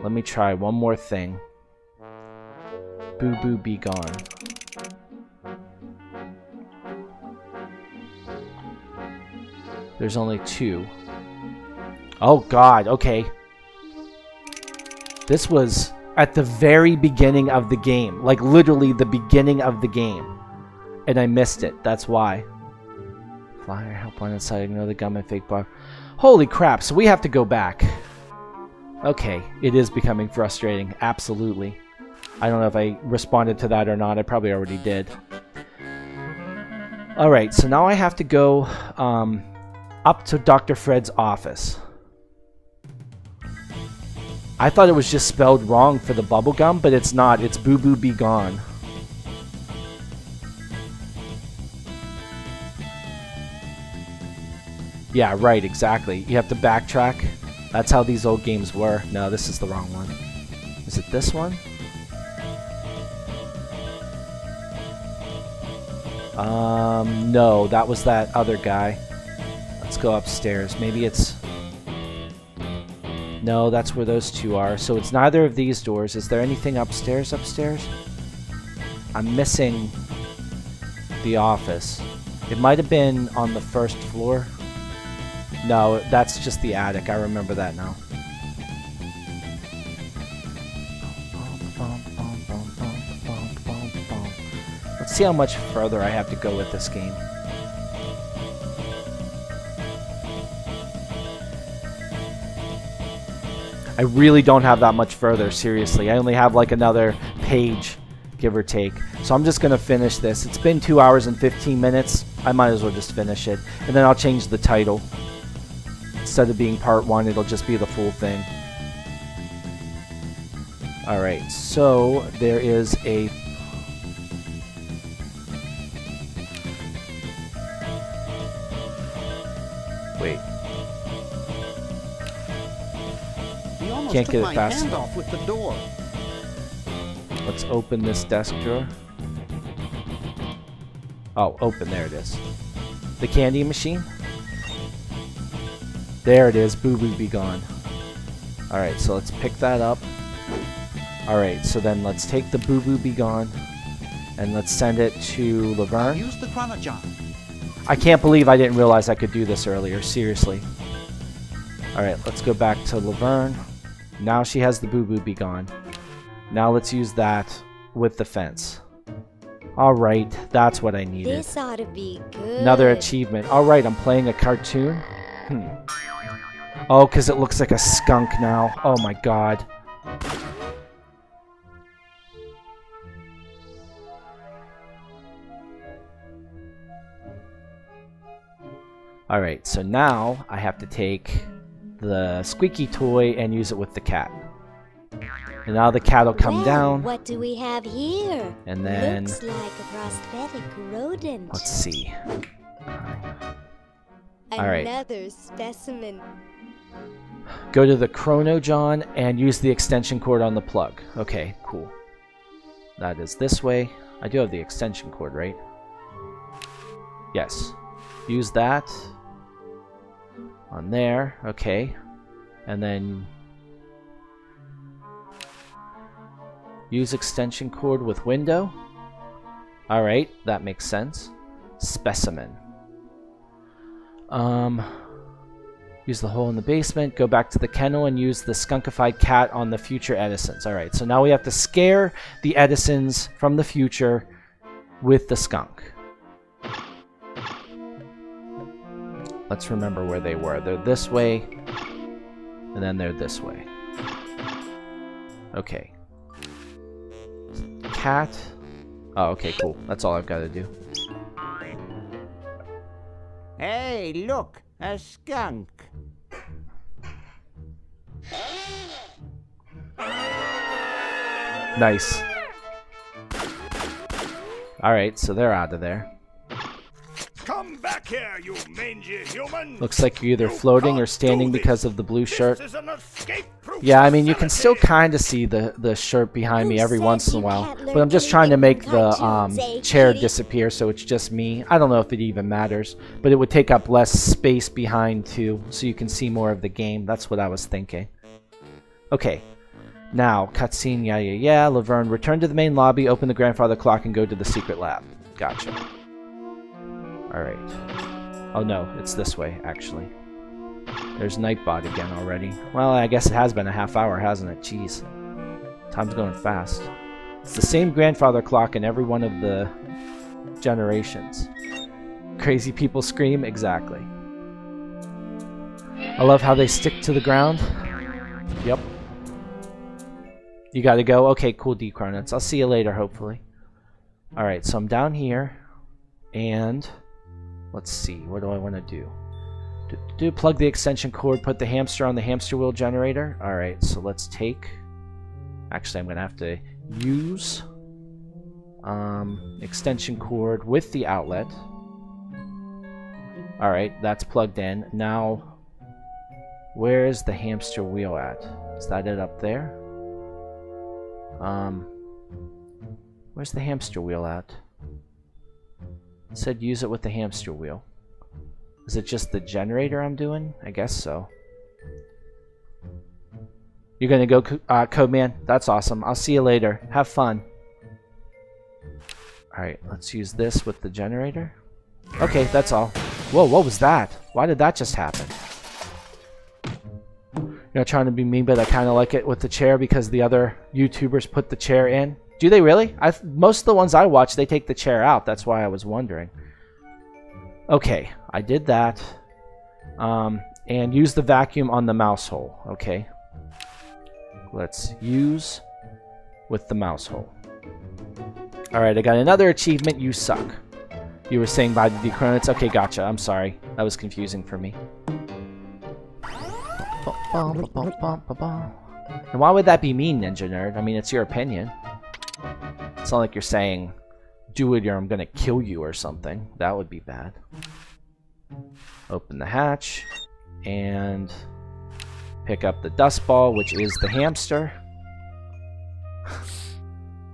Let me try one more thing. Boo Boo Be Gone. There's only 2. Oh god, okay. This was at the very beginning of the game. Like literally the beginning of the game. And I missed it. That's why. Flyer, help on inside, ignore the gum and fake bar. Holy crap, so we have to go back. Okay, it is becoming frustrating. Absolutely. I don't know if I responded to that or not. I probably already did. Alright, so now I have to go up to Dr. Fred's office. I thought it was just spelled wrong for the bubblegum, but it's not. It's Boo Boo Be Gone. Yeah, right, exactly. You have to backtrack. That's how these old games were. No, this is the wrong one. Is it this one? No, that was that other guy. Let's go upstairs. Maybe it's... No, that's where those 2 are. So it's neither of these doors. Is there anything upstairs? I'm missing the office. It might have been on the 1st floor. No, that's just the attic. I remember that now. Let's see how much further I have to go with this game. I really don't have that much further, seriously. I only have like another page, give or take. So I'm just going to finish this. It's been 2 hours and 15 minutes. I might as well just finish it. And then I'll change the title. Instead of being part 1, it'll just be the full thing. Alright, so there is a... Wait. He almost Can't took get it my fast hand enough. off with the door. Let's open this desk drawer. Oh, open. There it is. The candy machine. There it is. Boo Boo Be Gone. Alright, so let's pick that up. Alright, so then let's take the Boo Boo Be Gone and let's send it to Laverne. Use the chronojohn. I can't believe I didn't realize I could do this earlier. Seriously. Alright, let's go back to Laverne. Now she has the Boo Boo Be Gone. Now let's use that with the fence. Alright, that's what I needed. This ought to be good. Another achievement. Alright, I'm playing a cartoon. Oh, because it looks like a skunk now. Oh my god. Alright, so now I have to take the squeaky toy and use it with the cat. And now the cat will come down. What do we have here? And then... Looks like a prosthetic rodent. Let's see. Alright. Another specimen. Go to the chronojohn and use the extension cord on the plug. Okay, cool. That is this way. I do have the extension cord, right? Yes. Use that on there. Okay. And then use extension cord with window. Alright, that makes sense. Specimen. Use the hole in the basement, go back to the kennel, and use the skunkified cat on the future Edisons. Alright, so now we have to scare the Edisons from the future with the skunk. Let's remember where they were. They're this way, and then they're this way. Okay. Cat. Oh, okay, cool. That's all I've got to do. Hey, look, a skunk. Nice. Alright, so they're out of there. Come back here, you mangy human! Looks like you're either floating or standing because of the blue shirt. Yeah, I mean, you can still kind of see the shirt behind me every once in a while. But I'm just trying to make the chair disappear so it's just me. I don't know if it even matters. But it would take up less space behind, too, so you can see more of the game. That's what I was thinking. Okay. Now, cutscene, yeah. Laverne, return to the main lobby, open the grandfather clock, and go to the secret lab. Gotcha. Alright. Oh no, it's this way, actually. There's Nightbot again already. Well, I guess it has been a half hour, hasn't it? Jeez. Time's going fast. It's the same grandfather clock in every one of the generations. Crazy people scream? Exactly. I love how they stick to the ground. Yep. You gotta go? Okay, cool, D-Chronets. I'll see you later, hopefully. Alright, so I'm down here. And... let's see, what do I want to do? Plug the extension cord, put the hamster on the hamster wheel generator. Alright, so let's take... actually, I'm going to have to use extension cord with the outlet. Alright, that's plugged in. Now, where is the hamster wheel at? Is that it up there? Where's the hamster wheel at? It said use it with the hamster wheel. Is it just the generator I'm doing? I guess so. You're gonna go, Codeman? That's awesome. I'll see you later. Have fun. Alright, let's use this with the generator. Okay, that's all. Whoa, what was that? Why did that just happen? You're not trying to be mean, but I kind of like it with the chair because the other YouTubers put the chair in. Do they really? Most of the ones I watch, they take the chair out. That's why I was wondering. Okay, I did that. And use the vacuum on the mouse hole. Okay. Let's use with the mouse hole. Alright, I got another achievement. You suck. You were saying by the credits. Okay, gotcha. I'm sorry. That was confusing for me. And why would that be mean, Ninja Nerd? I mean, it's your opinion. It's not like you're saying, do it or I'm gonna kill you or something. That would be bad. Open the hatch and pick up the dust ball, which is the hamster.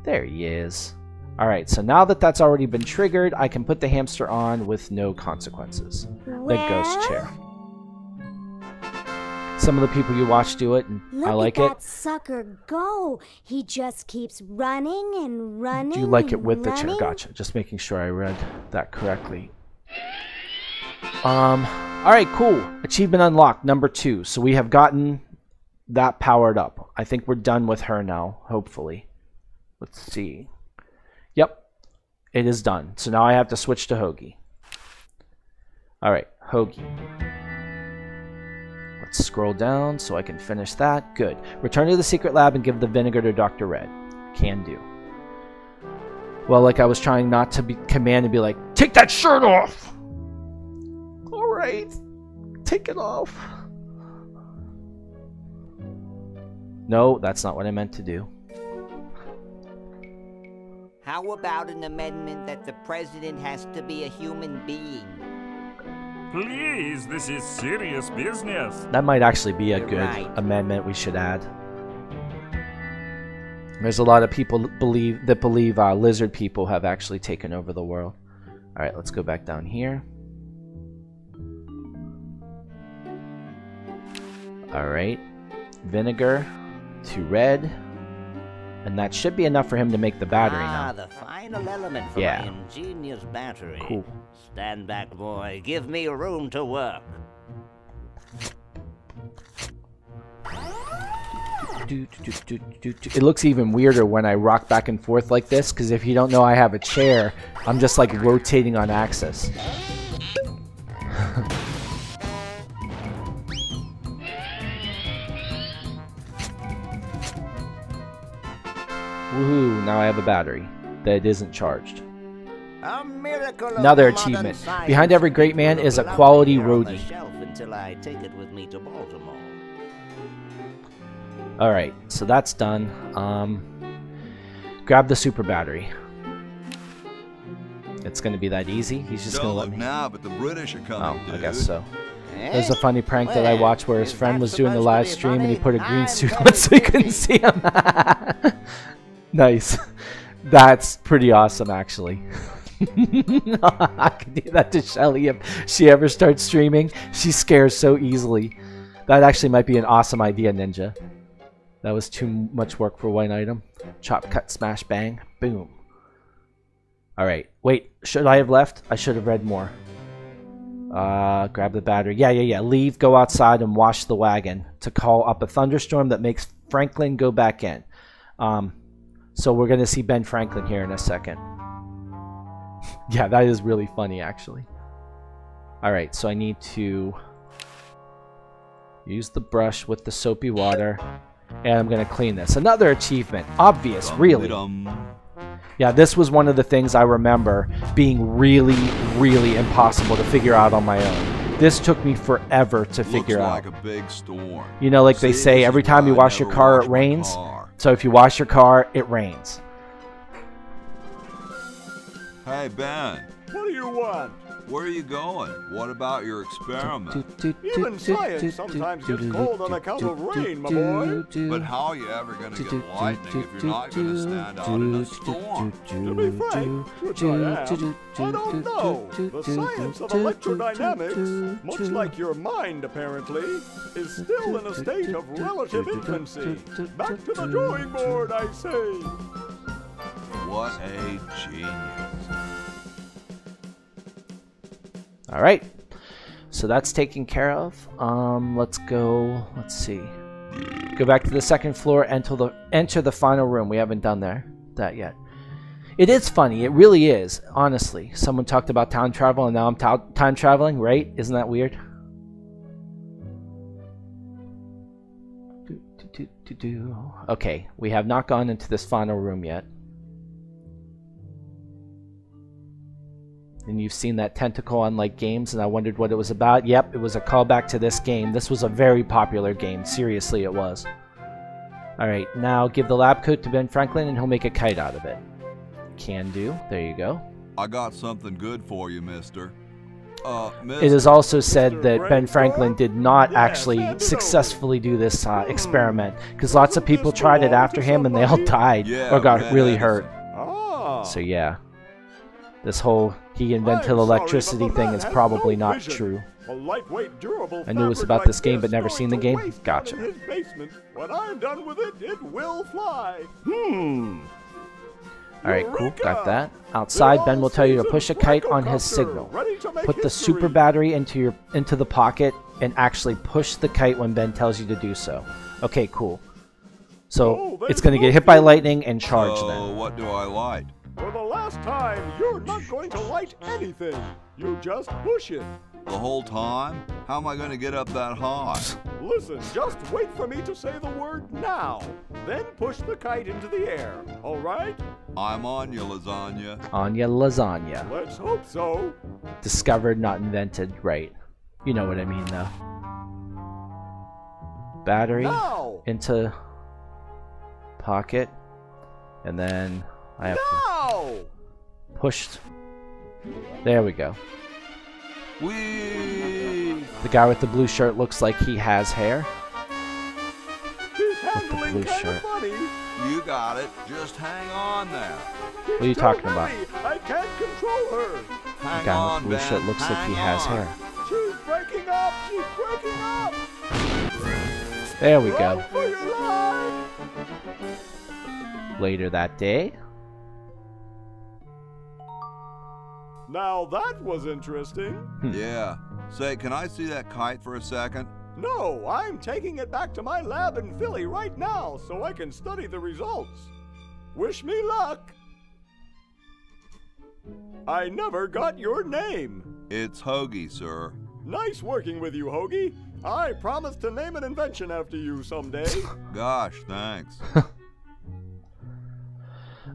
There he is. Alright, so now that that's already been triggered, I can put the hamster on with no consequences. The ghost chair. Some of the people you watch do it, and I like it. Look at that sucker go. He just keeps running and running. Do you like it with the chair? Gotcha. Just making sure I read that correctly. Alright, cool. Achievement unlocked, number 2. So we have gotten that powered up. I think we're done with her now, hopefully. Let's see. Yep, it is done. So now I have to switch to Hoagie. Alright, Hoagie. Let's scroll down so I can finish that. Good. Return to the secret lab and give the vinegar to Dr. Red. Can do. Well, like I was trying not to be command and be like, take that shirt off! Alright, take it off. No, that's not what I meant to do. How about an amendment that the president has to be a human being? Please, this is serious business. That might actually be a good amendment we should add. There's a lot of people believe lizard people have actually taken over the world. Alright, let's go back down here. Alright. Vinegar to Red. And that should be enough for him to make the battery now. The final element for my ingenious battery. Cool. Stand back, boy. Give me room to work. It looks even weirder when I rock back and forth like this, because if you don't know I have a chair, I'm just like rotating on axis. Woohoo, now I have a battery that isn't charged. A miracle of Another modern achievement. science. Behind every great man is a quality roadie. Until I take it with me to Baltimore. Alright, so that's done. Grab the super battery. It's gonna be that easy. He's just gonna let me. Now, but the British are coming, I guess so. There's a funny prank that I watched where his friend was doing the live stream and he put a green suit on so he couldn't see him. Nice. That's pretty awesome, actually. I can do that to Shelly if she ever starts streaming. She scares so easily. That actually might be an awesome idea, Ninja. That was too much work for one item. Chop, cut, smash, bang. Boom. Alright. Wait, should I have left? I should have read more. Grab the battery. Yeah. Leave, go outside, and wash the wagon to call up a thunderstorm that makes Franklin go back in. So we're going to see Ben Franklin here in a second. Yeah, that is really funny, actually. Alright, so I need to use the brush with the soapy water, and I'm going to clean this. Another achievement. Obvious, really. Yeah, this was one of the things I remember being really, really impossible to figure out on my own. This took me forever to figure out. Looks like a big storm. You know, like they say, every time you wash your car, it rains. So if you wash your car, it rains. Hey, Ben. What do you want? Where are you going? What about your experiment? Even science sometimes gets cold on account of rain, my boy. But how are you ever going to get lightning if you're not going to stand out in a storm? To be frank, which I am, I don't know. The science of electrodynamics, much like your mind apparently, is still in a state of relative infancy. Back to the drawing board, I say. What a genius. Alright, so that's taken care of. Let's go, let's see. Go back to the second floor, enter the final room. We haven't done that yet. It is funny, it really is, honestly. Someone talked about time travel and now I'm time traveling, right? Isn't that weird? Okay, we have not gone into this final room yet. And you've seen that tentacle on like games, and I wondered what it was about. Yep, it was a callback to this game. This was a very popular game. Seriously, it was. Alright, now give the lab coat to Ben Franklin and he'll make a kite out of it. Can do. There you go. I got something good for you, mister. It is also said that Ben Franklin did not actually successfully do this experiment, because lots of people tried it after him and they all died or got really hurt. So yeah, this whole he invented electricity thing is probably not true. I knew it was about this game but never seen the game. Gotcha. When I'm done with it, it will fly. Alright, cool, got that. Outside, Ben will tell you to push a kite on his signal. Put the super battery into the pocket and actually push the kite when Ben tells you to do so. Okay, cool. So, it's going to get hit by lightning and charge then. What do I light? For the last time, you're not going to light anything. You just push it. The whole time? How am I going to get up that high? Listen, just wait for me to say the word now. Then push the kite into the air, all right? I'm on you, lasagna. On ya, lasagna. Let's hope so. Discovered, not invented. Right. You know what I mean, though. Battery into pocket. And then I have to push. There we go. Whee! The guy with the blue shirt looks like he has hair. She's with the blue shirt. funny. You got it. Just hang on there. What are you talking about? I can't control her. The guy with the blue shirt looks like he has hair. She's breaking up. She's breaking up. There we go. Run for your life. Later that day. Now that was interesting. Yeah. Say, can I see that kite for a second? No, I'm taking it back to my lab in Philly right now so I can study the results. Wish me luck. I never got your name. It's Hoagie, sir. Nice working with you, Hoagie. I promise to name an invention after you someday. Gosh, thanks.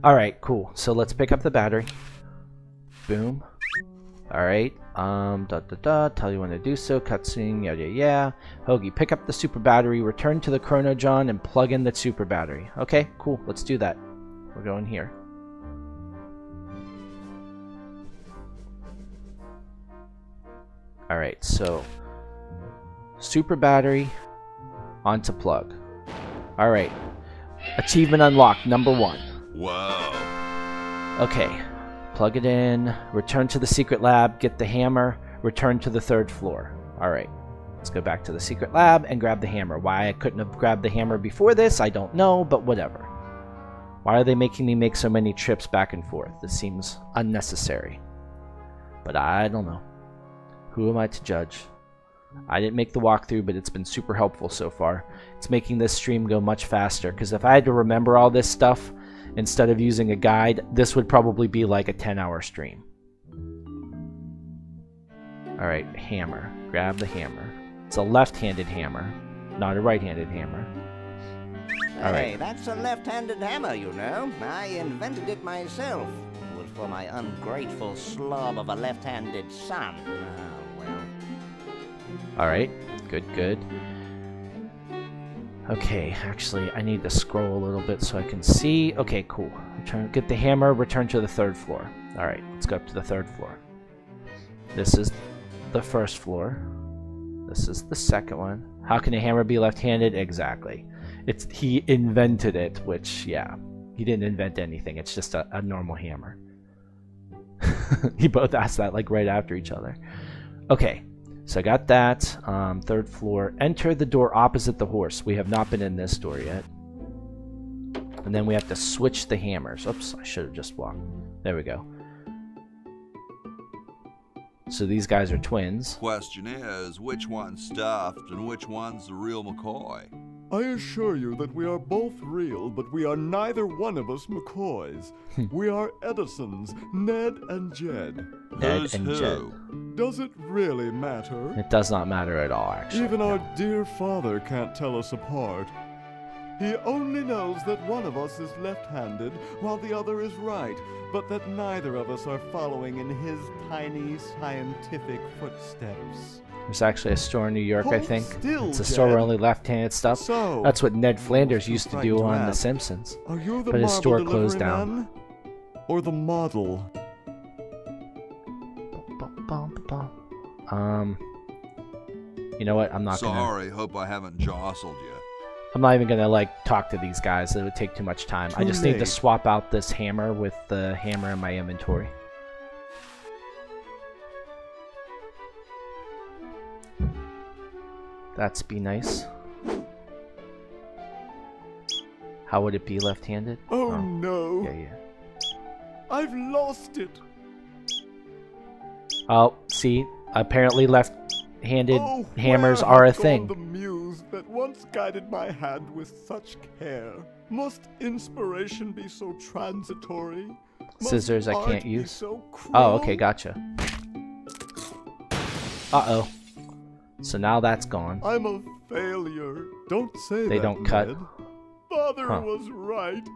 Alright, cool. So let's pick up the battery. Boom. Alright. Tell you when to do so. Cutscene, yeah. Hoagie, pick up the super battery, return to the Chrono John, and plug in the super battery. Okay, cool. Let's do that. We're going here. Alright, so super battery onto plug. Alright. Achievement unlocked, number 1. Whoa. Okay. Plug it in, return to the secret lab, get the hammer, return to the 3rd floor. Alright, let's go back to the secret lab and grab the hammer. Why I couldn't have grabbed the hammer before this, I don't know, but whatever. Why are they making me make so many trips back and forth? This seems unnecessary. But I don't know. Who am I to judge? I didn't make the walkthrough, but it's been super helpful so far. It's making this stream go much faster, because if I had to remember all this stuff, instead of using a guide, this would probably be like a 10-hour stream. Alright, hammer. Grab the hammer. It's a left-handed hammer, not a right-handed hammer. Hey, that's a left-handed hammer, you know. I invented it myself. It was for my ungrateful slob of a left-handed son. Oh, well. Alright, good. Okay, actually, I need to scroll a little bit so I can see. Okay, cool. Get the hammer, return to the 3rd floor. Alright, let's go up to the 3rd floor. This is the 1st floor. This is the 2nd one. How can a hammer be left-handed? Exactly. He invented it, which, yeah. He didn't invent anything. It's just a normal hammer. He both asked that, like, right after each other. Okay. So I got that. 3rd floor. Enter the door opposite the horse. We have not been in this door yet. And then we have to switch the hammers. Oops, I should have just walked. There we go. So these guys are twins. Question is, which one's stuffed and which one's the real McCoy? I assure you that we are both real, but we are neither one of us McCoys. We are Edisons, Ned and Jed. Ned and Jed. Does it really matter? It does not matter at all, actually. Even our dear father can't tell us apart. He only knows that one of us is left-handed while the other is right, but that neither of us are following in his tiny scientific footsteps. There's actually a store in New York, I think. Still, it's a store where Jed. only left-handed stuff. So, that's what Ned Flanders used to do on The draft. Simpsons. Are you the but his store marble closed delivery down. man? Or the model? You know what? I'm not gonna. Sorry, hope I haven't jostled you. I'm not even gonna like talk to these guys. It would take too much time. I just need to late. swap out this hammer with the hammer in my inventory. That's be nice. How would it be left-handed? Oh no. Yeah. I've lost it. Oh, see, apparently left-handed Oh, hammers where are a has gone thing. The muse that once guided my hand with such care. Must inspiration be so transitory? Must Scissors I art can't be use. so cruel? Oh, okay, gotcha. Uh-oh. So now that's gone. I'm a failure. Don't say They that, don't cut. Ned. Father Huh. was right.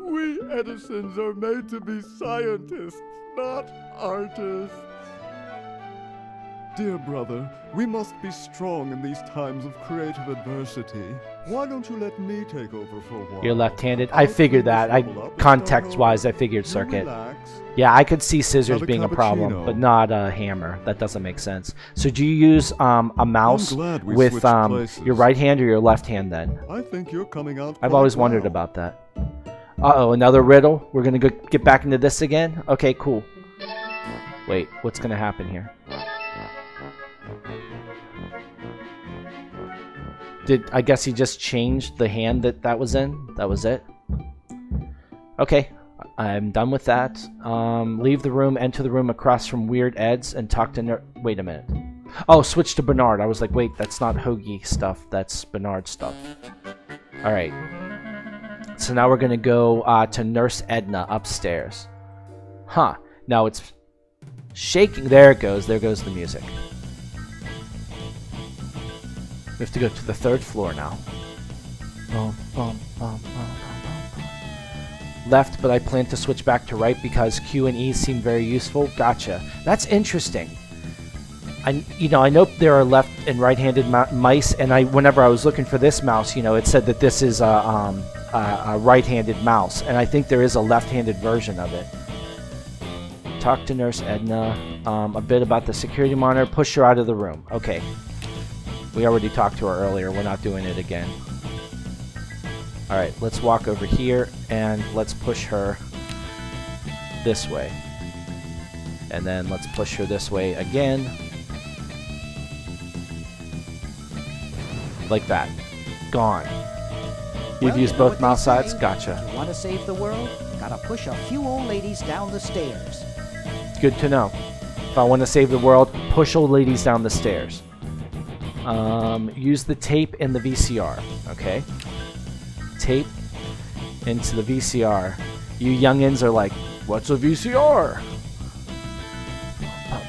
We Edisons are made to be scientists, not artists. Dear brother, we must be strong in these times of creative adversity. Why don't you let me take over for a while? You're left-handed. I figured that. Context-wise, I figured circuit. Yeah, I could see scissors Have a being a problem, cappuccino. but not a hammer. That doesn't make sense. So do you use a mouse glad we with switched places. your right hand or your left hand then? I think you're coming out I've quite always wondered well. about that. Uh-oh, another riddle? We're gonna get back into this again? Okay, cool. Wait, what's gonna happen here? I guess he just changed the hand that was in? That was it? Okay, I'm done with that. Leave the room, enter the room across from Weird Ed's, and talk to wait a minute. Oh, switch to Bernard. I was like, wait, that's not Hoagie stuff. That's Bernard stuff. Alright. So now we're going to go to Nurse Edna upstairs. Huh. Now it's shaking. There it goes. There goes the music. We have to go to the 3rd floor now. Left, but I plan to switch back to right because Q and E seem very useful. Gotcha. That's interesting. I know there are left and right-handed mice, and whenever I was looking for this mouse, it said that this is a right-handed mouse, and I think there is a left-handed version of it. Talk to Nurse Edna. A bit about the security monitor. Push her out of the room. Okay. We already talked to her earlier. We're not doing it again. Alright, let's walk over here and let's push her this way. And then let's push her this way again. Like that. Gone. You've used both mouse sides? Gotcha. You want to save the world? Gotta push a few old ladies down the stairs. Good to know. If I want to save the world, push old ladies down the stairs. Use the tape in the VCR. Okay. Tape into the VCR. You youngins are like, what's a VCR?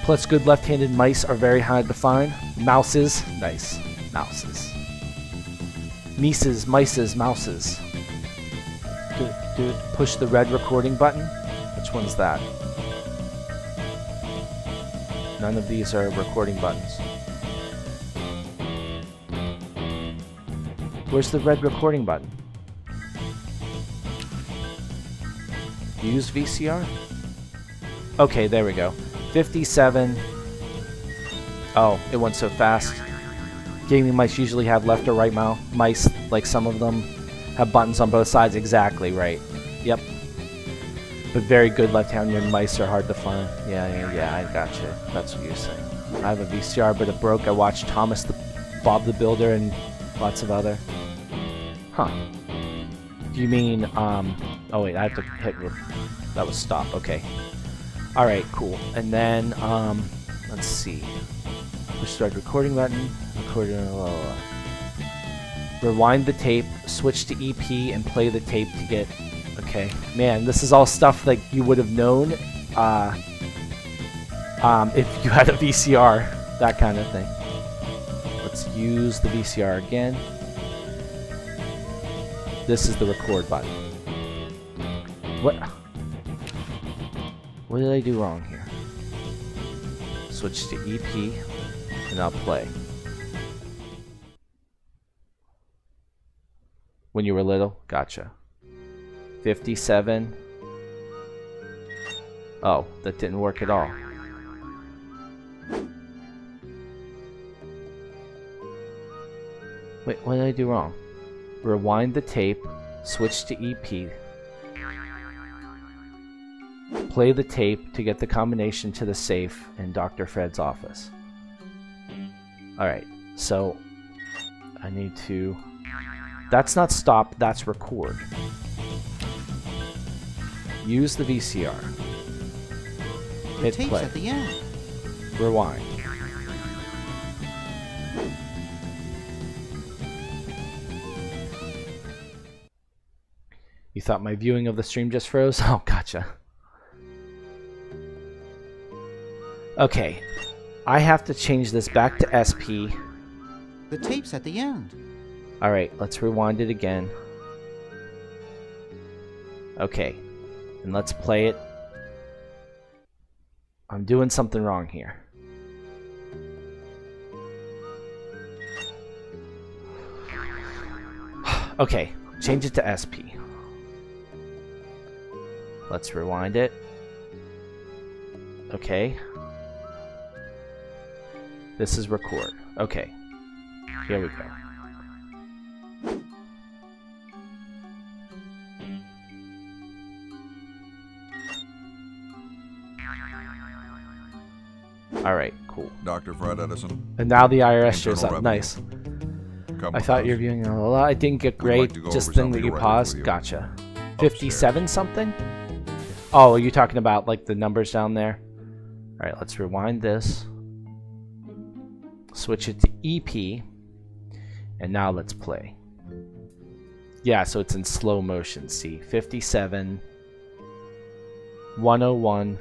Plus, good left-handed mice are very hard to find. Mouses. Nice. Mouses. Mices, mices, mouses. Push the red recording button. Which one's that? None of these are recording buttons. Where's the red recording button? Use VCR? Okay, there we go. 57. Oh, it went so fast. Gaming mice usually have left or right mice, like some of them have buttons on both sides. Exactly right. Yep. But very good left-handed mice are hard to find. Yeah, I gotcha. That's what you're saying. I have a VCR, but it broke. I watched Bob the Builder and lots of other. Huh. Do you mean, oh wait, I have to hit, that was stop, okay. Alright, cool. And then, let's see. Push the red recording button, rewind the tape, switch to EP, and play the tape to get, okay. Man, this is all stuff like you would have known, if you had a VCR, that kind of thing. Let's use the VCR again. This is the record button. What? What did I do wrong here? Switch to EP, and I'll play. When you were little? Gotcha. 57. Oh, that didn't work at all. Wait, what did I do wrong? Rewind the tape, switch to EP. Play the tape to get the combination to the safe in Dr. Fred's office. Alright, so I need to... That's not stop, that's record. Use the VCR. Hit tape's play. At the end. Rewind. You thought my viewing of the stream just froze? Oh, gotcha. Okay, I have to change this back to SP. The tape's at the end. Alright, let's rewind it again. Okay, and let's play it. I'm doing something wrong here. Okay, change it to SP. Let's rewind it. Okay. This is record. Okay. Here we go. Alright, cool. Dr. Fred Edison. And now the IRS shows up. Revenue. Nice. Come I with thought us. you were viewing a lot. I didn't get great. like to go Just over thing something that you right paused. with you. Gotcha. 57 something? Oh, are you talking about like the numbers down there? Alright, let's rewind this. Switch it to EP. And now let's play. Yeah, so it's in slow motion. See, 57, 101,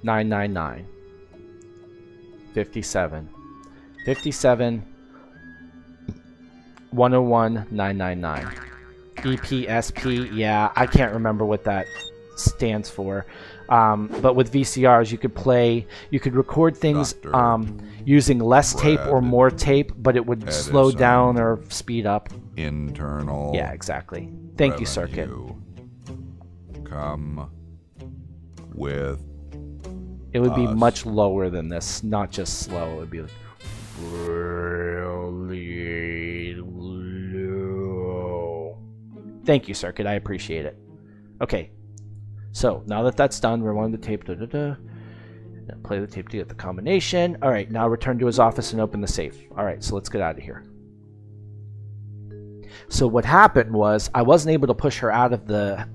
999, 57, 57, 101, 999. EPSP, yeah, I can't remember what that stands for. But with VCRs, you could record things using less tape or more tape, but it would slow down or speed up. Internal. Yeah, exactly. Thank you, Circuit. Come with It would be us. much lower than this, not just slow. It would be like really low. Thank you, Circuit. I appreciate it. Okay. So, now that that's done, rewind the tape, play the tape to get the combination. Alright, now return to his office and open the safe. Alright, so let's get out of here. So what happened was, I wasn't able to push her out of the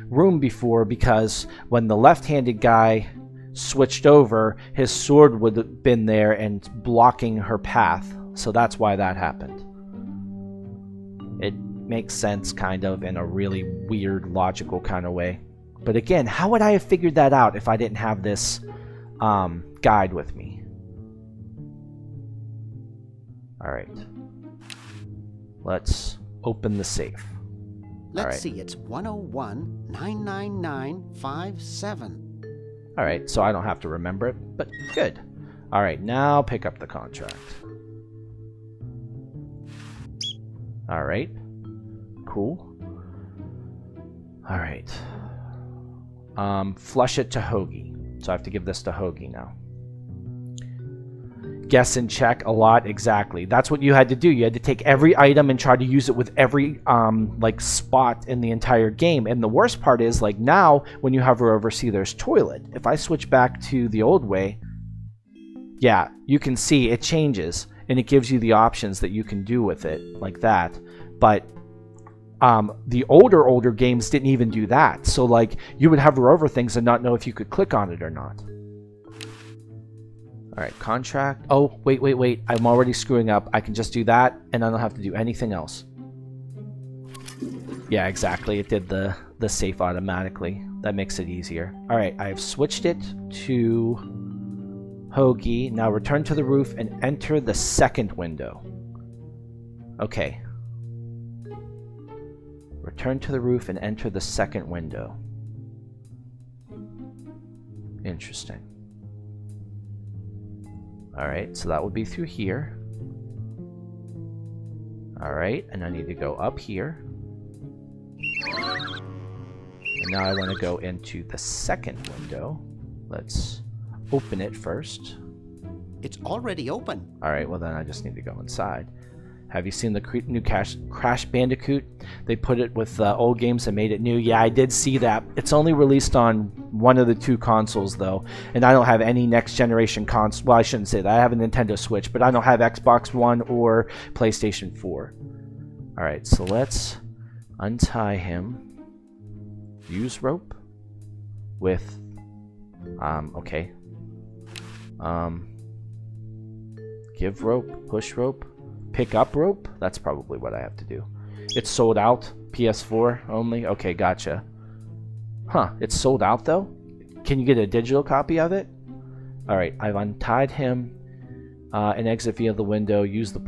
room before because when the left-handed guy switched over, his sword would have been there and blocking her path. So that's why that happened. It makes sense, kind of, in a really weird, logical kind of way. But again, how would I have figured that out if I didn't have this guide with me? Alright. Let's open the safe. Let's see, it's 101 999 57. Alright, so I don't have to remember it, but good. Alright, now pick up the contract. Alright. Cool. Alright. Flush it to Hoagie. So I have to give this to Hoagie now. Guess and check a lot, exactly. That's what you had to do. You had to take every item and try to use it with every like spot in the entire game. And the worst part is, like, now when you hover over, see there's toilet. If I switch back to the old way, yeah, you can see it changes and it gives you the options that you can do with it, like that. But the older games didn't even do that. So, like, you would hover over things and not know if you could click on it or not. Alright, contract. Oh, wait. I'm already screwing up. I can just do that, and I don't have to do anything else. Yeah, exactly. It did the safe automatically. That makes it easier. Alright, I have switched it to Hoagie. Now return to the roof and enter the second window. Okay, Return to the roof and enter the second window. Interesting. Alright, so that would be through here. Alright, and I need to go up here. And now I want to go into the second window. Let's open it first. It's already open. Alright, well then I just need to go inside. Have you seen the new Crash Bandicoot? They put it with old games and made it new. Yeah, I did see that. It's only released on one of the two consoles, though. And I don't have any next generation console. Well, I shouldn't say that. I have a Nintendo Switch, but I don't have Xbox One or PlayStation 4. Alright, so let's untie him. Use rope with... okay. Give rope, push rope. Pick up rope? That's probably what I have to do. It's sold out. PS4 only? Okay, gotcha. Huh, it's sold out though? Can you get a digital copy of it? Alright, I've untied him and exit via the window. Use the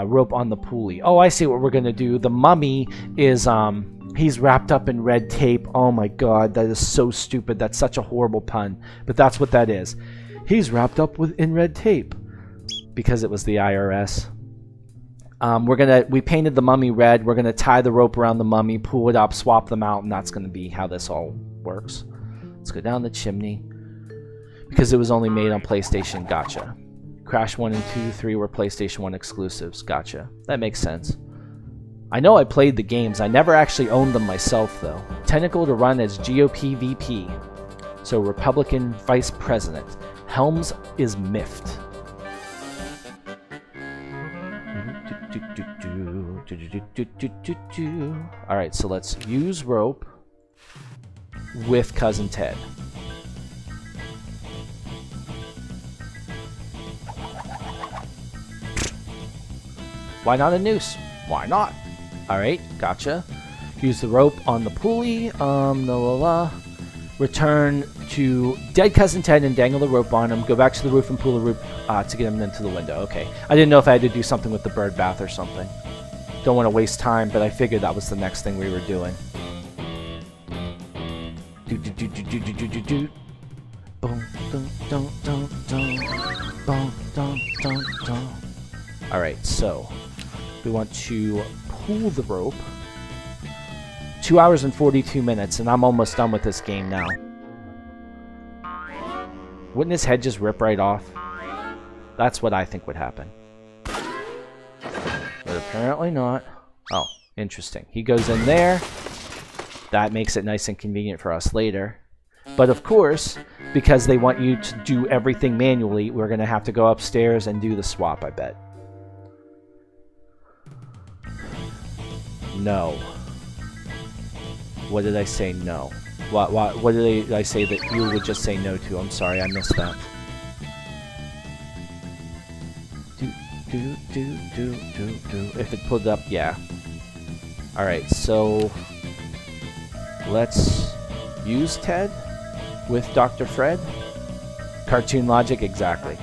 rope on the pulley. Oh, I see what we're gonna do. The mummy is, he's wrapped up in red tape. Oh my god, that is so stupid. That's such a horrible pun. But that's what that is. He's wrapped up in red tape. Because it was the IRS. We painted the mummy red. We're gonna tie the rope around the mummy, pull it up, swap them out, and that's gonna be how this all works. Let's go down the chimney. Because it was only made on PlayStation, gotcha. Crash 1 and 2, 3 were PlayStation 1 exclusives, gotcha. That makes sense. I know I played the games. I never actually owned them myself, though. Tentacle to run as GOP VP. So Republican Vice President. Helms is miffed. Alright, so let's use rope with Cousin Ted. Why not a noose? Why not? Alright, gotcha. Use the rope on the pulley. Return to dead Cousin Ted and dangle the rope on him. Go back to the roof and pull the rope to get him into the window. Okay. I didn't know if I had to do something with the bird bath or something. Don't want to waste time, but I figured that was the next thing we were doing. Alright, so we want to pull the rope. 2 hours and 42 minutes, and I'm almost done with this game now. Wouldn't his head just rip right off? That's what I think would happen. But apparently not. Oh, interesting. He goes in there. That makes it nice and convenient for us later. But of course, because they want you to do everything manually, we're going to have to go upstairs and do the swap, I bet. No. What did I say no? What did I say that you would just say no to? I'm sorry, I missed that. If it pulled up, yeah. Alright, so let's use Ted with Dr. Fred. Cartoon logic, exactly.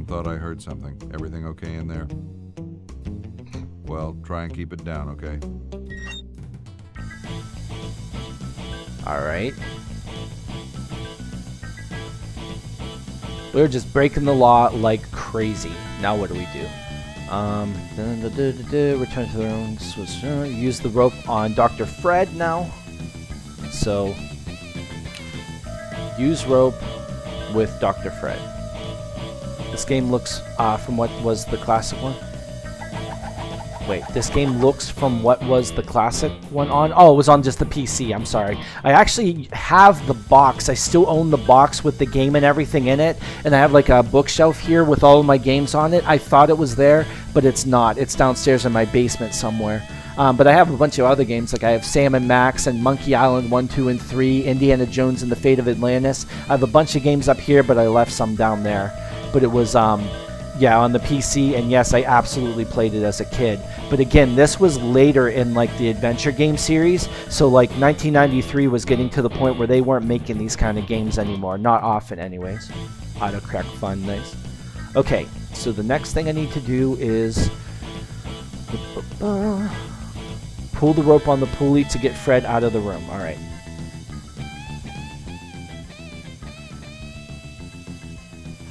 Thought I heard something. Everything okay in there? Well, try and keep it down, okay? Alright. We're just breaking the law like crazy. Now what do we do? Return to their own switch. Use the rope on Dr. Fred now. So, use rope with Dr. Fred. This game looks from what was the classic one. Wait, this game looks from what was the classic one on? Oh, it was on just the PC, I'm sorry. I actually have the box. I still own the box with the game and everything in it. And I have like a bookshelf here with all of my games on it. I thought it was there, but it's not. It's downstairs in my basement somewhere. But I have a bunch of other games, like I have Sam and Max and Monkey Island 1, 2, and 3, Indiana Jones and the Fate of Atlantis. I have a bunch of games up here, but I left some down there. But it was Yeah, on the PC, and yes, I absolutely played it as a kid. But again, this was later in like the adventure game series, so like 1993 was getting to the point where they weren't making these kind of games anymore. Not often, anyways. Autocorrect fun, nice. Okay, so the next thing I need to do is pull the rope on the pulley to get Fred out of the room. All right.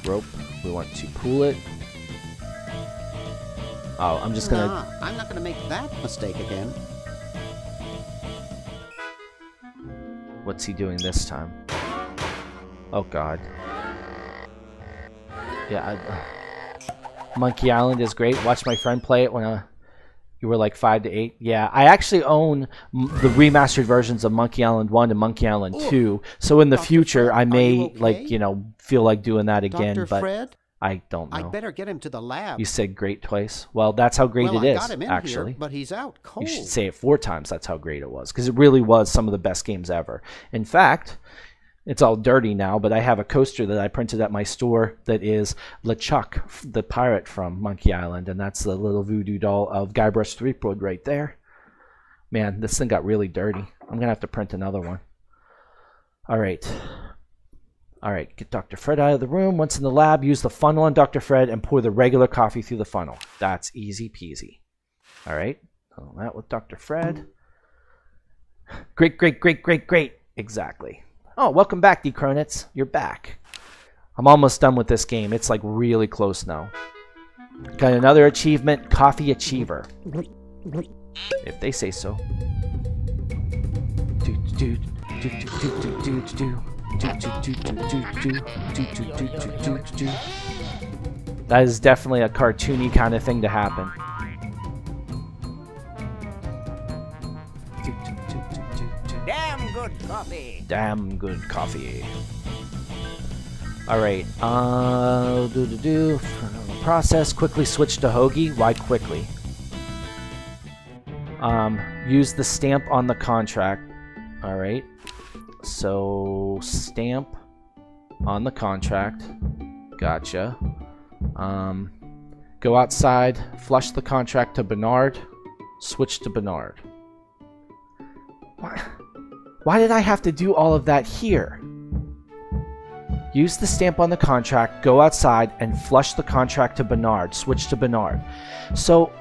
Rope. We want to pull it. Oh, I'm just gonna... Nah, I'm not gonna make that mistake again. What's he doing this time? Oh, God. Yeah, Monkey Island is great. Watched my friend play it when you were like 5 to 8. Yeah, I actually own the remastered versions of Monkey Island 1 and Monkey Island 2. So in the future, I may, like, you know, feel like doing that again. Dr. But Fred? I don't know. I'd better get him to the lab. You said great twice. Well, that's how great it is, I got him in actually. here, but he's out cold. You should say it 4 times. That's how great it was. Because it really was some of the best games ever. In fact... It's all dirty now, but I have a coaster that I printed at my store that is LeChuck, the pirate from Monkey Island, and that's the little voodoo doll of Guybrush Threepwood right there. Man, this thing got really dirty. I'm going to have to print another one. All right. All right, get Dr. Fred out of the room. Once in the lab, use the funnel on Dr. Fred and pour the regular coffee through the funnel. That's easy peasy. All right, all that with Dr. Fred. Great, great, great, great, great. Exactly. Oh, welcome back, D-Cronits. You're back. I'm almost done with this game. It's like really close now. Got another achievement, Coffee Achiever. If they say so. That is definitely a cartoony kind of thing to happen. Damn good coffee. Damn good coffee. Alright, process, quickly switch to Hoagie. Why quickly? Use the stamp on the contract. Alright, so stamp on the contract. Gotcha. Go outside, flush the contract to Bernard, switch to Bernard. Why did I have to do all of that here? Use the stamp on the contract, go outside, and flush the contract to Bernard. Switch to Bernard. So,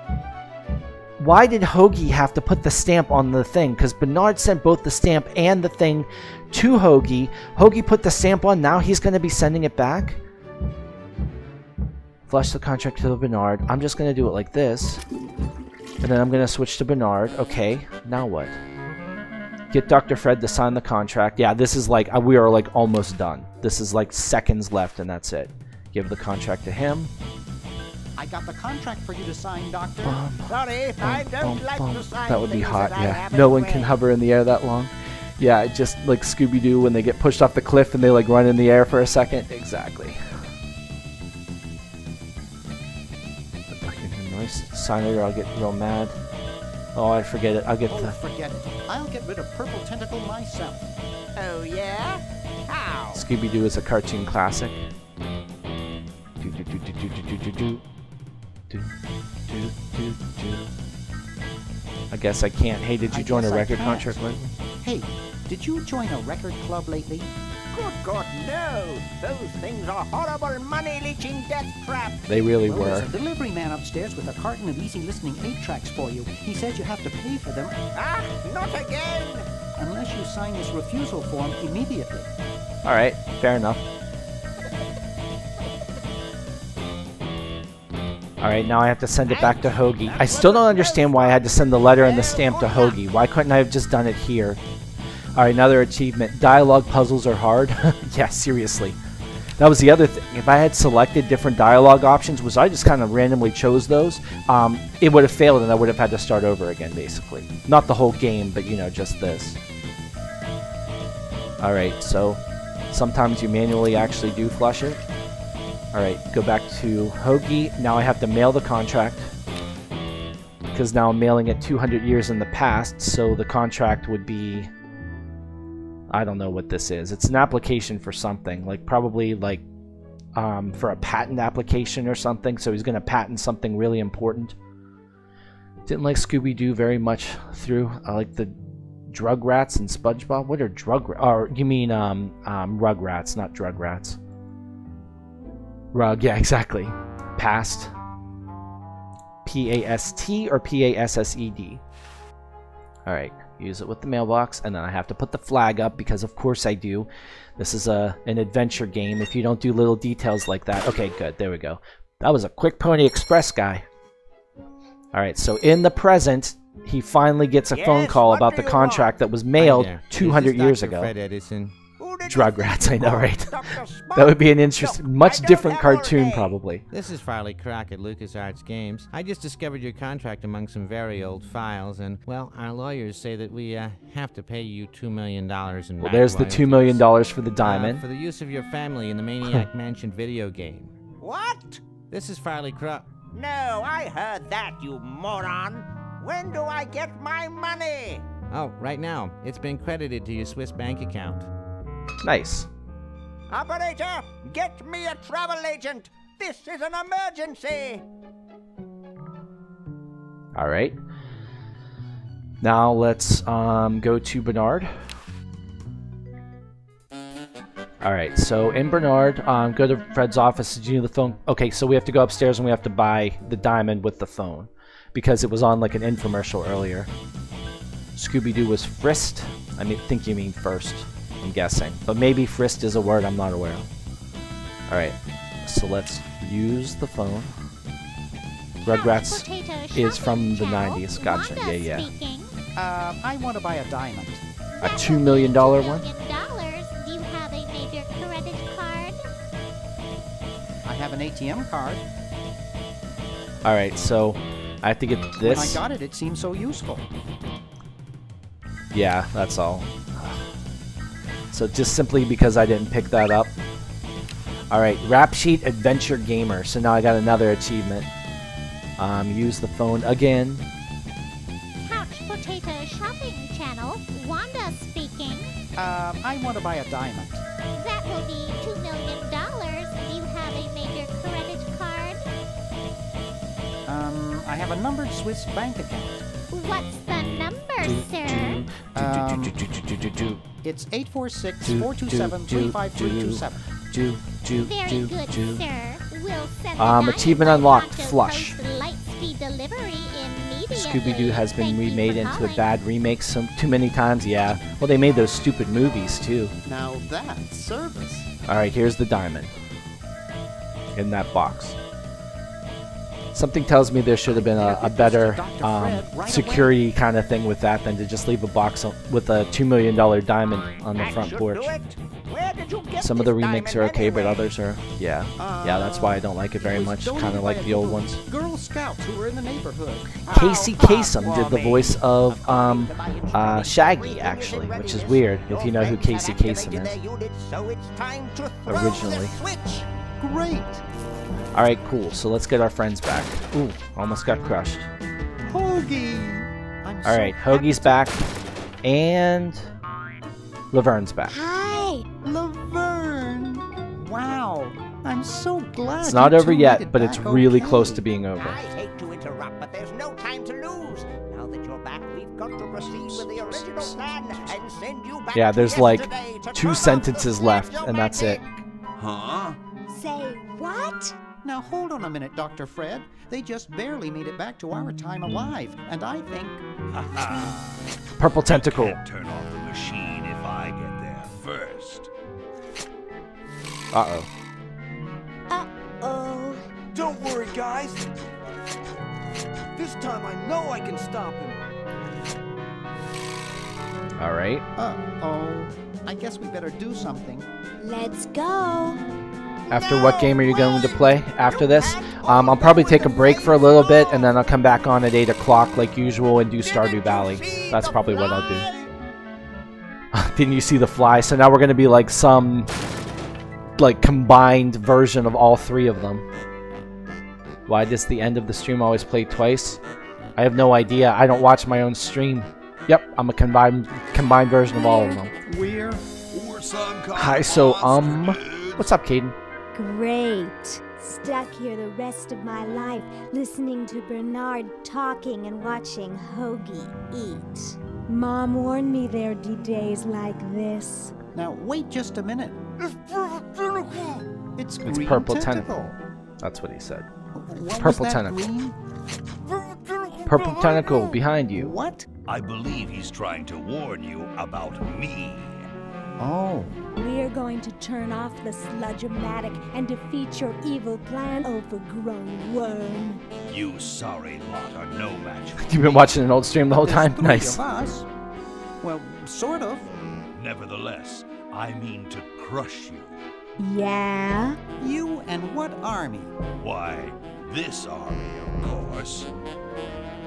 why did Hoagie have to put the stamp on the thing? Because Bernard sent both the stamp and the thing to Hoagie. Hoagie put the stamp on, now he's going to be sending it back? Flush the contract to Bernard. I'm just going to do it like this. And then I'm going to switch to Bernard. Okay, now what? Get Dr. Fred to sign the contract. Yeah, this is like, we are like almost done. This is like seconds left and that's it. Give the contract to him. I got the contract for you to sign, Doctor. Sorry, I don't like to sign. That would be hot, yeah. No one can hover in the air that long. Yeah, just like Scooby-Doo when they get pushed off the cliff and they like run in the air for a second. Exactly. Nice. Sign it or I'll get real mad. Oh, I forget it. I'll get the... forget it. I'll get rid of Purple Tentacle myself. Oh, yeah? How? Scooby-Doo is a cartoon classic. I guess I can't. Hey, did you join a record contract lately? Hey, did you join a record club lately? Good God, no! Those things are horrible money-leeching death traps! They really were. There's a delivery man upstairs with a carton of easy-listening 8-tracks for you. He says you have to pay for them. Ah, not again! Unless you sign this refusal form immediately. Alright, fair enough. Alright, now I have to send it back to Hoagie. I still don't understand why I had to send the letter and the stamp to Hoagie. Why couldn't I have just done it here? Alright, another achievement. Dialogue puzzles are hard. Yeah, seriously. That was the other thing. If I had selected different dialogue options, which I just kind of randomly chose those, it would have failed and I would have had to start over again, basically. Not the whole game, but, you know, just this. Alright, so sometimes you manually actually do flush it. Alright, go back to Hoagie. Now I have to mail the contract. Because now I'm mailing it 200 years in the past, so the contract would be... I don't know what this is. It's an application for something. Like, probably, like, for a patent application or something, so he's going to patent something really important. Didn't like Scooby-Doo very much through. I like the drug rats and SpongeBob. What are drug rats? Or you mean Rugrats, not drug rats. Rug, yeah, exactly. Past. P-A-S-T or P-A-S-S-E-D. Alright, use it with the mailbox, and then I have to put the flag up because of course I do. This is an adventure game. If you don't do little details like that. Okay, good. There we go. That was a quick Pony Express guy. Alright, so in the present, he finally gets a phone call about the contract that was mailed 200 years ago. Fred Edison. Drug rats, I know, right? That would be an interesting, much different cartoon, probably. This is Farley Croc at LucasArts Games. I just discovered your contract among some very old files, and, well, our lawyers say that we have to pay you $2 million in Well, there's the $2 million for the diamond. For the use of your family in the Maniac Mansion video game. What? This is Farley Croc. No, I heard that, you moron. When do I get my money? Oh, right now. It's been credited to your Swiss bank account. Nice. Operator, get me a travel agent. This is an emergency. All right. Now let's go to Bernard. All right. So in Bernard, go to Fred's office. Did you know the phone? Okay. So we have to go upstairs and we have to buy the diamond with the phone because it was on like an infomercial earlier. Scooby-Doo was frisked. I think you mean first. I'm guessing. But maybe frisked is a word I'm not aware of. Alright, so let's use the phone. Rugrats is from the 90s. Gotcha. Yeah. I want to buy a diamond. A $2 million one? Do you have a major credit card? I have an ATM card. Alright, so I have to get this. When I got it, it seemed so useful. Yeah, that's all. So just simply because I didn't pick that up. Alright, Rap Sheet Adventure Gamer. So now I got another achievement. Use the phone again. Couch Potato Shopping Channel. Wanda speaking. I want to buy a diamond. That will be $2 million. Do you have a major credit card? I have a numbered Swiss bank account. What's the number, sir? It's 846-427-35327. Very good, sir. We'll send achievement unlocked. Flush. Lightspeed delivery immediately. Scooby-Doo has been remade into a bad remake too many times. Yeah. Well, they made those stupid movies too. Now that's service. All right, here's the diamond in that box. Something tells me there should have been a better security kind of thing with that than to just leave a box with a $2 million diamond on the front porch. Some of the remakes are okay, but others are, yeah, that's why I don't like it very much. Kind of like the old ones. Girl Scouts who were in the neighborhood. Casey Kasem did the voice of Shaggy, actually, which is weird if you know who Casey Kasem is originally. Great. Alright, cool. So let's get our friends back. Ooh, almost got crushed. Hoagie! Alright, Hoagie's back. And Laverne's back. Hi! Laverne! Wow! I'm so glad. It's not over yet, but it's really close to being over. I hate to interrupt, but there's no time to lose. Now that you're back, we've got to proceed with the original plan and send you back. Yeah, there's like 2 sentences left, and that's it. Huh? Say what? Now hold on a minute, Dr. Fred. They just barely made it back to our time alive, and I think... Purple Tentacle. I can't turn off the machine if I get there first. Uh-oh. Uh-oh. Don't worry, guys. This time I know I can stop him. Alright. Uh-oh. I guess we better do something. Let's go. After what game are you going to play after this? I'll probably take a break for a little bit, and then I'll come back on at 8 o'clock like usual and do Stardew Valley. That's probably what I'll do. Didn't you see the fly? So now we're going to be like some like combined version of all 3 of them. Why does the end of the stream always play twice? I have no idea. I don't watch my own stream. Yep, I'm a combined version of all of them. We're Hi, so what's up, Caden? Great. Stuck here the rest of my life, listening to Bernard talking and watching Hoagie eat. Mom warned me there'd be days like this. Now, wait just a minute. It's green Purple tentacle. That's what he said. What Purple was that tentacle. green? Purple tentacle behind you. What? I believe he's trying to warn you about me. Oh. We're going to turn off the sludge-o-matic and defeat your evil plan, overgrown worm. You sorry lot are no match. You've been watching an old stream the whole time? Three Nice. of us. Well, sort of. Nevertheless, I mean to crush you. Yeah? You and what army? Why, this army, of course.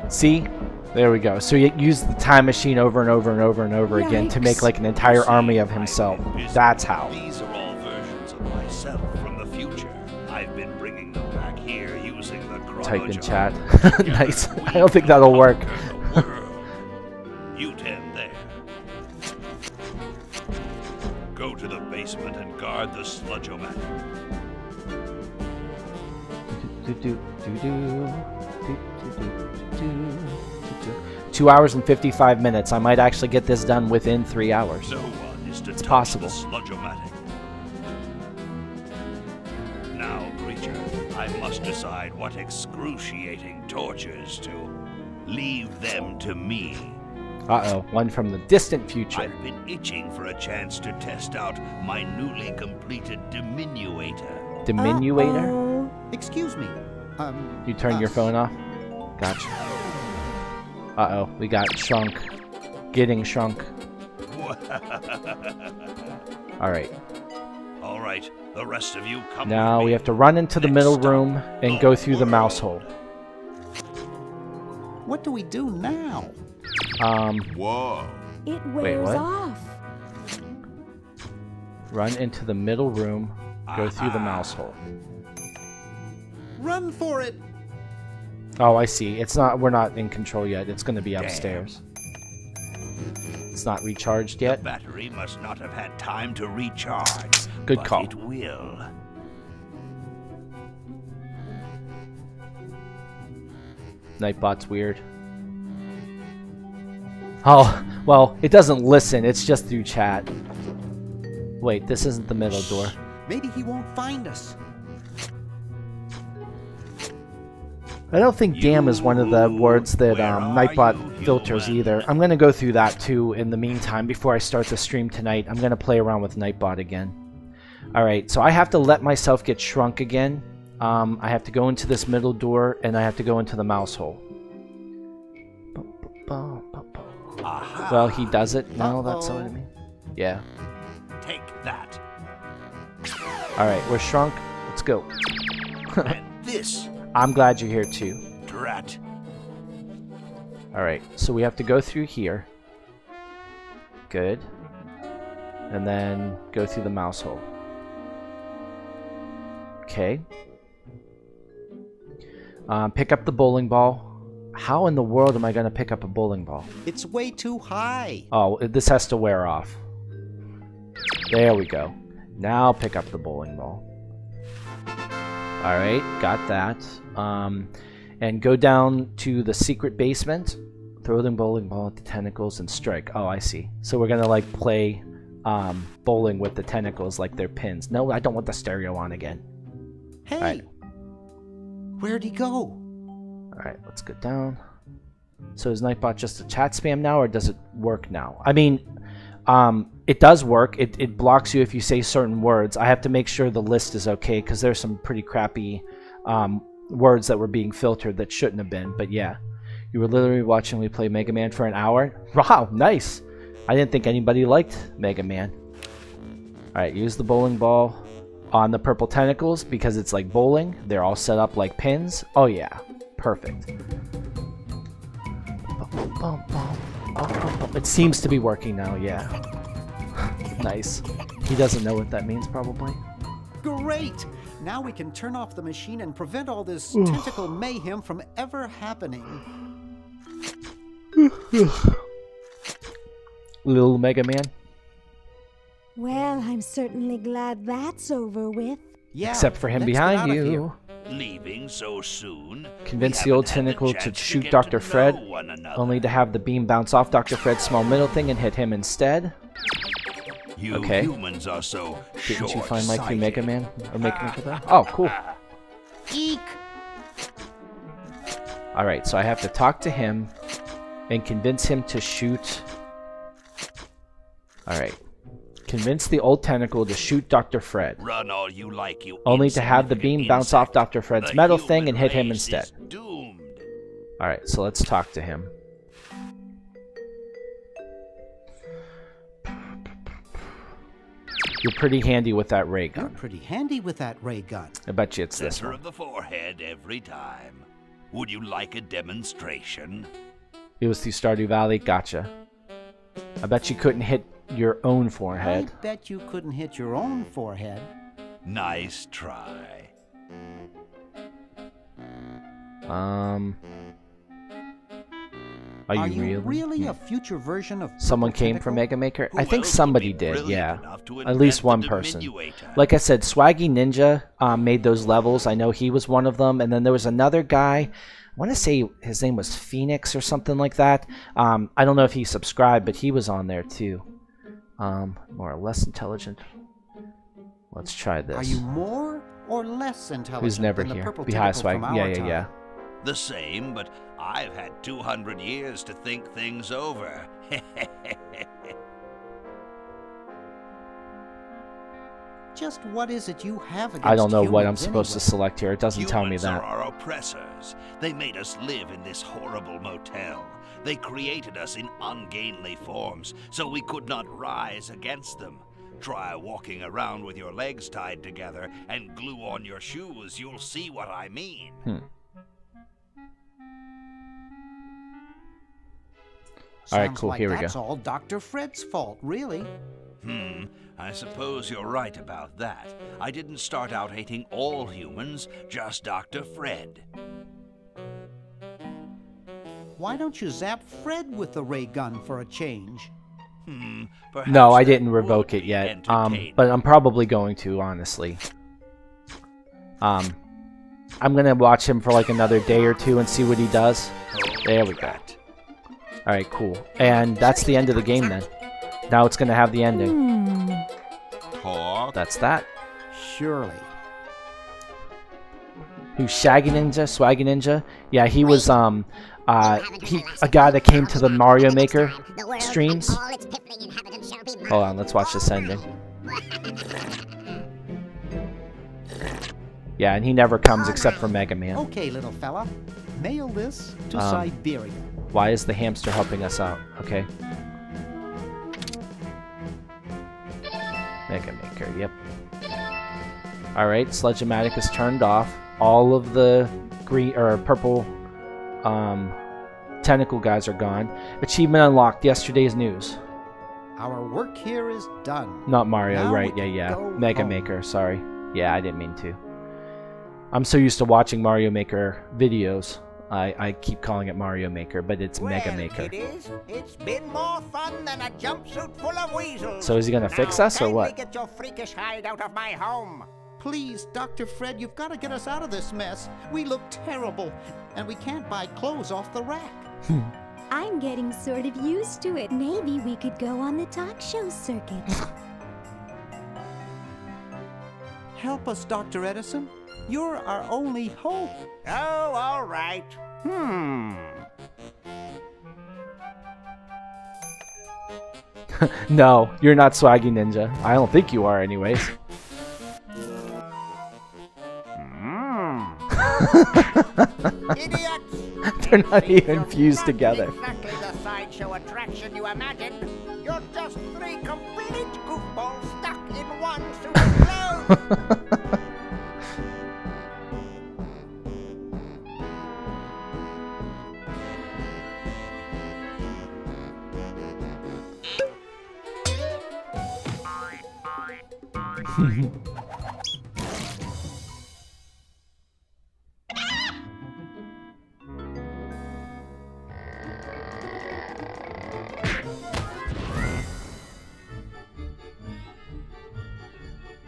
See? There we go. So he used the time machine over and over and over and over again to make like an entire army of himself. That's how. These are all versions of myself from the future. I've been bringing them back here using the chrono Type in jar. chat. Nice. I don't think that'll work. You 10 there. Go to the basement and guard the sludge-o-matic. 2 hours and 55 minutes. I might actually get this done within 3 hours. No one is to It's touch possible. the sludge-o-matic. Now, creature, I must decide what excruciating tortures to leave them to me. Uh-oh. One from the distant future. I've been itching for a chance to test out my newly completed diminuator. Diminuator? Excuse me. You turned your phone off? Gotcha. Uh-oh. We got shrunk. Getting shrunk. Alright. Alright, the rest of you come Now with we me. have to run into the middle room and go through the mouse hole. What do we do now? Whoa. It Wait, wears what? off. Run into the middle room, go through the mouse hole. Run for it! Oh, I see. It's not. We're not in control yet. It's going to be upstairs. It's not recharged yet. The battery must not have had time to recharge. Good but call. It will. Nightbot's weird. Oh, well, it doesn't listen. It's just through chat. Wait, this isn't the middle door. Maybe he won't find us. I don't think damn is one of the words that Nightbot filters either. I'm going to go through that too in the meantime before I start the stream tonight. I'm going to play around with Nightbot again. Alright, so I have to let myself get shrunk again. I have to go into this middle door and I have to go into the mouse hole. Well, he does it. No, that's what I mean. Yeah. Take that. Alright, we're shrunk. Let's go. And this. I'm glad you're here too. Drat. Alright, so we have to go through here. Good. And then go through the mouse hole. Okay. Pick up the bowling ball. How in the world am I going to pick up a bowling ball? It's way too high. Oh, this has to wear off. There we go. Now pick up the bowling ball. Alright, got that. And go down to the secret basement. Throw the bowling ball at the tentacles and strike. Oh, I see. So we're going to like play bowling with the tentacles like they're pins. No, I don't want the stereo on again. Hey! Right. Where'd he go? Alright, let's go down. So is Nightbot just a chat spam now, or does it work now? I mean, it does work. It blocks you if you say certain words. I have to make sure the list is okay, because there's some pretty crappy words that were being filtered that shouldn't have been. But yeah, you were literally watching me play Mega Man for an hour? Wow, nice! I didn't think anybody liked Mega Man. Alright, use the bowling ball on the purple tentacles, because it's like bowling. They're all set up like pins. Oh yeah, perfect. It seems to be working now, yeah. Nice. He doesn't know what that means, probably. Great! Now we can turn off the machine and prevent all this tentacle mayhem from ever happening. Little Mega Man. Well, I'm certainly glad that's over with. Yeah, Except for him let's get out behind of you. here. Leaving so soon? Convince the old Tentacle to shoot Dr. Fred, only to have the beam bounce off Dr. Fred's small middle thing and hit him instead. You Okay. humans are so Didn't you find Mike through short-sighted. Mega Man? Or Mega Man for that? Oh, cool. Eek! Alright, so I have to talk to him and convince him to shoot. Alright. Convince the old Tentacle to shoot Dr. Fred, Run all you like, you only to have the insignificant beam bounce off insect. Dr. Fred's The metal thing human and hit him race instead. is doomed. Alright, so let's talk to him. You're pretty handy with that ray You're gun. pretty handy with that ray gun. I bet you it's this Center one. of the forehead every time. Would you like a demonstration? It was through Stardew Valley. Gotcha. I bet you couldn't hit your own forehead. I bet you couldn't hit your own forehead. Nice try. Are Are you you really? really a future version of Someone Purple came from Tentacle? Mega Maker? Who I think else would somebody be did, brilliant yeah. enough to At least invent one the person. diminuator? Like I said, Swaggy Ninja made those levels. I know he was one of them. And then there was another guy, I want to say his name was Phoenix or something like that. I don't know if he subscribed, but he was on there too. More or less intelligent. Let's try this. Are you more or less intelligent Who's never than the here? Purple Be high, Tentacle Swag. from our Yeah, yeah, time? yeah. The same, but I've had 200 years to think things over. Just what is it you have against I don't know what I'm humans supposed to anyway? select here. It doesn't tell me Humans that. are our oppressors. They made us live in this horrible motel. They created us in ungainly forms, so we could not rise against them. Try walking around with your legs tied together and glue on your shoes. You'll see what I mean. All right, Sounds cool. like Here we that's go. all Dr. Fred's fault, really. I suppose you're right about that. I didn't start out hating all humans, just Dr. Fred. Why don't you zap Fred with the ray gun for a change? Perhaps No, I that didn't would revoke it be yet. entertaining. But I'm probably going to, honestly. I'm gonna watch him for like another day or two and see what he does. There we go. Alright, cool. And that's the end of the game then. Now it's gonna have the ending. Talk. That's that. Surely. Who's Shaggy Ninja? Swaggy Ninja? Yeah, he was a guy that came to the Mario Maker streams. Hold on, let's watch this ending. Yeah, and he never comes except for Mega Man. Okay, little fella. Mail this to Um, Siberia. Why is the hamster helping us out? Okay. Mega Maker, yep. Alright, Sledge-O-Matic is turned off. All of the green or purple tentacle guys are gone. Achievement unlocked, yesterday's news. Our work here is done. Not Mario, Now right, we can yeah. go Mega home. Maker, sorry. Yeah, I didn't mean to. I'm so used to watching Mario Maker videos. I keep calling it Mario Maker, but it's Mega Maker. Kiddies, it's been more fun than a jumpsuit full of weasels. So is he gonna fix us or Kindly what? Get your freakish hide out of my home. Please, Dr. Fred, you've got to get us out of this mess. We look terrible, and we can't buy clothes off the rack. I'm getting sort of used to it. Maybe we could go on the talk show circuit. Help us, Dr. Edison. You're our only hope. Oh, all right. No, you're not Swaggy Ninja. I don't think you are anyways. Idiots! They're not even fused together. Exactly the sideshow attraction you imagined. You're just three complete goofballs stuck in one suit of clothes.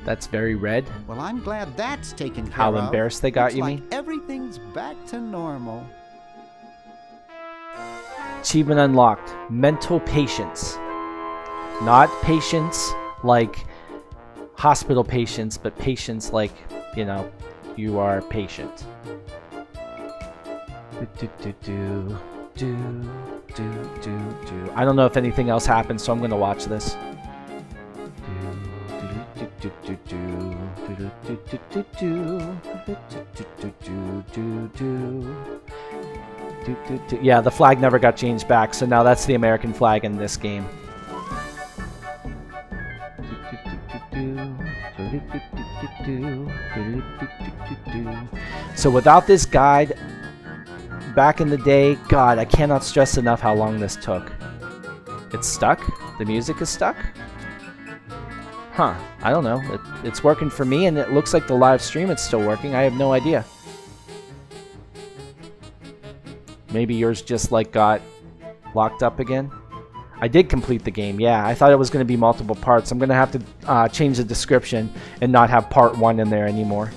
That's very red. Well, I'm glad that's taken care How of. embarrassed they got Looks you, like mean? everything's back to normal. Achievement unlocked. Mental patience. Not patience like hospital patients, but patience like, you know, you are patient. I don't know if anything else happens, so I'm going to watch this. Yeah, the flag never got changed back, so now that's the American flag in this game. So without this guide, back in the day, God, I cannot stress enough how long this took. It's stuck? The music is stuck? Huh, I don't know. It's working for me, and it looks like the live stream is still working. I have no idea. Maybe yours just like got locked up again? I did complete the game, yeah. I thought it was going to be multiple parts. I'm going to have to change the description and not have part 1 in there anymore.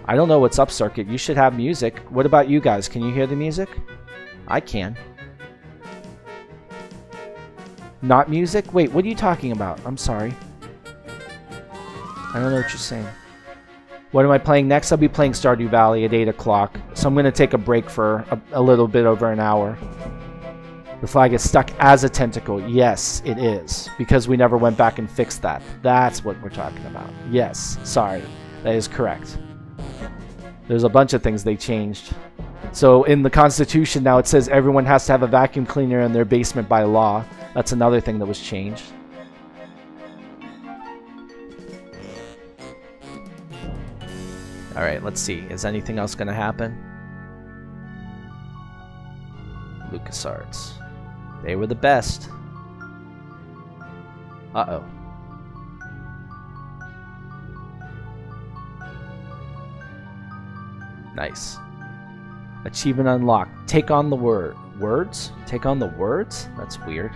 I don't know what's up, Circuit. You should have music. What about you guys? Can you hear the music? I can. Not music? Wait, what are you talking about? I'm sorry. I don't know what you're saying. What am I playing next? I'll be playing Stardew Valley at 8 o'clock. So I'm going to take a break for a little bit over an hour. The flag is stuck as a tentacle. Yes, it is. Because we never went back and fixed that. That's what we're talking about. Yes, sorry. That is correct. There's a bunch of things they changed. So in the Constitution now it says everyone has to have a vacuum cleaner in their basement by law. That's another thing that was changed. Alright, let's see. Is anything else going to happen? LucasArts. They were the best. Uh-oh. Nice. Achievement unlocked. Take on the words? Take on the words? That's weird.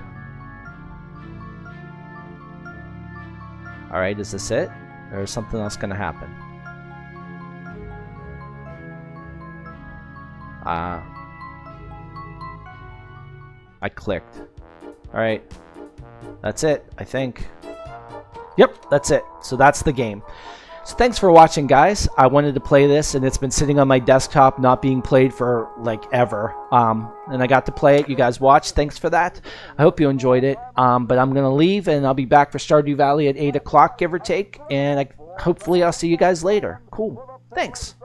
Alright, is this it? Or is something else going to happen? I clicked. Alright. That's it, I think. Yep, that's it. So that's the game. So thanks for watching, guys. I wanted to play this, and it's been sitting on my desktop, not being played for, like, ever. And I got to play it. You guys watched. Thanks for that. I hope you enjoyed it. But I'm going to leave, and I'll be back for Stardew Valley at 8 o'clock, give or take. And hopefully I'll see you guys later. Cool. Thanks.